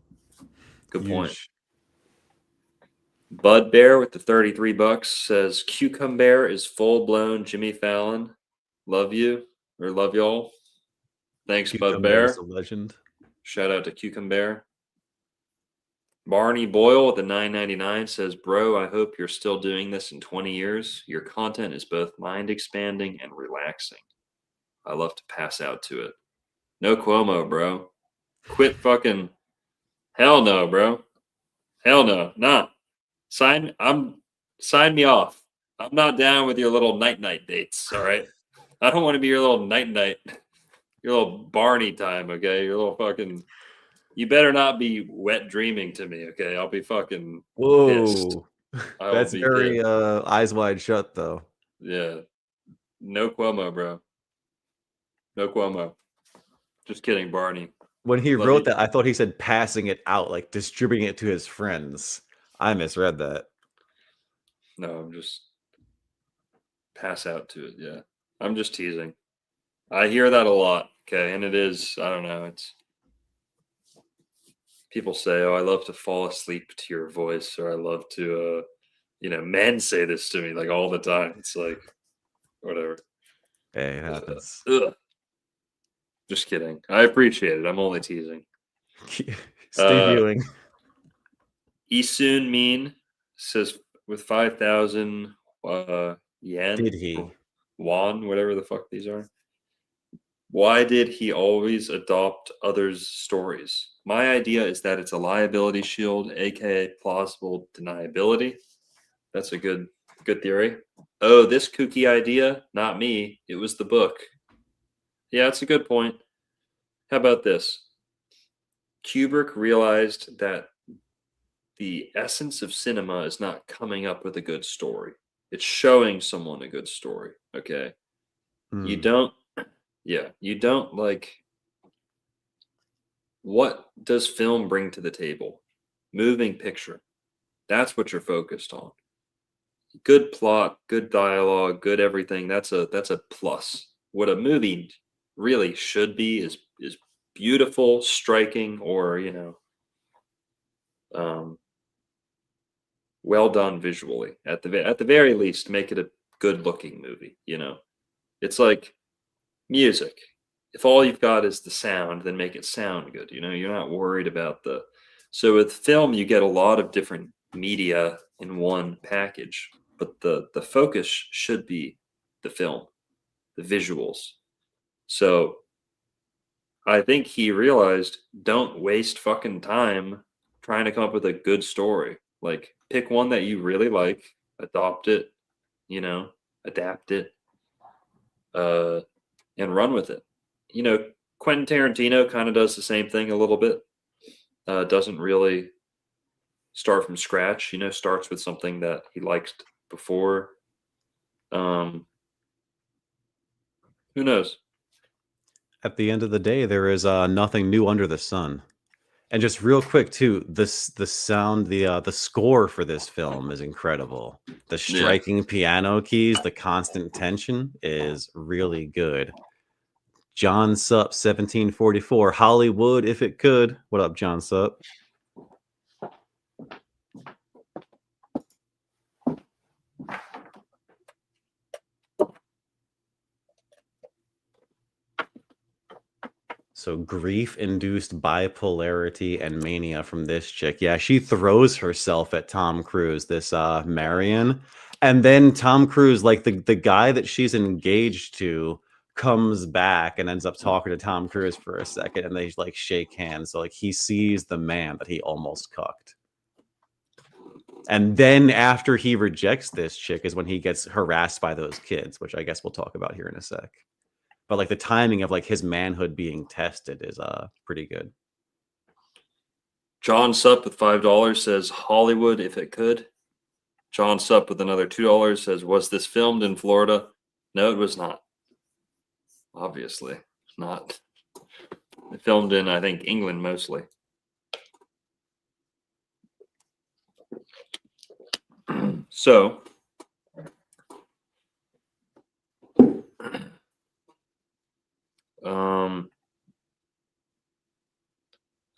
Good point. Huge. Bud Bear with the 33 bucks says Cucumber is full blown Jimmy Fallon. Love you or love y'all. Thanks, Bud Cucumber Bear. is a legend. Shout out to Cucumber. Barney Boyle with the 9.99 says, "Bro, I hope you're still doing this in 20 years. Your content is both mind expanding and relaxing. I love to pass out to it. No Cuomo, bro. Quit fucking. Hell no, bro. Hell no. Nah. Sign me off. I'm not down with your little night dates, all right? I don't want to be your little night, your little Barney time, okay? Your little fucking you better not be wet dreaming to me, okay? I'll be fucking pissed. Whoa. I will That's be very pissed. eyes wide shut though. Yeah. No Cuomo, bro. No Cuomo. Just kidding, Barney. When he Love wrote you. that, I thought he said passing it out, like distributing it to his friends. I misread that. No, I'm just pass out to it, yeah. I'm just teasing. I hear that a lot, okay? And it is, I don't know, it's people say, "Oh, I love to fall asleep to your voice," or "I love to men say this to me like all the time." It's like whatever. Hey, it happens. Ugh. Just kidding. I appreciate it. I'm only teasing. Stay viewing. Isun Mean says with 5,000 yen, Did he? won, whatever the fuck these are. Why did he always adopt others' stories? My idea is that it's a liability shield, aka plausible deniability. That's a good theory. Oh, this kooky idea, not me. It was the book. Yeah, that's a good point. How about this? Kubrick realized that the essence of cinema is not coming up with a good story. It's showing someone a good story. Okay. You Hmm. don't, you don't like, what does film bring to the table? Moving picture. That's what you're focused on. Good plot, good dialogue, good everything. That's a plus. What a movie really should be is beautiful, striking, or well done visually. At the very least, make it a good looking movie. It's like music. If all you've got is the sound, then make it sound good. You're not worried about the. So with film, you get a lot of different media in one package, but the focus should be the film, the visuals. So I think he realized, don't waste fucking time trying to come up with a good story. Like, pick one that you really like, adopt it, adapt it, and run with it. Quentin Tarantino kind of does the same thing a little bit. doesn't really start from scratch. Starts with something that he liked before. Who knows? At the end of the day, there is nothing new under the sun. And just real quick too, the sound, the score for this film is incredible. The Yeah. striking piano keys, the constant tension is really good. John Sup, 1744, Hollywood if it could. What up, John Sup? So grief-induced bipolarity and mania from this chick. Yeah, she throws herself at Tom Cruise, this Marion. And then Tom Cruise, like the guy that she's engaged to, comes back and ends up talking to Tom Cruise for a second, and they like shake hands. So like he sees the man that he almost cucked. And then after he rejects this chick is when he gets harassed by those kids, which I guess we'll talk about here in a sec. But like the timing of like his manhood being tested is pretty good. John Sup with $5 says Hollywood if it could. John Sup with another $2 says, was this filmed in Florida? No, it was not. Obviously not. It filmed in, I think, England mostly. So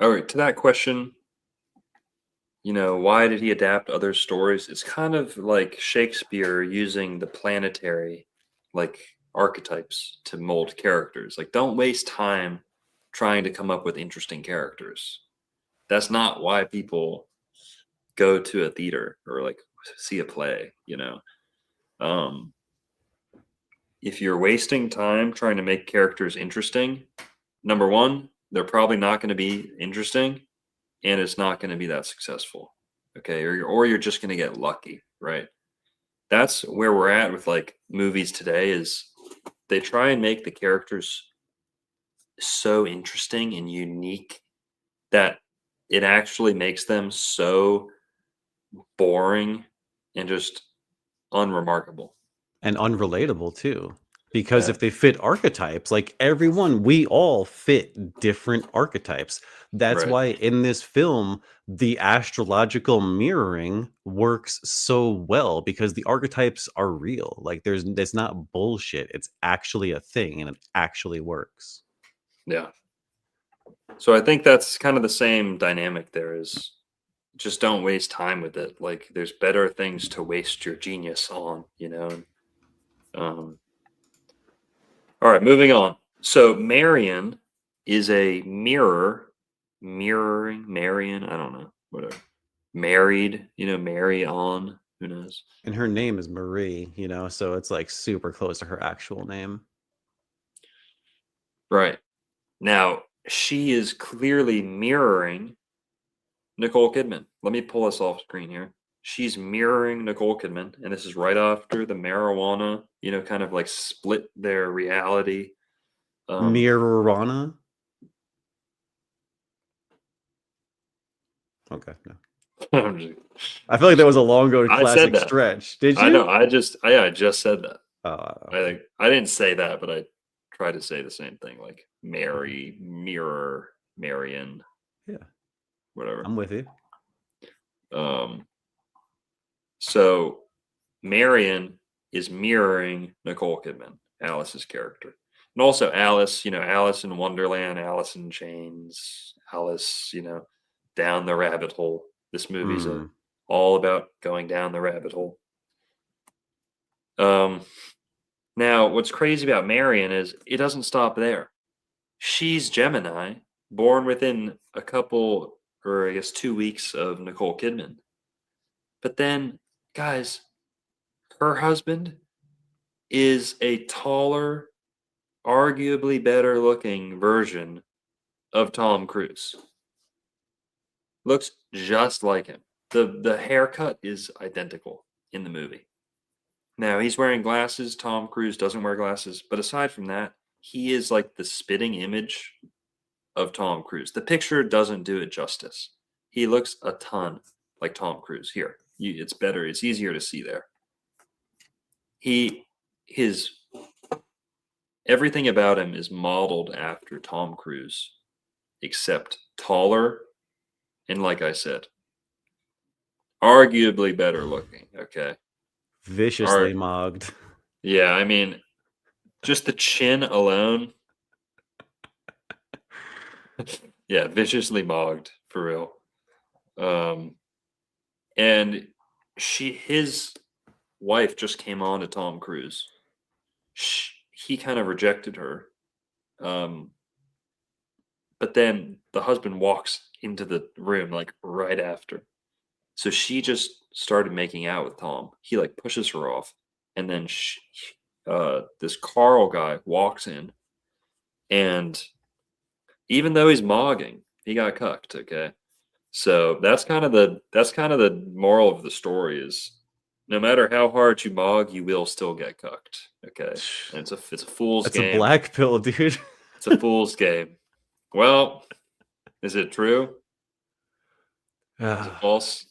all right, to that question, why did he adapt other stories? It's kind of like Shakespeare using the planetary like archetypes to mold characters. Like, don't waste time trying to come up with interesting characters. That's not why people go to a theater or like see a play, if you're wasting time trying to make characters interesting, number one, they're probably not going to be interesting, and it's not going to be that successful. Okay, or you're just going to get lucky, right? That's where we're at with like movies today. Is they try and make the characters so interesting and unique that it actually makes them so boring and just unremarkable And unrelatable too. Because Yeah. if they fit archetypes, like everyone, we all fit different archetypes. That's Right. why in this film, the astrological mirroring works so well because the archetypes are real. Like it's not bullshit. It's actually a thing and it actually works. Yeah. So I think that's kind of the same dynamic there is just don't waste time with it. Like there's better things to waste your genius on, All right, moving on. So Marion is a mirroring Marion, I don't know, whatever. Married, marry on, who knows? And her name is Marie, so it's like super close to her actual name. Right. Now, she is clearly mirroring Nicole Kidman. Let me pull this off screen here. She's mirroring Nicole Kidman, and this is right after the marijuana, kind of like split their reality. Mirrorana? Okay, no. I feel like that was a long ago classic stretch. Did you? I know. I just said that. Oh, I didn't say that, but I tried to say the same thing, like Mary, mirror, Marion. Yeah. Whatever. I'm with you. So Marion is mirroring Nicole Kidman, Alice's character. And also Alice, Alice in Wonderland, Alice in Chains, Alice, down the rabbit hole. This movie's all about going down the rabbit hole. Now, what's crazy about Marion is it doesn't stop there. She's Gemini, born within a couple, or I guess 2 weeks of Nicole Kidman. But then, guys, her husband is a taller, arguably better looking version of Tom Cruise. Looks just like him. The haircut is identical in the movie. Now, he's wearing glasses. Tom Cruise doesn't wear glasses. But aside from that, he is like the spitting image of Tom Cruise. The picture doesn't do it justice. He looks a ton like Tom Cruise. Here, it's better. It's easier to see there. His everything about him is modeled after Tom Cruise, except taller and, like I said, arguably better looking. Okay. Viciously mogged. Yeah, I mean, just the chin alone. Yeah, viciously mogged for real. And his wife just came on to Tom Cruise. He kind of rejected her. But then the husband walks into the room like right after. So she just started making out with Tom. He like pushes her off, and then this Carl guy walks in, and even though he's mogging, he got cucked. Okay, so that's kind of the moral of the story is, no matter how hard you mog, you will still get cucked. Okay, and it's a fool's That's game. a black pill, dude. It's a fool's game. Well, is it true? Is it false?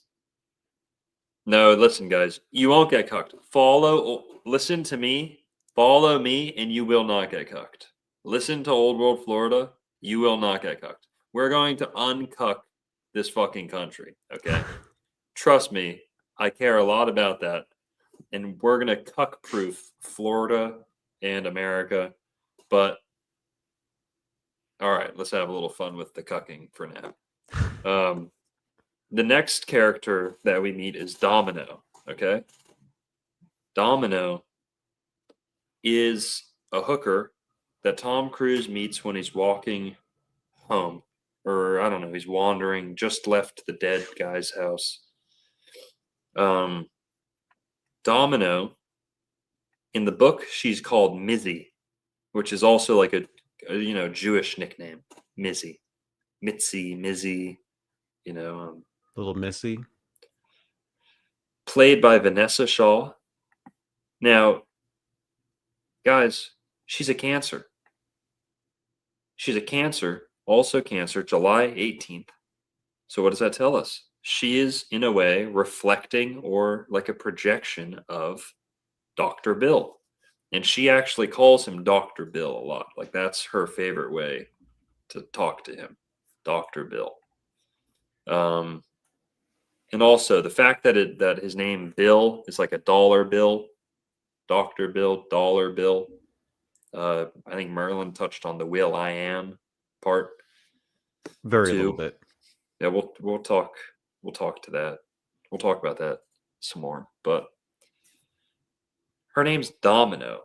No, listen, guys. You won't get cucked. Listen to me. Follow me, and you will not get cucked. Listen to Old World Florida. You will not get cucked. We're going to uncuck this fucking country, okay? Trust me, I care a lot about that. And we're going to cuck-proof Florida and America. But, all right, let's have a little fun with the cucking for now. The next character that we meet is Domino, okay? Domino is a hooker that Tom Cruise meets when he's walking home. Or, I don't know, he's wandering, just left the dead guy's house. Domino, in the book, she's called Mizzy, which is also like a Jewish nickname. Mitzi, Mizzy, Little Missy. Played by Vanessa Shaw. Now, guys, she's a Cancer. She's a Cancer, also Cancer, July 18th. So what does that tell us? She is, in a way, reflecting or like a projection of Dr. Bill. And she actually calls him Dr. Bill a lot. Like, that's her favorite way to talk to him, Dr. Bill. And also the fact that his name Bill is like a dollar bill, Dr. Bill, dollar bill. I think Merlin touched on the Will I Am part. Very little bit. Yeah, we'll talk to that. We'll talk about that some more. But her name's Domino.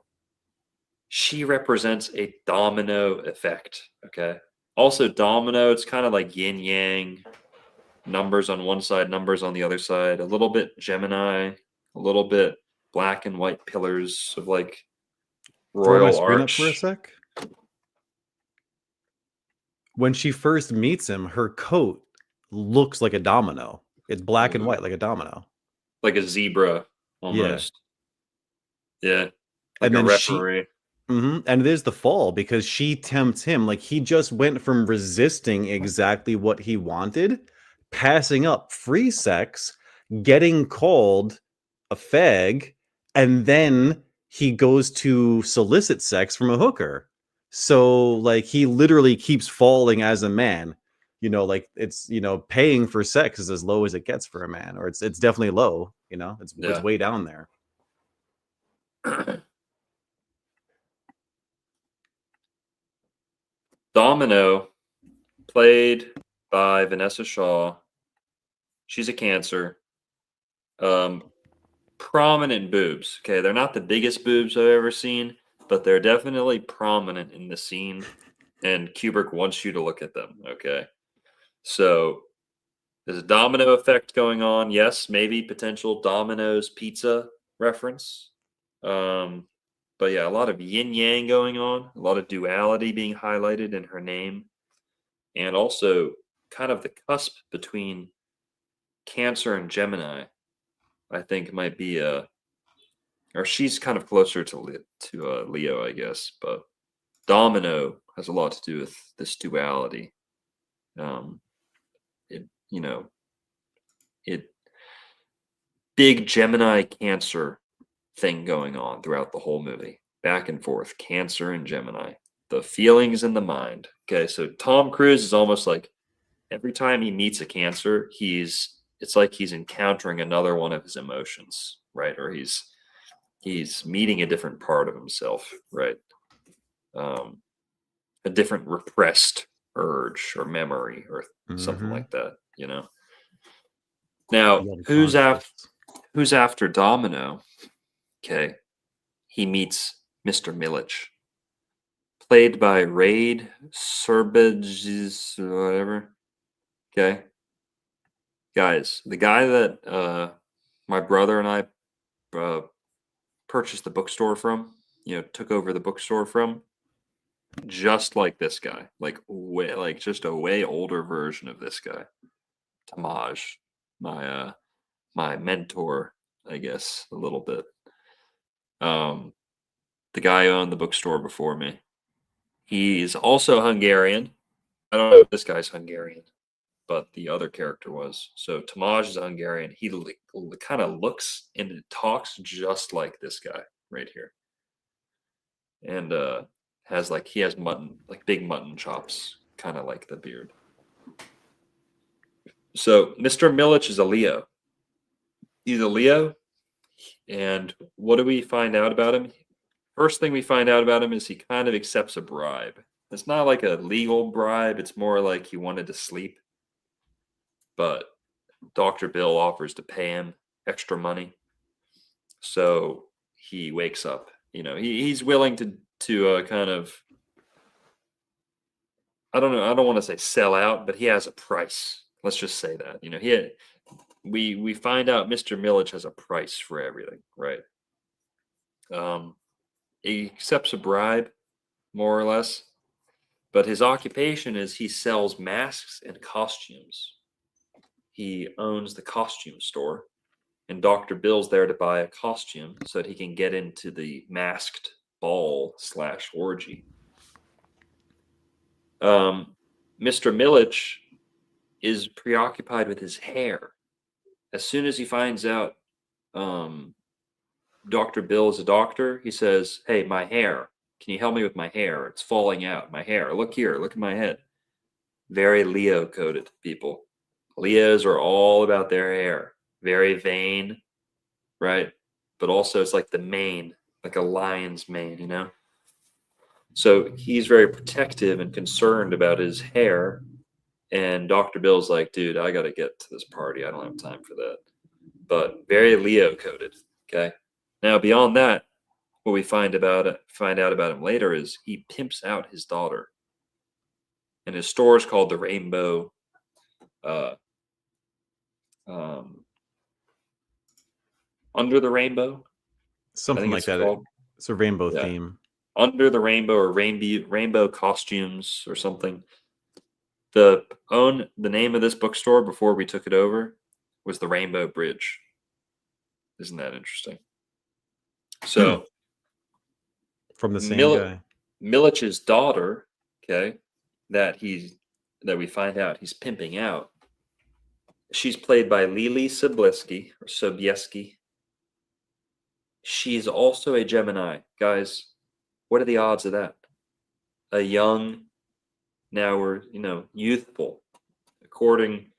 She represents a domino effect. Okay. Also, domino, it's kind of like yin yang. Numbers on one side, numbers on the other side. A little bit Gemini, a little bit black and white pillars of like Throw my royal screen up arch. for a sec. When she first meets him, her coat looks like a domino. It's black and white, like a domino. Like a zebra, almost. Yeah. Like and a then referee. And it is the fall because she tempts him. Like, he just went from resisting exactly what he wanted, passing up free sex, getting called a fag, and then he goes to solicit sex from a hooker. So, like, he literally keeps falling as a man. Like, it's, paying for sex is as low as it gets for a man, or it's definitely low. It's way down there. Domino, played by Vanessa Shaw. She's a Cancer. Prominent boobs. Okay, they're not the biggest boobs I've ever seen, but they're definitely prominent in the scene, and Kubrick wants you to look at them. Okay, so there's a domino effect going on. Yes, maybe potential Domino's Pizza reference. But yeah, a lot of yin yang going on, a lot of duality being highlighted in her name, and also kind of the cusp between Cancer and Gemini. I think might be or she's kind of closer to Leo, I guess. But Domino, has a lot to do with this duality. It big Gemini Cancer thing going on throughout the whole movie, back and forth, Cancer and Gemini, the feelings in the mind. Okay, so Tom Cruise is almost like every time he meets a Cancer, it's like he's encountering another one of his emotions, right? Or he's meeting a different part of himself, right? A different repressed urge or memory or something like that, you know. Now, who's after Domino? Okay, he meets Mr. Milich, played by Raid Serbages or whatever. Okay, guys, the guy that my brother and I purchased the bookstore from, took over the bookstore from, just like this guy, like just a way older version of this guy, Tamaj, my mentor, I guess, a little bit. The guy who owned the bookstore before me. He's also Hungarian. I don't know if this guy's Hungarian, but the other character was. So Tamaj is Hungarian. He kind of looks and talks just like this guy right here. And he has mutton, like big mutton chops, kind of like the beard. So Mr. Milich is a Leo. He's a Leo. And what do we find out about him? First thing we find out about him is he kind of accepts a bribe. It's not like a legal bribe. It's more like he wanted to sleep. But Dr. Bill offers to pay him extra money. So he wakes up. He's willing to kind of, I don't know, I don't want to say sell out, but he has a price. Let's just say that. We find out Mr. Milich has a price for everything, right? He accepts a bribe, more or less, but his occupation is he sells masks and costumes. He owns the costume store, and Dr. Bill's there to buy a costume so that he can get into the masked ball / orgy. Mr. Milich is preoccupied with his hair. As soon as he finds out Dr. Bill is a doctor, he says, "Hey, my hair. Can you help me with my hair? It's falling out. My hair. Look here. Look at my head." Very Leo coded people. Leos are all about their hair. Very vain, right? But also it's like the mane, like a lion's mane, So he's very protective and concerned about his hair. And Dr. Bill's like, "Dude, I got to get to this party. I don't have time for that." But very Leo coded. Okay. Now, beyond that, what we find out about him later is he pimps out his daughter. And his store is called the Rainbow. Under the Rainbow, something like that. It's a rainbow theme. Under the Rainbow or Rainbow Costumes or something. The name of this bookstore before we took it over was the Rainbow Bridge. Isn't that interesting? So from the same guy, Milich's daughter, okay, that we find out he's pimping out. She's played by Lily Sobieski. She's also a Gemini, guys. What are the odds of that? A young, now we're youthful, according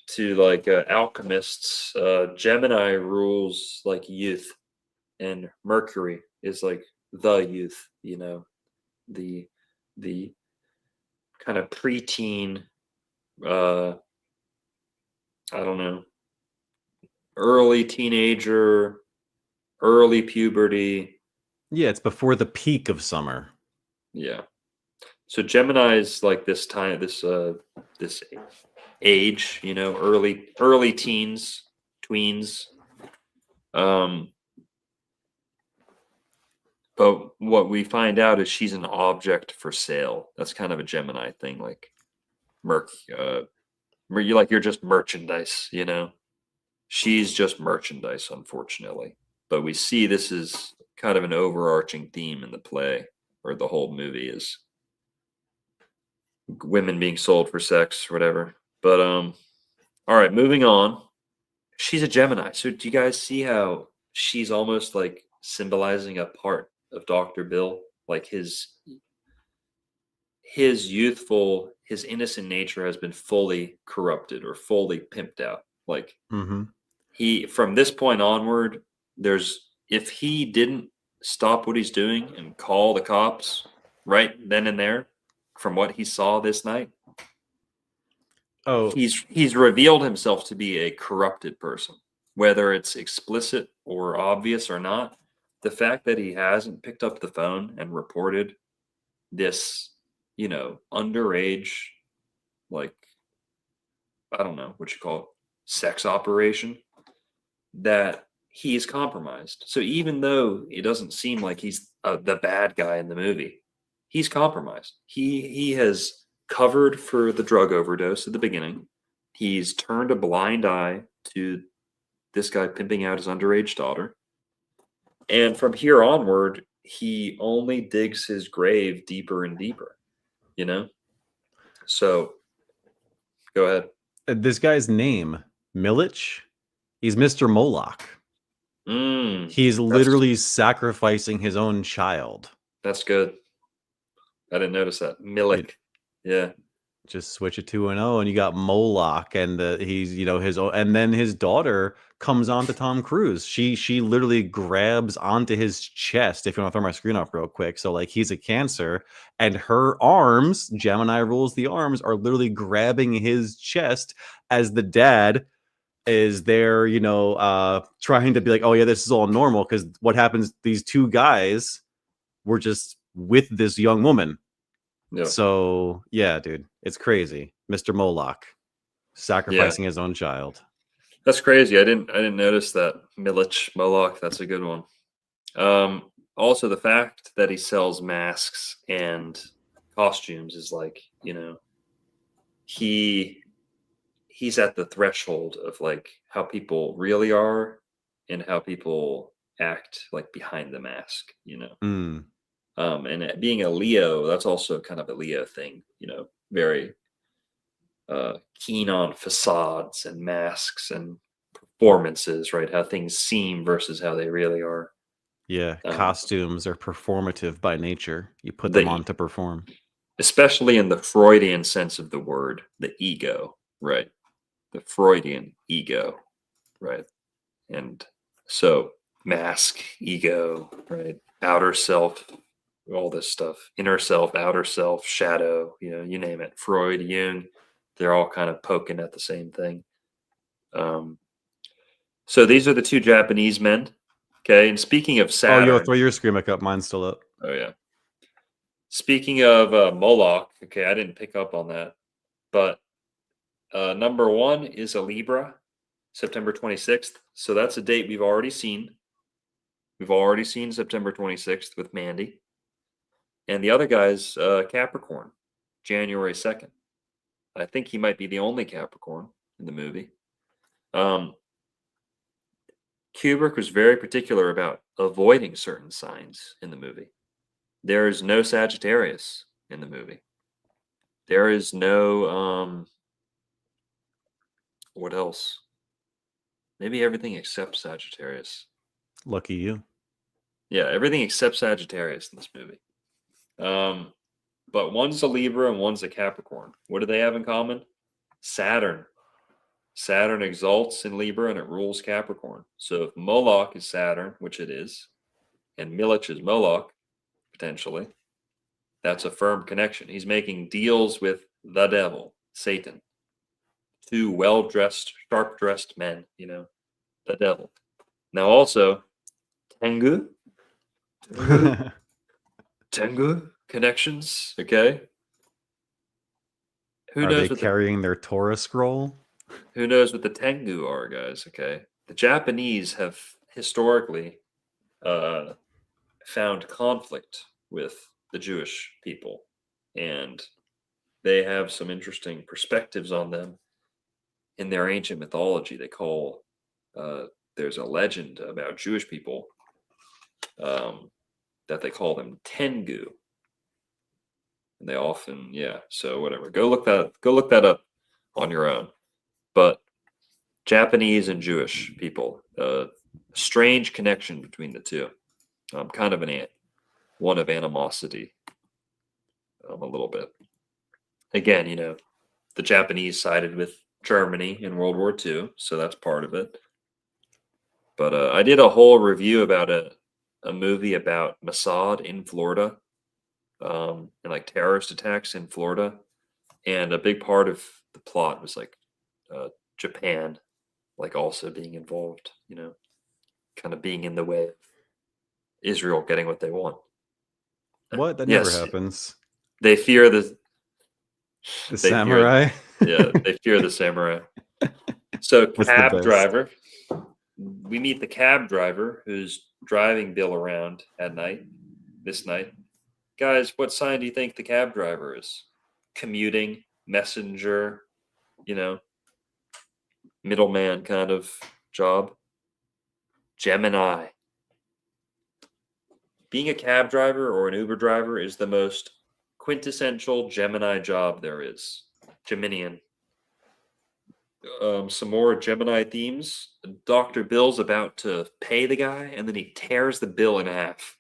to like alchemists. Gemini rules like youth, and Mercury is like the youth. The kind of preteen. I don't know, early teenager, early puberty. Yeah, it's before the peak of summer. Yeah. So Gemini is like this time, this age, early teens, tweens. But what we find out is she's an object for sale. That's kind of a Gemini thing, like you're just merchandise, She's just merchandise, unfortunately. But we see this is kind of an overarching theme in the play, or the whole movie is women being sold for sex or whatever. But all right, moving on. She's a Gemini. So do you guys see how she's almost like symbolizing a part of Dr. Bill? Like his youthful, his innocent nature has been fully corrupted or fully pimped out. Like Mm-hmm. he, from this point onward, if he didn't stop what he's doing and call the cops right then and there, from what he saw this night, Oh, he's revealed himself to be a corrupted person, whether it's explicit or obvious or not. The fact that he hasn't picked up the phone and reported this, underage, like, I don't know what you call it, sex operation, that he's compromised. So even though it doesn't seem like he's the bad guy in the movie, he's compromised. He has covered for the drug overdose at the beginning. He's turned a blind eye to this guy pimping out his underage daughter. And from here onward, he only digs his grave deeper and deeper, you know? So go ahead. this guy's name, Milich, he's Mr. Moloch. He's literally sacrificing his own child. That's good. I didn't notice that. Milik. Yeah. Just switch it to an O, and you got Moloch, and he's his own, and then his daughter comes on to Tom Cruise. She literally grabs onto his chest. If you want to throw my screen off real quick, so like he's a Cancer, and her arms, Gemini rules the arms, are literally grabbing his chest as the dad is there, trying to be like, oh yeah, this is all normal, because what happens? These two guys were just with this young woman. Yeah. So yeah, dude, it's crazy. Mr. Moloch sacrificing his own child. That's crazy. I didn't notice that. Milich, Moloch, that's a good one. Also the fact that he sells masks and costumes is like, he's at the threshold of like how people really are and how people act like behind the mask, and being a Leo, that's also kind of a Leo thing, very keen on facades and masks and performances, right? How things seem versus how they really are. Yeah, costumes are performative by nature. You put them on to perform. Especially in the Freudian sense of the word, the ego, right? The Freudian ego, right? And so mask, ego, right? Outer self, all this stuff, inner self, outer self, shadow, you name it. Freud, Jung, they're all kind of poking at the same thing. So these are the two Japanese men. Okay. And speaking of Saturn. Oh, yo, throw your screen back up. Mine's still up. Oh, yeah. Speaking of Moloch, okay, I didn't pick up on that. But number one is a Libra, September 26th. So that's a date we've already seen. We've already seen September 26th with Mandy. And the other guy's Capricorn, January 2nd. I think he might be the only Capricorn in the movie. Kubrick was very particular about avoiding certain signs in the movie. There is no Sagittarius in the movie. There is no, what else? Maybe everything except Sagittarius. Lucky you. Yeah, everything except Sagittarius in this movie. But one's a Libra and one's a Capricorn. What do they have in common? Saturn. Saturn exalts in Libra and it rules Capricorn. So if Moloch is Saturn, which it is, and Milich is Moloch, potentially, that's a firm connection. He's making deals with the devil, Satan. Two well-dressed, sharp-dressed men, the devil. Now also, Tengu connections, okay? Are they carrying their Torah scroll? Who knows what the Tengu are, guys, okay? The Japanese have historically found conflict with the Jewish people, and they have some interesting perspectives on them in their ancient mythology. They call, there's a legend about Jewish people that they call them Tengu. and they often, yeah. So whatever, go look that up on your own. But Japanese and Jewish people, strange connection between the two. Kind of one of animosity, a little bit. Again, the Japanese sided with Germany in World War II, so that's part of it. But I did a whole review about a movie about Mossad in Florida, and like terrorist attacks in Florida, and a big part of the plot was like Japan, like also being involved, kind of being in the way of Israel getting what they want. What? That never Yes, happens. they fear The they samurai. fear, they fear the samurai. So What's the cab best? driver, we meet the cab driver who's driving Bill around at night, this night. Guys, what sign do you think the cab driver is? Commuting, messenger, middleman kind of job. Gemini. Being a cab driver or an Uber driver is the most quintessential Gemini job there is. Geminian. Some more Gemini themes. Dr. Bill's about to pay the guy, and then he tears the bill in half.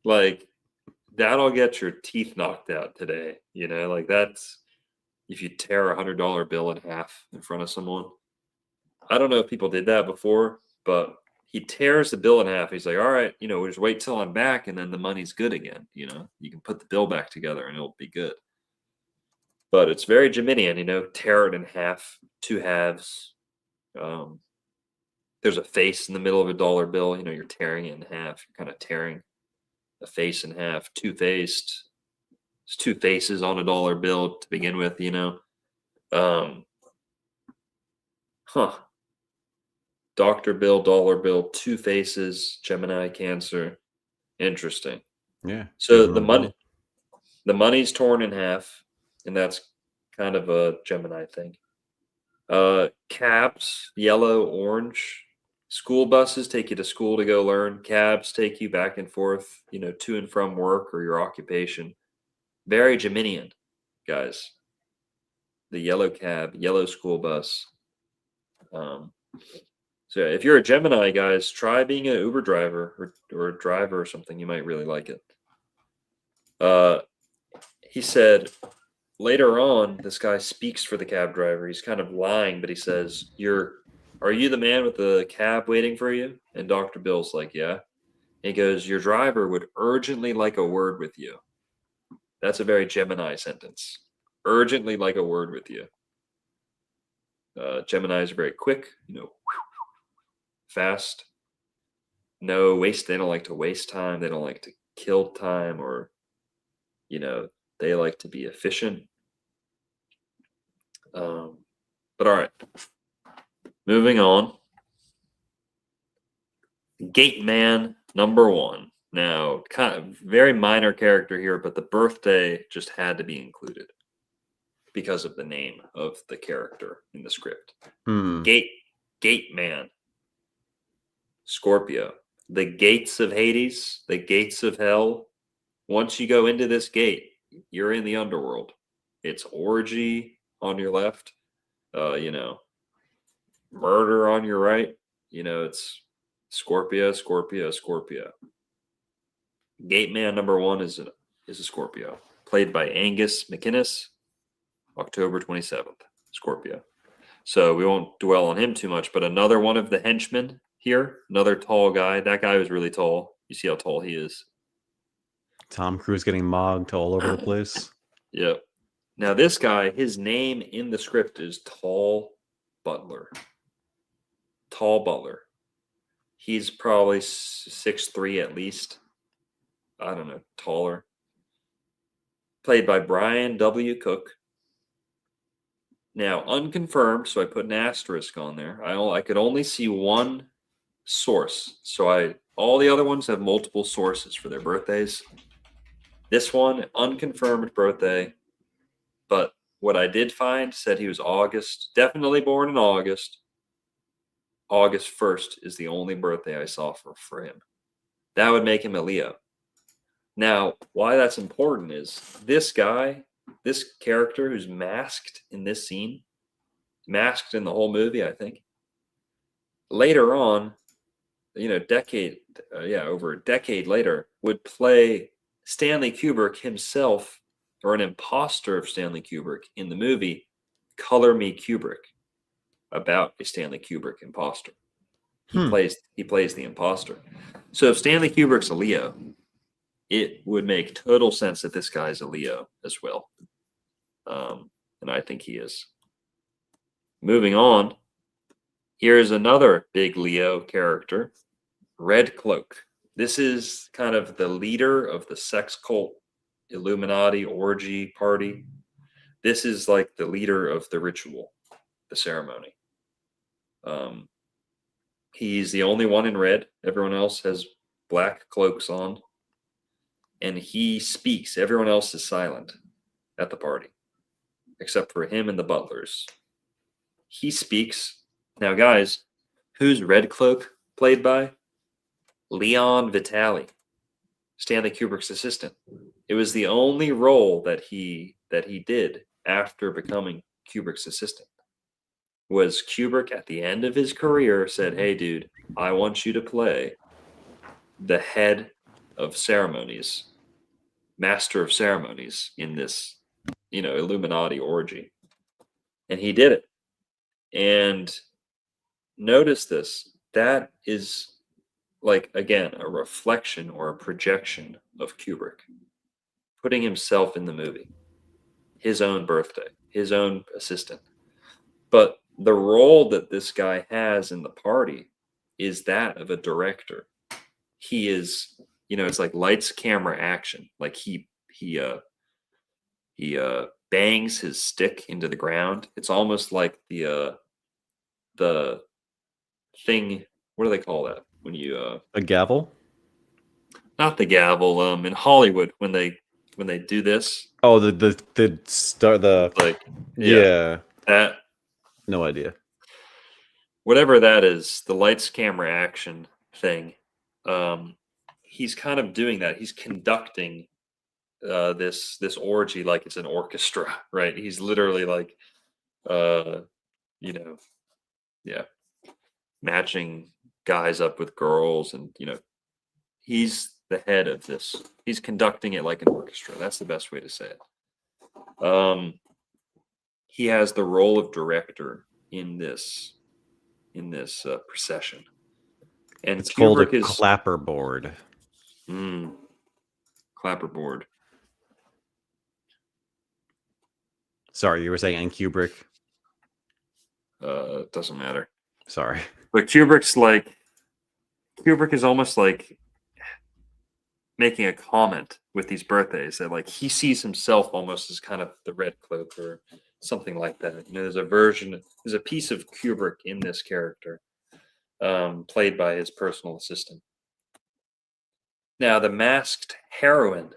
Like, that'll get your teeth knocked out today. Like that's if you tear $100 bill in half in front of someone. I don't know if people did that before, but he tears the bill in half. He's like, all right, we'll just wait till I'm back, and then the money's good again. You can put the bill back together and it'll be good. But it's very Geminian, tear it in half, two halves. There's a face in the middle of a dollar bill. You're tearing it in half. You're kind of tearing a face in half, two-faced. There's two faces on a dollar bill to begin with, Dr. Bill, dollar bill, two faces, Gemini, Cancer. Interesting. Yeah. So the money's torn in half, and that's kind of a Gemini thing. Cabs, yellow, orange. School buses take you to school to go learn. Cabs take you back and forth, to and from work or your occupation. Very Geminian, guys. The yellow cab, yellow school bus. So if you're a Gemini, guys, try being an Uber driver or a driver or something. You might really like it. He said later on, this guy speaks for the cab driver. He's kind of lying, but he says, are you the man with the cab waiting for you? And Dr. Bill's like, yeah. And he goes, your driver would urgently like a word with you. That's a very Gemini sentence. Urgently like a word with you. Geminis are very quick, fast. No waste. They don't like to waste time. They don't like to kill time, or, they like to be efficient. But all right. Moving on. Gate Man number 1. Now, kind of very minor character here, but the birthday just had to be included because of the name of the character in the script. Gate Man. Scorpio. The gates of Hades, the gates of hell. Once you go into this gate, you're in the underworld. It's orgy on your left, murder on your right. It's Scorpio, Scorpio, Scorpio. Gate Man number 1 is a Scorpio, played by Angus McInnes, October 27th, Scorpio. So we won't dwell on him too much, but another one of the henchmen here, another tall guy. That guy was really tall. You see how tall he is. Tom Cruise getting mogged all over the place. Yep. Now this guy, his name in the script is Tall Butler. Tall Butler. He's probably 6'3" at least. I don't know, taller. Played by Brian W. Cook. Now, unconfirmed, so I put an asterisk on there. I could only see one source. So all the other ones have multiple sources for their birthdays. This one, unconfirmed birthday. But what I did find said he was August, definitely born in August. August 1st is the only birthday I saw for him. That would make him a Leo. Now, why that's important is this guy, this character who's masked in this scene, masked in the whole movie, I think. Later on, over a decade later, would play Stanley Kubrick himself, or an imposter of Stanley Kubrick in the movie Color Me Kubrick, about a Stanley Kubrick imposter. He plays the imposter. So if Stanley Kubrick's a Leo, it would make total sense that this guy's a Leo as well. And I think he is. Moving on, here's another big Leo character, Red Cloak. This is kind of the leader of the sex cult Illuminati orgy party. This is like the leader of the ritual, the ceremony. He's the only one in red. Everyone else has black cloaks on. And he speaks. Everyone else is silent at the party, except for him and the butlers. He speaks. Now, guys, who's Red Cloak played by? Leon Vitali, Stanley Kubrick's assistant. It was the only role that he did after becoming Kubrick's assistant. Was Kubrick at the end of his career said, "Hey, dude, I want you to play the head of ceremonies, master of ceremonies in this, Illuminati orgy," and he did it. And notice this: that is, like, again, a reflection or a projection of Kubrick, putting himself in the movie, his own birthday, his own assistant. But the role that this guy has in the party is that of a director. He is, it's like lights, camera, action. Like he bangs his stick into the ground. It's almost like the thing. What do they call that when you A gavel? not the gavel? In Hollywood when they do this. Oh, the star, the Like yeah. that. No idea. Whatever that is, the lights, camera, action thing. He's kind of doing that. He's conducting this orgy like it's an orchestra, right? He's literally like, matching guys up with girls, and he's the head of this. He's conducting it like an orchestra. That's the best way to say it. He has the role of director in this procession, and It's called a Kubrick is clapperboard. Clapperboard. Sorry, you were saying and Kubrick. Doesn't matter. Sorry. But Kubrick is almost like making a comment with these birthdays that, like, he sees himself almost as kind of the Red Cloak or something like that. There's a piece of Kubrick in this character, played by his personal assistant. Now, the masked heroine,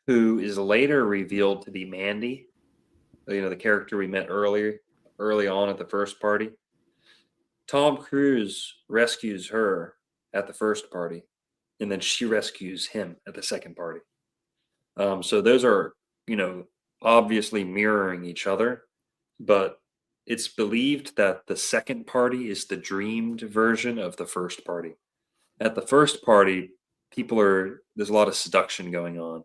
who is later revealed to be Mandy, the character we met early on at the first party. Tom Cruise rescues her at the first party, and then she rescues him at the second party. So those are, obviously mirroring each other, but it's believed that the second party is the dreamed version of the first party. At the first party, there's a lot of seduction going on,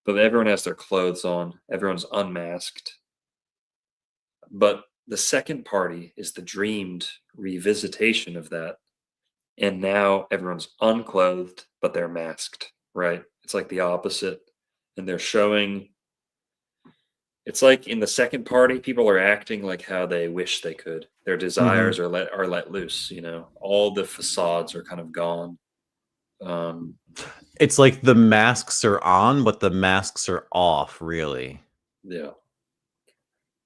but everyone has their clothes on, everyone's unmasked. But the second party is the dreamed revisitation of that. And now everyone's unclothed, but they're masked, right? It's like the opposite. And they're showing, it's like in the second party, people are acting like how they wish they could. Their desires are let loose, all the facades are kind of gone. It's like the masks are on, but the masks are off, really. Yeah.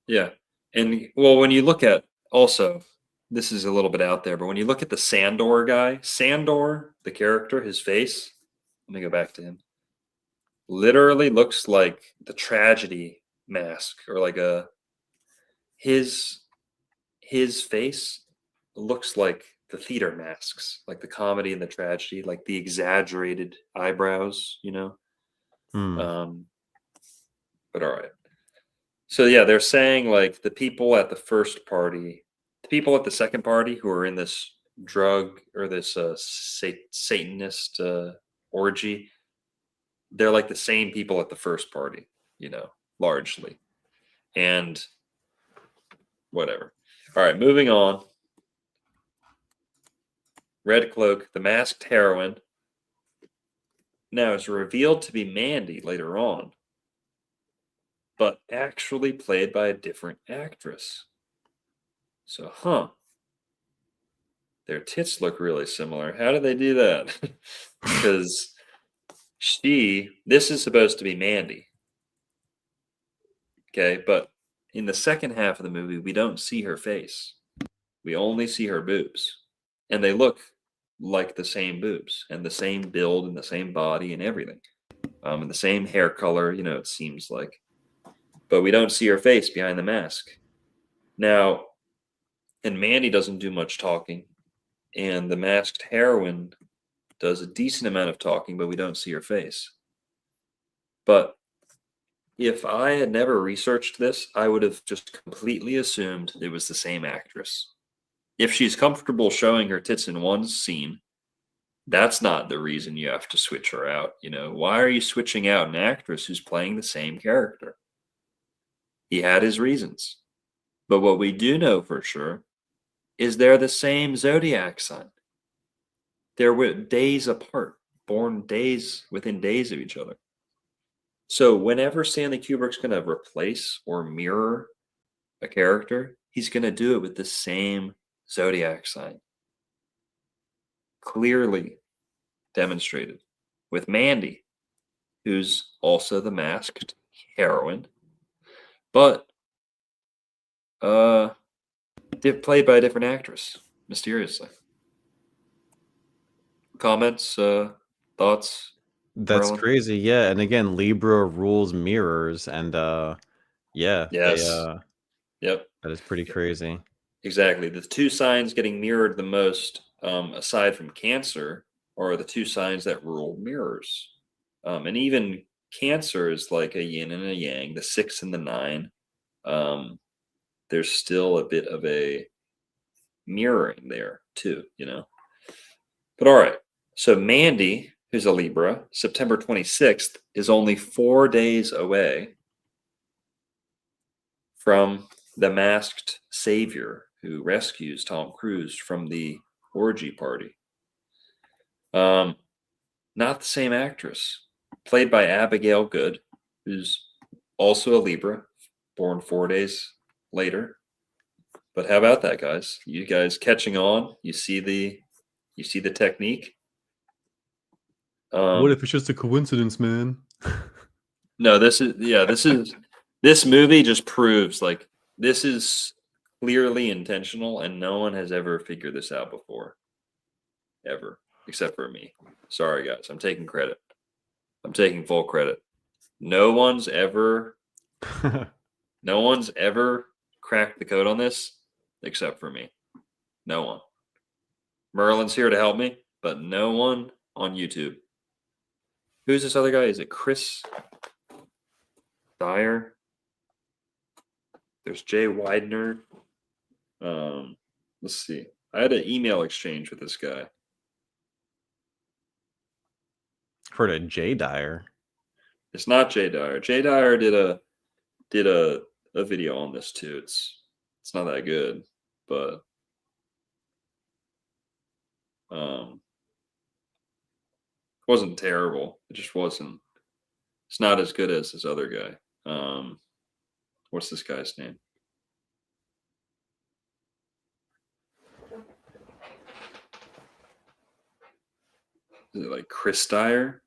Yeah. And well, when you look at, also, this is a little bit out there, but when you look at the Sandor guy, Sandor, the character, his face, let me go back to him, literally looks like the tragedy mask, or like his face looks like the theater masks, like the comedy and the tragedy, like the exaggerated eyebrows, you know. Hmm. But all right. So yeah, they're saying like the people at the first party, the people at the second party who are in this drug or this Satanist orgy, they're like the same people at the first party, you know, largely. And whatever. All right, moving on. Red Cloak, the masked heroine. Now it's revealed to be Mandy later on, but actually played by a different actress. So, their tits look really similar. How did they do that? Because this is supposed to be Mandy. Okay, but in the second half of the movie, we don't see her face. We only see her boobs. And they look like the same boobs and the same build and the same body and everything. And the same hair color, you know, it seems like. But we don't see her face behind the mask. Now, and Mandy doesn't do much talking. And the masked heroine does a decent amount of talking, but we don't see her face. But if I had never researched this, I would have just completely assumed it was the same actress. If she's comfortable showing her tits in one scene, that's not the reason you have to switch her out. You know, why are you switching out an actress who's playing the same character? He had his reasons. But what we do know for sure is they're the same zodiac sign. They're days apart, born days within days of each other. So whenever Stanley Kubrick's going to replace or mirror a character, he's going to do it with the same zodiac sign. Clearly demonstrated with Mandy, who's also the masked heroine, but played by a different actress, mysteriously. Comments, thoughts? That's Merlin? crazy. Yeah, and again, Libra rules mirrors, and yeah, Yes. Yep. that is pretty crazy. Exactly. The two signs getting mirrored the most, aside from Cancer, are the two signs that rule mirrors. And even Cancer is like a yin and a yang, the 6 and the 9. There's still a bit of a mirroring there too, you know. But all right. So Mandy, who's a Libra, September 26th, is only 4 days away from the masked savior who rescues Tom Cruise from the orgy party. Not the same actress. Played by Abigail Good, who's also a Libra, born 4 days later. But how about that, guys? You guys catching on? You see the technique? What if it's just a coincidence, man? No, this movie just proves like this is clearly intentional, and no one has ever figured this out before, ever, except for me. Sorry, guys, I'm taking credit. I'm taking full credit. No one's ever cracked the code on this except for me. No one. Merlin's here to help me, but no one on YouTube. Who's this other guy? Is it Chris Dyer? There's Jay Widener. Let's see. I had an email exchange with this guy. Heard of Jay Dyer. It's not Jay Dyer. Jay Dyer did a video on this too. It's not that good, but it wasn't terrible. It just wasn't. It's not as good as this other guy. What's this guy's name? Is it like Chris Dyer?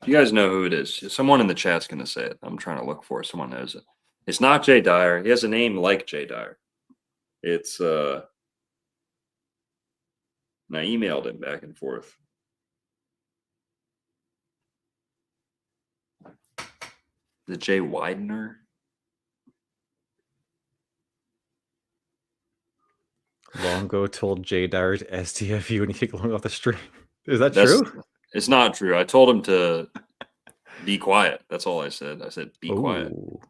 You guys know who it is. Someone in the chat's going to say it. I'm trying to look for it. Someone knows it. It's not Jay Dyer. He has a name like Jay Dyer. It's, and I emailed him back and forth. The Jay Widener? Longo told Jay Dyer to STFU and he kicked Longo off the stream. Is that That's true? it's not true. I told him to be quiet. That's all I said. I said be quiet. Ooh.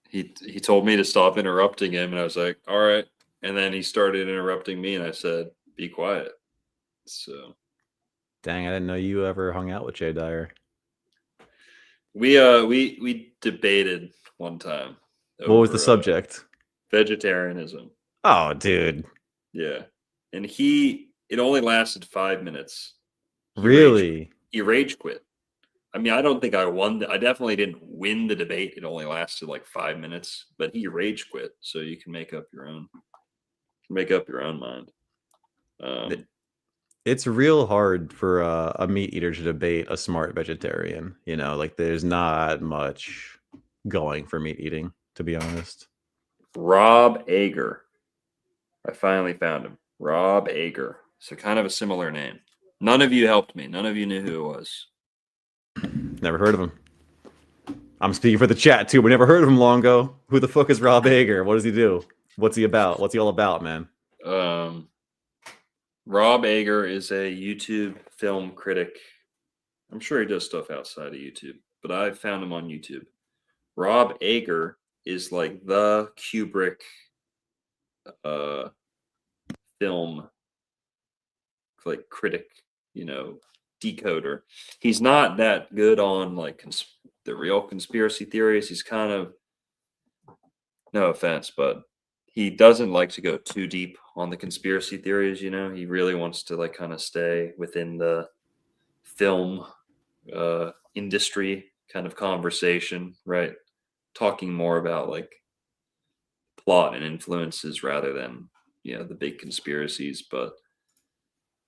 He told me to stop interrupting him, and I was like, all right. And then he started interrupting me, and I said, be quiet. So Dang, I didn't know you ever hung out with Jay Dyer. we debated one time. What was the subject? Vegetarianism. Oh, dude. Yeah. And it only lasted 5 minutes. Really? He rage quit. I mean, I don't think I won. I definitely didn't win the debate. It only lasted like 5 minutes, but he rage quit. So you can make up your own mind. It's real hard for a meat eater to debate a smart vegetarian. You know, like there's not much going for meat eating, to be honest. Rob Ager. I finally found him. Rob Ager. So kind of a similar name. None of you helped me. None of you knew who it was. Never heard of him. I'm speaking for the chat too. We never heard of him, Longo. Who the fuck is Rob Ager? What does he do? What's he about? What's he all about, man? Rob Ager is a YouTube film critic. I'm sure he does stuff outside of YouTube, but I found him on YouTube. Rob Ager is like the Kubrick film like critic, decoder. He's not that good on like the real conspiracy theories. He's kind of, no offense, but he doesn't like to go too deep on the conspiracy theories. He really wants to like kind of stay within the film industry kind of conversation, right? Talking more about like plot and influences rather than the big conspiracies. But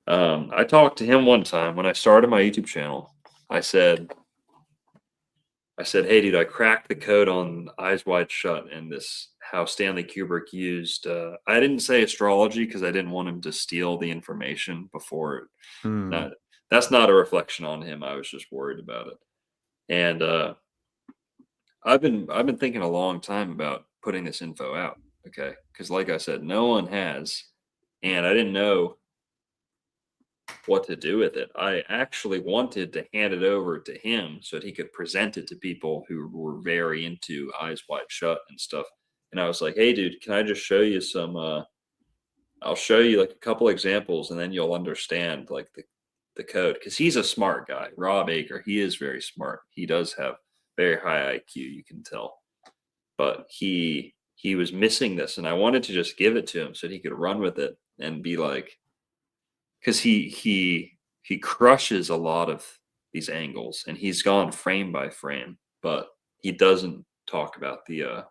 I talked to him one time when I started my YouTube channel. I said, hey, dude, I cracked the code on Eyes Wide Shut and this, how Stanley Kubrick used, I didn't say astrology because I didn't want him to steal the information before. That's not a reflection on him. I was just worried about it. And I've been thinking a long time about putting this info out. Okay. Because like I said, no one has, and I didn't know what to do with it. I actually wanted to hand it over to him so that he could present it to people who were very into Eyes Wide Shut and stuff. And I was like, hey, dude, can I just show you some, I'll show you like a couple examples and then you'll understand like the code. Because he's a smart guy. Rob Ager, he is very smart. He does have very high IQ, you can tell. But he was missing this, and I wanted to just give it to him so that he could run with it and be like, because he crushes a lot of these angles, and he's gone frame by frame, but he doesn't talk about the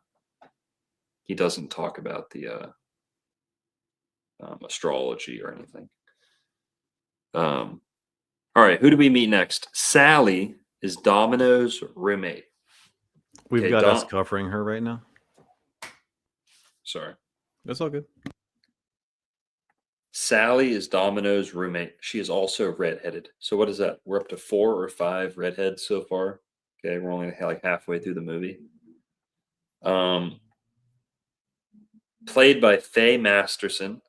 astrology or anything. All right, who do we meet next? Sally is Domino's roommate. We've got us covering her right now. Sorry. That's all good. Sally is Domino's roommate. She is also redheaded. So what is that? We're up to 4 or 5 redheads so far. Okay, we're only like halfway through the movie. Played by Faye Masterson.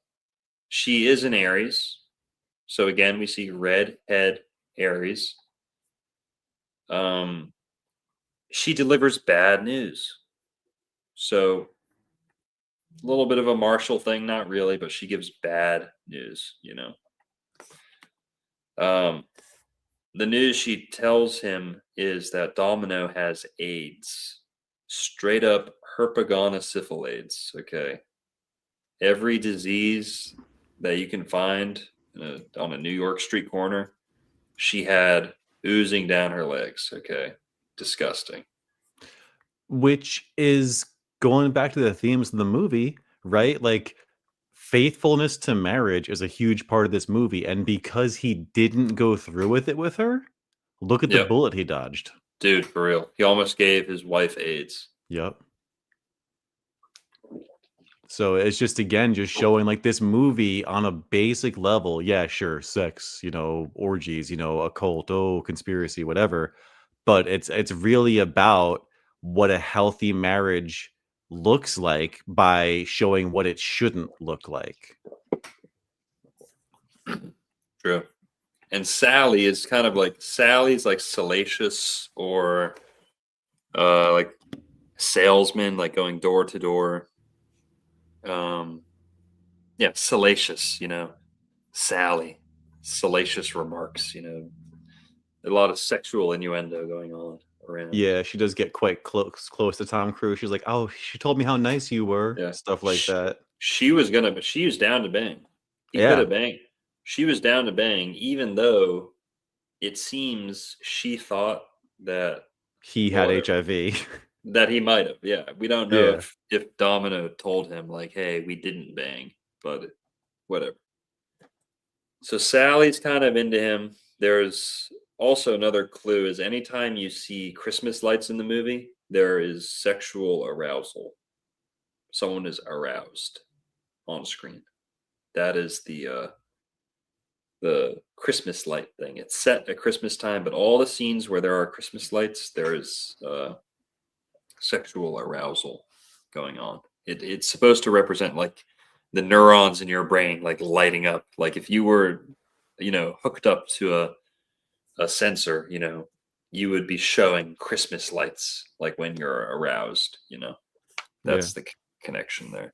She is an Aries. So again, we see redhead Aries. She delivers bad news. So a little bit of a Marshall thing, not really, but she gives bad news, The news she tells him is that Domino has AIDS. Straight up herpetogonosyphilis, okay? Every disease that you can find on a New York street corner, she had oozing down her legs, okay? Disgusting. Which is going back to the themes of the movie, right? Like faithfulness to marriage is a huge part of this movie. And because he didn't go through with it with her, look at the bullet he dodged. Dude, for real. He almost gave his wife AIDS. Yep. So it's just, again, just showing like this movie on a basic level. Yeah, sure. Sex, orgies, occult, conspiracy, whatever. But it's really about what a healthy marriage looks like by showing what it shouldn't look like. True. And Sally is kind of like Sally's like salacious or like salesman, like going door to door. Yeah, salacious, Sally, salacious remarks, a lot of sexual innuendo going on around. Yeah, she does get quite close to Tom Cruise. She's like, "Oh, she told me how nice you were." Yeah. Stuff like that. She was but she was down to bang. He could Yeah, have banged. She was down to bang, even though it seems she thought that, he well, had whatever, HIV. that he might have. Yeah, we don't know Yeah. if Domino told him like, "Hey, we didn't bang," but whatever. So Sally's kind of into him. There's also another clue is anytime you see Christmas lights in the movie, there is sexual arousal. Someone is aroused on screen. That is the Christmas light thing. It's set at Christmas time, but all the scenes where there are Christmas lights, there is sexual arousal going on. It's supposed to represent like the neurons in your brain like lighting up. Like if you were, hooked up to a sensor, you would be showing Christmas lights like when you're aroused. That's the connection there.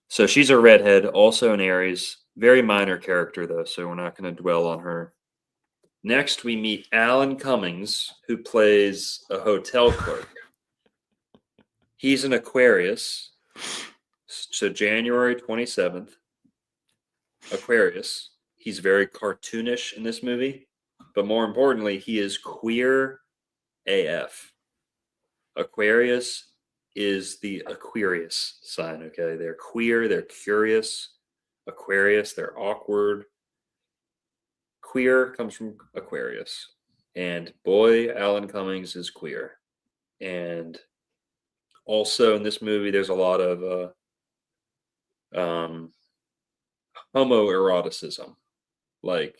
So she's a redhead, also an Aries. Very minor character, though, so we're not going to dwell on her. Next, we meet Alan Cummings, who plays a hotel clerk. He's an Aquarius. So January 27th, Aquarius. He's very cartoonish in this movie. But more importantly, he is queer AF. Aquarius is the Aquarius sign, okay? They're queer, they're curious. Aquarius, they're awkward. Queer comes from Aquarius. And boy, Alan Cummings is queer. And also in this movie, there's a lot of homoeroticism. Like,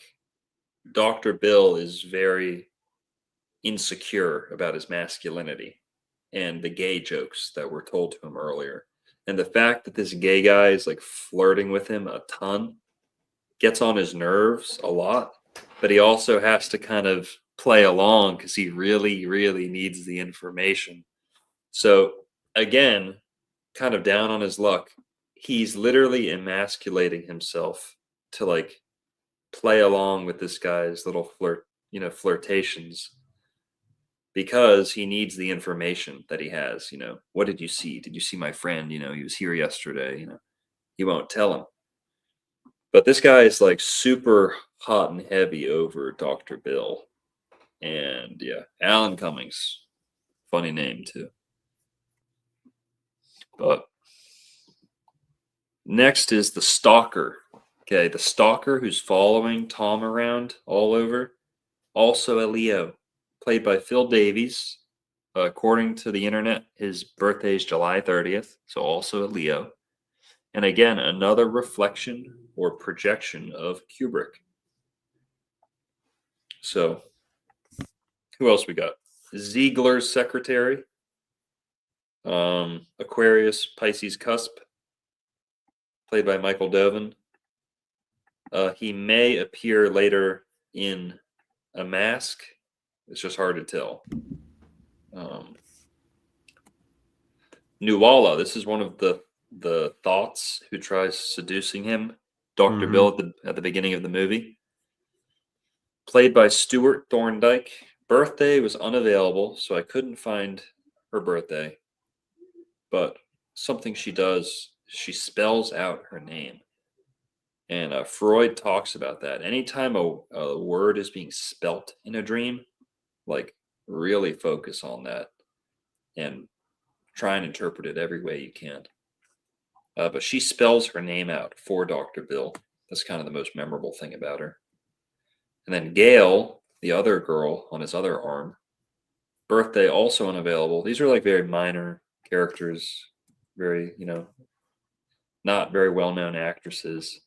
Dr. Bill is very insecure about his masculinity and the gay jokes that were told to him earlier. And the fact that this gay guy is like flirting with him a ton gets on his nerves a lot, but he also has to kind of play along because he really, really needs the information. So again, kind of down on his luck, he's literally emasculating himself to like play along with this guy's little flirtations because he needs the information that he has. What did you see? Did you see my friend? He was here yesterday. He won't tell him. But this guy is like super hot and heavy over Dr. Bill. And yeah, Alan Cummings. Funny name too. But next is the stalker. Okay, the stalker who's following Tom around all over. Also a Leo, played by Phil Davies. According to the internet, his birthday is July 30th, so also a Leo. And again, another reflection or projection of Kubrick. So, who else we got? Ziegler's secretary. Aquarius Pisces cusp, played by Michael Doven. He may appear later in a mask. It's just hard to tell. Nuala, this is one of the thoughts who tries seducing him. Dr. Bill at the beginning of the movie. Played by Stuart Thorndike. Birthday was unavailable, so I couldn't find her birthday. But something she does, she spells out her name. And Freud talks about that. Anytime a word is being spelt in a dream, like really focus on that and try and interpret it every way you can. But she spells her name out for Dr. Bill. That's kind of the most memorable thing about her. And then Gail, the other girl on his other arm, birthday also unavailable. These are like very minor characters, very, not very well-known actresses.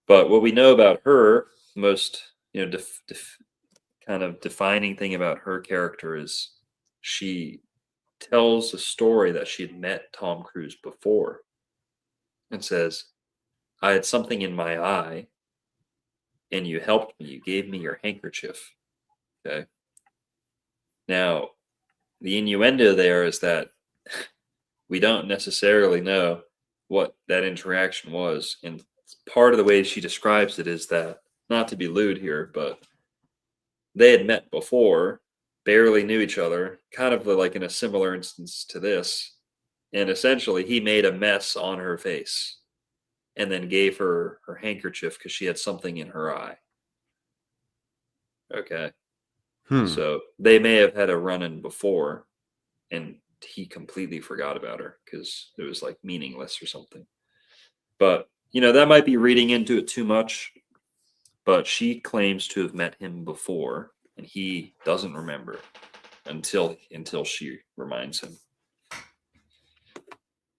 But what we know about her, most, kind of defining thing about her character is she tells a story that she had met Tom Cruise before and says, I had something in my eye and you helped me. You gave me your handkerchief. Okay. Now, the innuendo there is that we don't necessarily know what that interaction was. And part of the way she describes it is that, not to be lewd here, but they had met before, barely knew each other, kind of like in a similar instance to this. And essentially, he made a mess on her face and then gave her her handkerchief because she had something in her eye. Okay. So they may have had a run-in before, and he completely forgot about her because it was like meaningless or something. But, that might be reading into it too much. But she claims to have met him before, and he doesn't remember until she reminds him.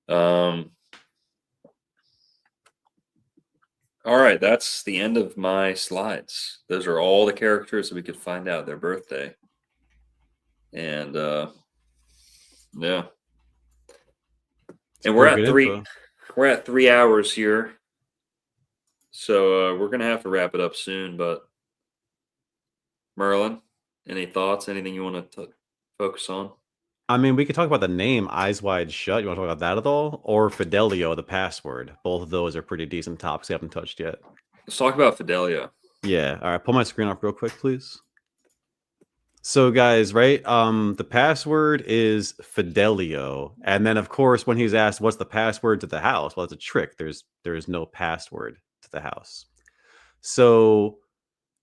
All right, that's the end of my slides. Those are all the characters that we could find out their birthday. And yeah. And we're at 3 hours here. So we're gonna have to wrap it up soon, but Merlin, any thoughts? Anything you want to focus on? I mean, we could talk about the name Eyes Wide Shut. You want to talk about that at all? Or Fidelio, the password. Both of those are pretty decent topics we haven't touched yet. Let's talk about Fidelio. Yeah. All right. Pull my screen up real quick, please. So, guys, right? The password is Fidelio. And then, of course, when he's asked, what's the password to the house? Well, it's a trick. There is no password to the house. So,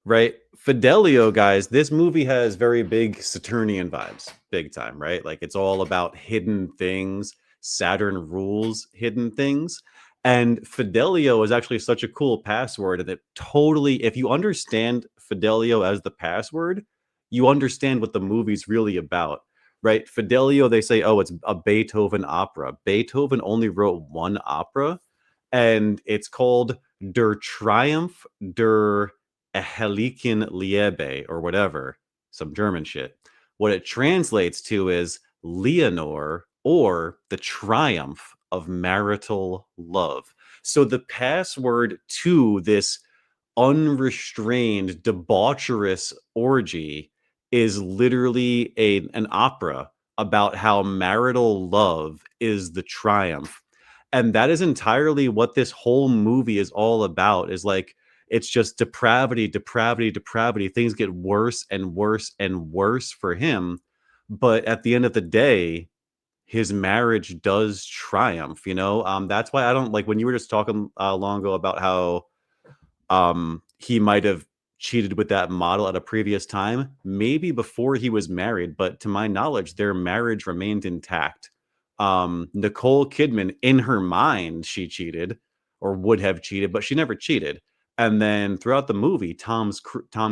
right, Fidelio, guys, this movie has very big Saturnian vibes, big time, right? Like it's all about hidden things. Saturn rules hidden things. And Fidelio is actually such a cool password that totally, if you understand Fidelio as the password, you understand what the movie's really about, right? Fidelio, they say, oh, it's a Beethoven opera. Beethoven only wrote one opera, and it's called Der Triumph der Erhellichen Liebe, or whatever, some German shit. What it translates to is Leonore, or the triumph of marital love. So the password to this unrestrained, debaucherous orgy is literally an opera about how marital love is the triumph. And that is entirely what this whole movie is all about, is like, it's just depravity, depravity, depravity. Things get worse and worse and worse for him. But at the end of the day, his marriage does triumph, That's why I don't like when you were just talking long ago about how he might have cheated with that model at a previous time, maybe before he was married. But to my knowledge, their marriage remained intact. Nicole Kidman, in her mind, she cheated or would have cheated, but she never cheated. And then throughout the movie, Tom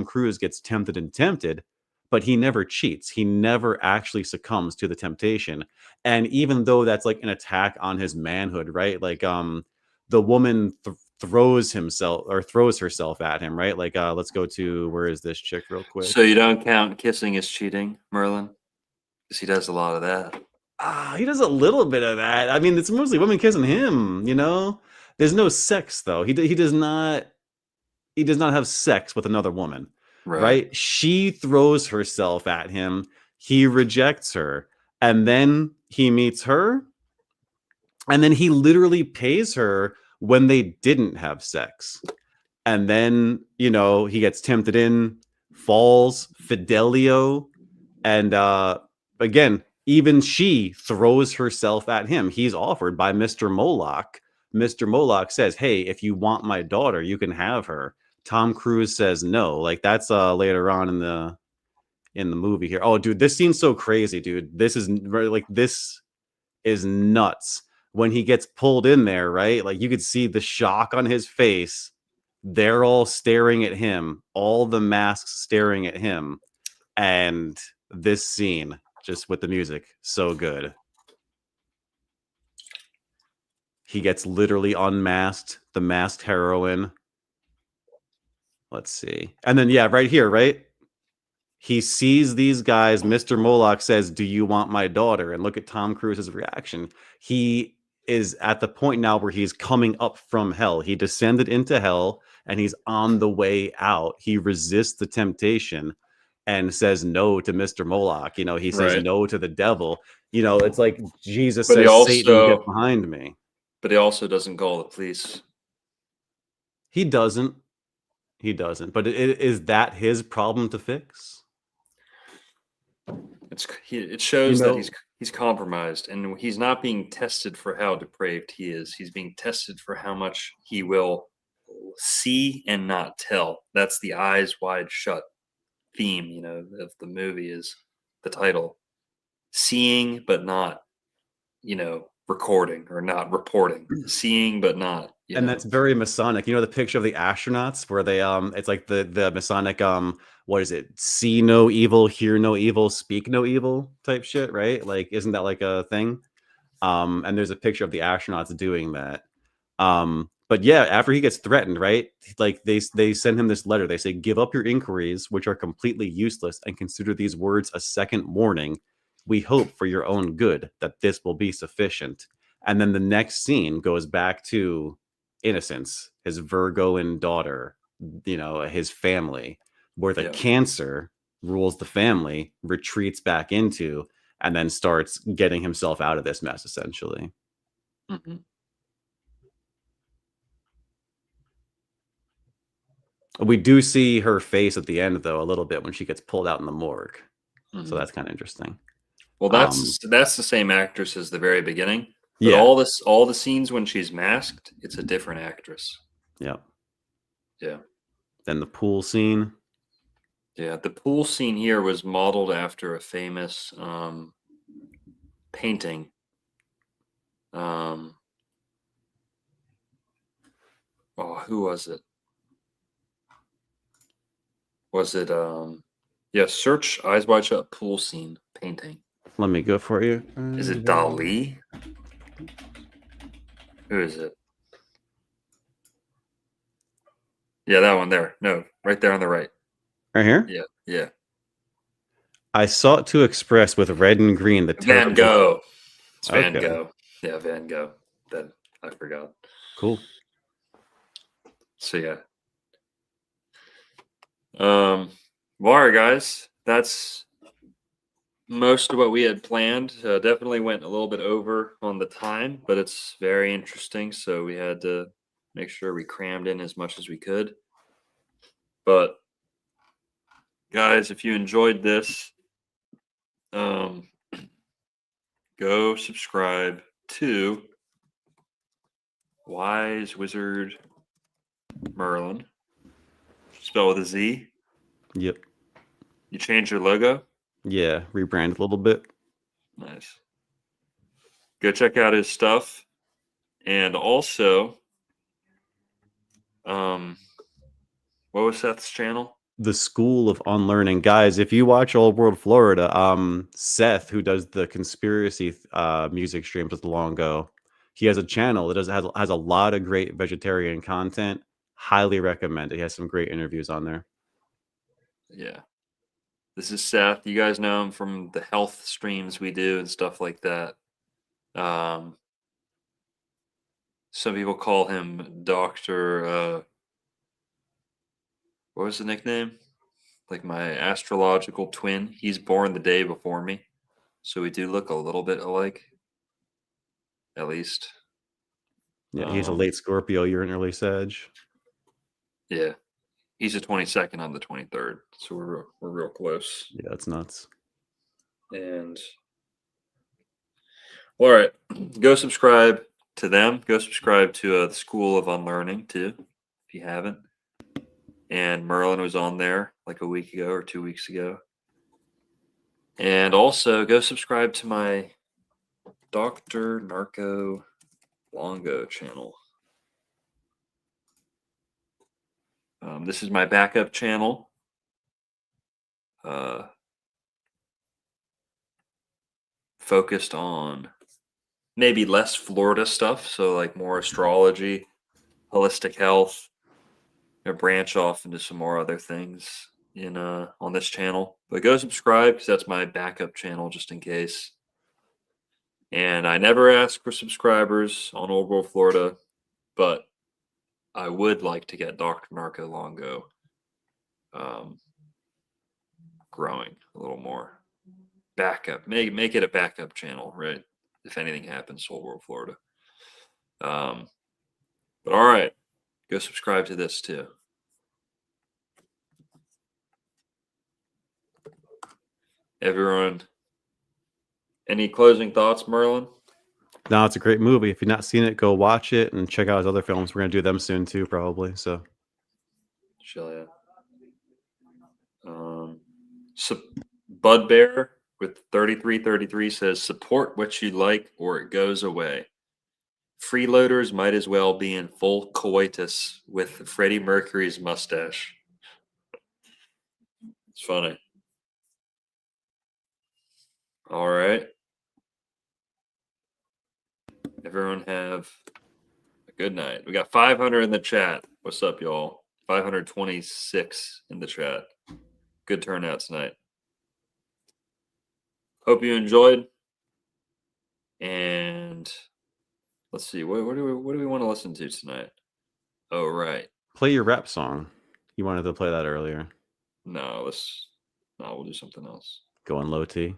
Cruise gets tempted, but he never cheats. He never actually succumbs to the temptation. And even though that's like an attack on his manhood, right? Like the woman throws herself at him, right? Like let's go to, where is this chick real quick? So you don't count kissing as cheating, Merlin? Because he does a lot of that. He does a little bit of that. I mean, it's mostly women kissing him, There's no sex though. He does not have sex with another woman, right? She throws herself at him. He rejects her, and then he meets her, and then he literally pays her when they didn't have sex. And then, he gets tempted in, falls, Fidelio, and again, even she throws herself at him. He's offered by Mr. Moloch. Mr. Moloch says, hey, if you want my daughter, you can have her. Tom Cruise says no. Like that's later on in the movie here. Oh, dude, this scene's so crazy, dude. This is nuts. When he gets pulled in there, right? Like you could see the shock on his face. They're all staring at him, all the masks staring at him. And this scene, just with the music, so good. He gets literally unmasked, the masked heroine. Let's see. And then, yeah, right here, right? He sees these guys. Mr. Moloch says, "Do you want my daughter?" And look at Tom Cruise's reaction. He is at the point now where he's coming up from hell. He descended into hell and he's on the way out. He resists the temptation and says no to Mr. Moloch. You know, he says Right. no to the devil. You know, it's like Jesus But he says, "Satan, get also, behind me." but he also doesn't call the police. He doesn't. He doesn't. But is that his problem to fix? It shows You that know, he's compromised, and he's not being tested for how depraved he is. He's being tested for how much he will see and not tell. That's the eyes wide shut theme, you know, of the movie is the title. Seeing but not, you know, recording or not reporting. Seeing but not, you and know. that's very Masonic. You know the picture of the astronauts where they it's like the Masonic what is it? See no evil, hear no evil, speak no evil type shit, right? Like, isn't that like a thing? And there's a picture of the astronauts doing that. But yeah, after he gets threatened, right? Like they send him this letter. They say, "Give up your inquiries, which are completely useless, and consider these words a second warning. We hope for your own good that this will be sufficient." And then the next scene goes back to innocence, his Virgoan daughter, you know, his family, where the Yeah. Cancer rules the family, retreats back into, and then starts getting himself out of this mess, essentially. Mm-hmm. We do see her face at the end, though, a little bit when she gets pulled out in the morgue. Mm-hmm. So that's kind of interesting. Well, that's the same actress as the very beginning. But Yeah. all the scenes when she's masked, it's a different actress. Yep. Yeah. Then the pool scene. Yeah. The pool scene here was modeled after a famous painting. Oh, who was it? Was it yeah, search Eyes Wide Shut pool scene painting. Let me go for you. Is it Dali? Who is it? Yeah, that one there. No, right there on the right. Right here? Yeah, yeah. I sought to express with red and green the Van terrible... Gogh. It's Van Okay. Gogh. Yeah, Van Gogh. That I forgot. Cool. So yeah. Well, all right, guys. That's most of what we had planned. Definitely went a little bit over on the time, but it's very interesting. So we had to make sure we crammed in as much as we could. But guys, if you enjoyed this, go subscribe to Wise Wizard Merlin. Spell with a Z. Yep. You change your logo. Yeah, rebrand a little bit. Nice. Go check out his stuff. And also, what was Seth's channel? The School of Unlearning. Guys, if you watch Old World Florida, Seth, who does the conspiracy music streams with Longo, he has a channel that has a lot of great vegetarian content. Highly recommend it. He has some great interviews on there. Yeah. This is Seth. You guys know him from the health streams we do and stuff like that. Some people call him Dr. What was the nickname? Like my astrological twin. He's born the day before me. So we do look a little bit alike. At least. Yeah, he's a late Scorpio. You're an early Sag. Yeah. He's the 22nd on the 23rd. So we're real close. Yeah, that's nuts. And all right. Go subscribe to them. Go subscribe to the School of Unlearning too, if you haven't. And Merlin was on there like a week ago or 2 weeks ago. And also go subscribe to my Dr. Narco Longo channel. This is my backup channel. Focused on maybe less Florida stuff. So like more astrology, holistic health. Branch off into some more other things. in on this channel. But go subscribe because that's my backup channel just in case. And I never ask for subscribers on Old World Florida, but I would like to get Dr. Narco Longo growing a little more. Backup. Make it a backup channel, right? If anything happens to Old World Florida. But all right, go subscribe to this too. Everyone, any closing thoughts, Merlin? No, it's a great movie. If you've not seen it, go watch it and check out his other films. We're gonna do them soon too, probably. So, Chill, yeah. Budbear with 3333 says, support what you like or it goes away. Freeloaders might as well be in full coitus with Freddie Mercury's mustache. It's funny. All right. Everyone have a good night. We got 500 in the chat. What's up, y'all? 526 in the chat. Good turnout tonight. Hope you enjoyed. And let's see. What do we want to listen to tonight? Oh, right. play your rap song. You wanted to play that earlier. No, we'll do something else. Going low T.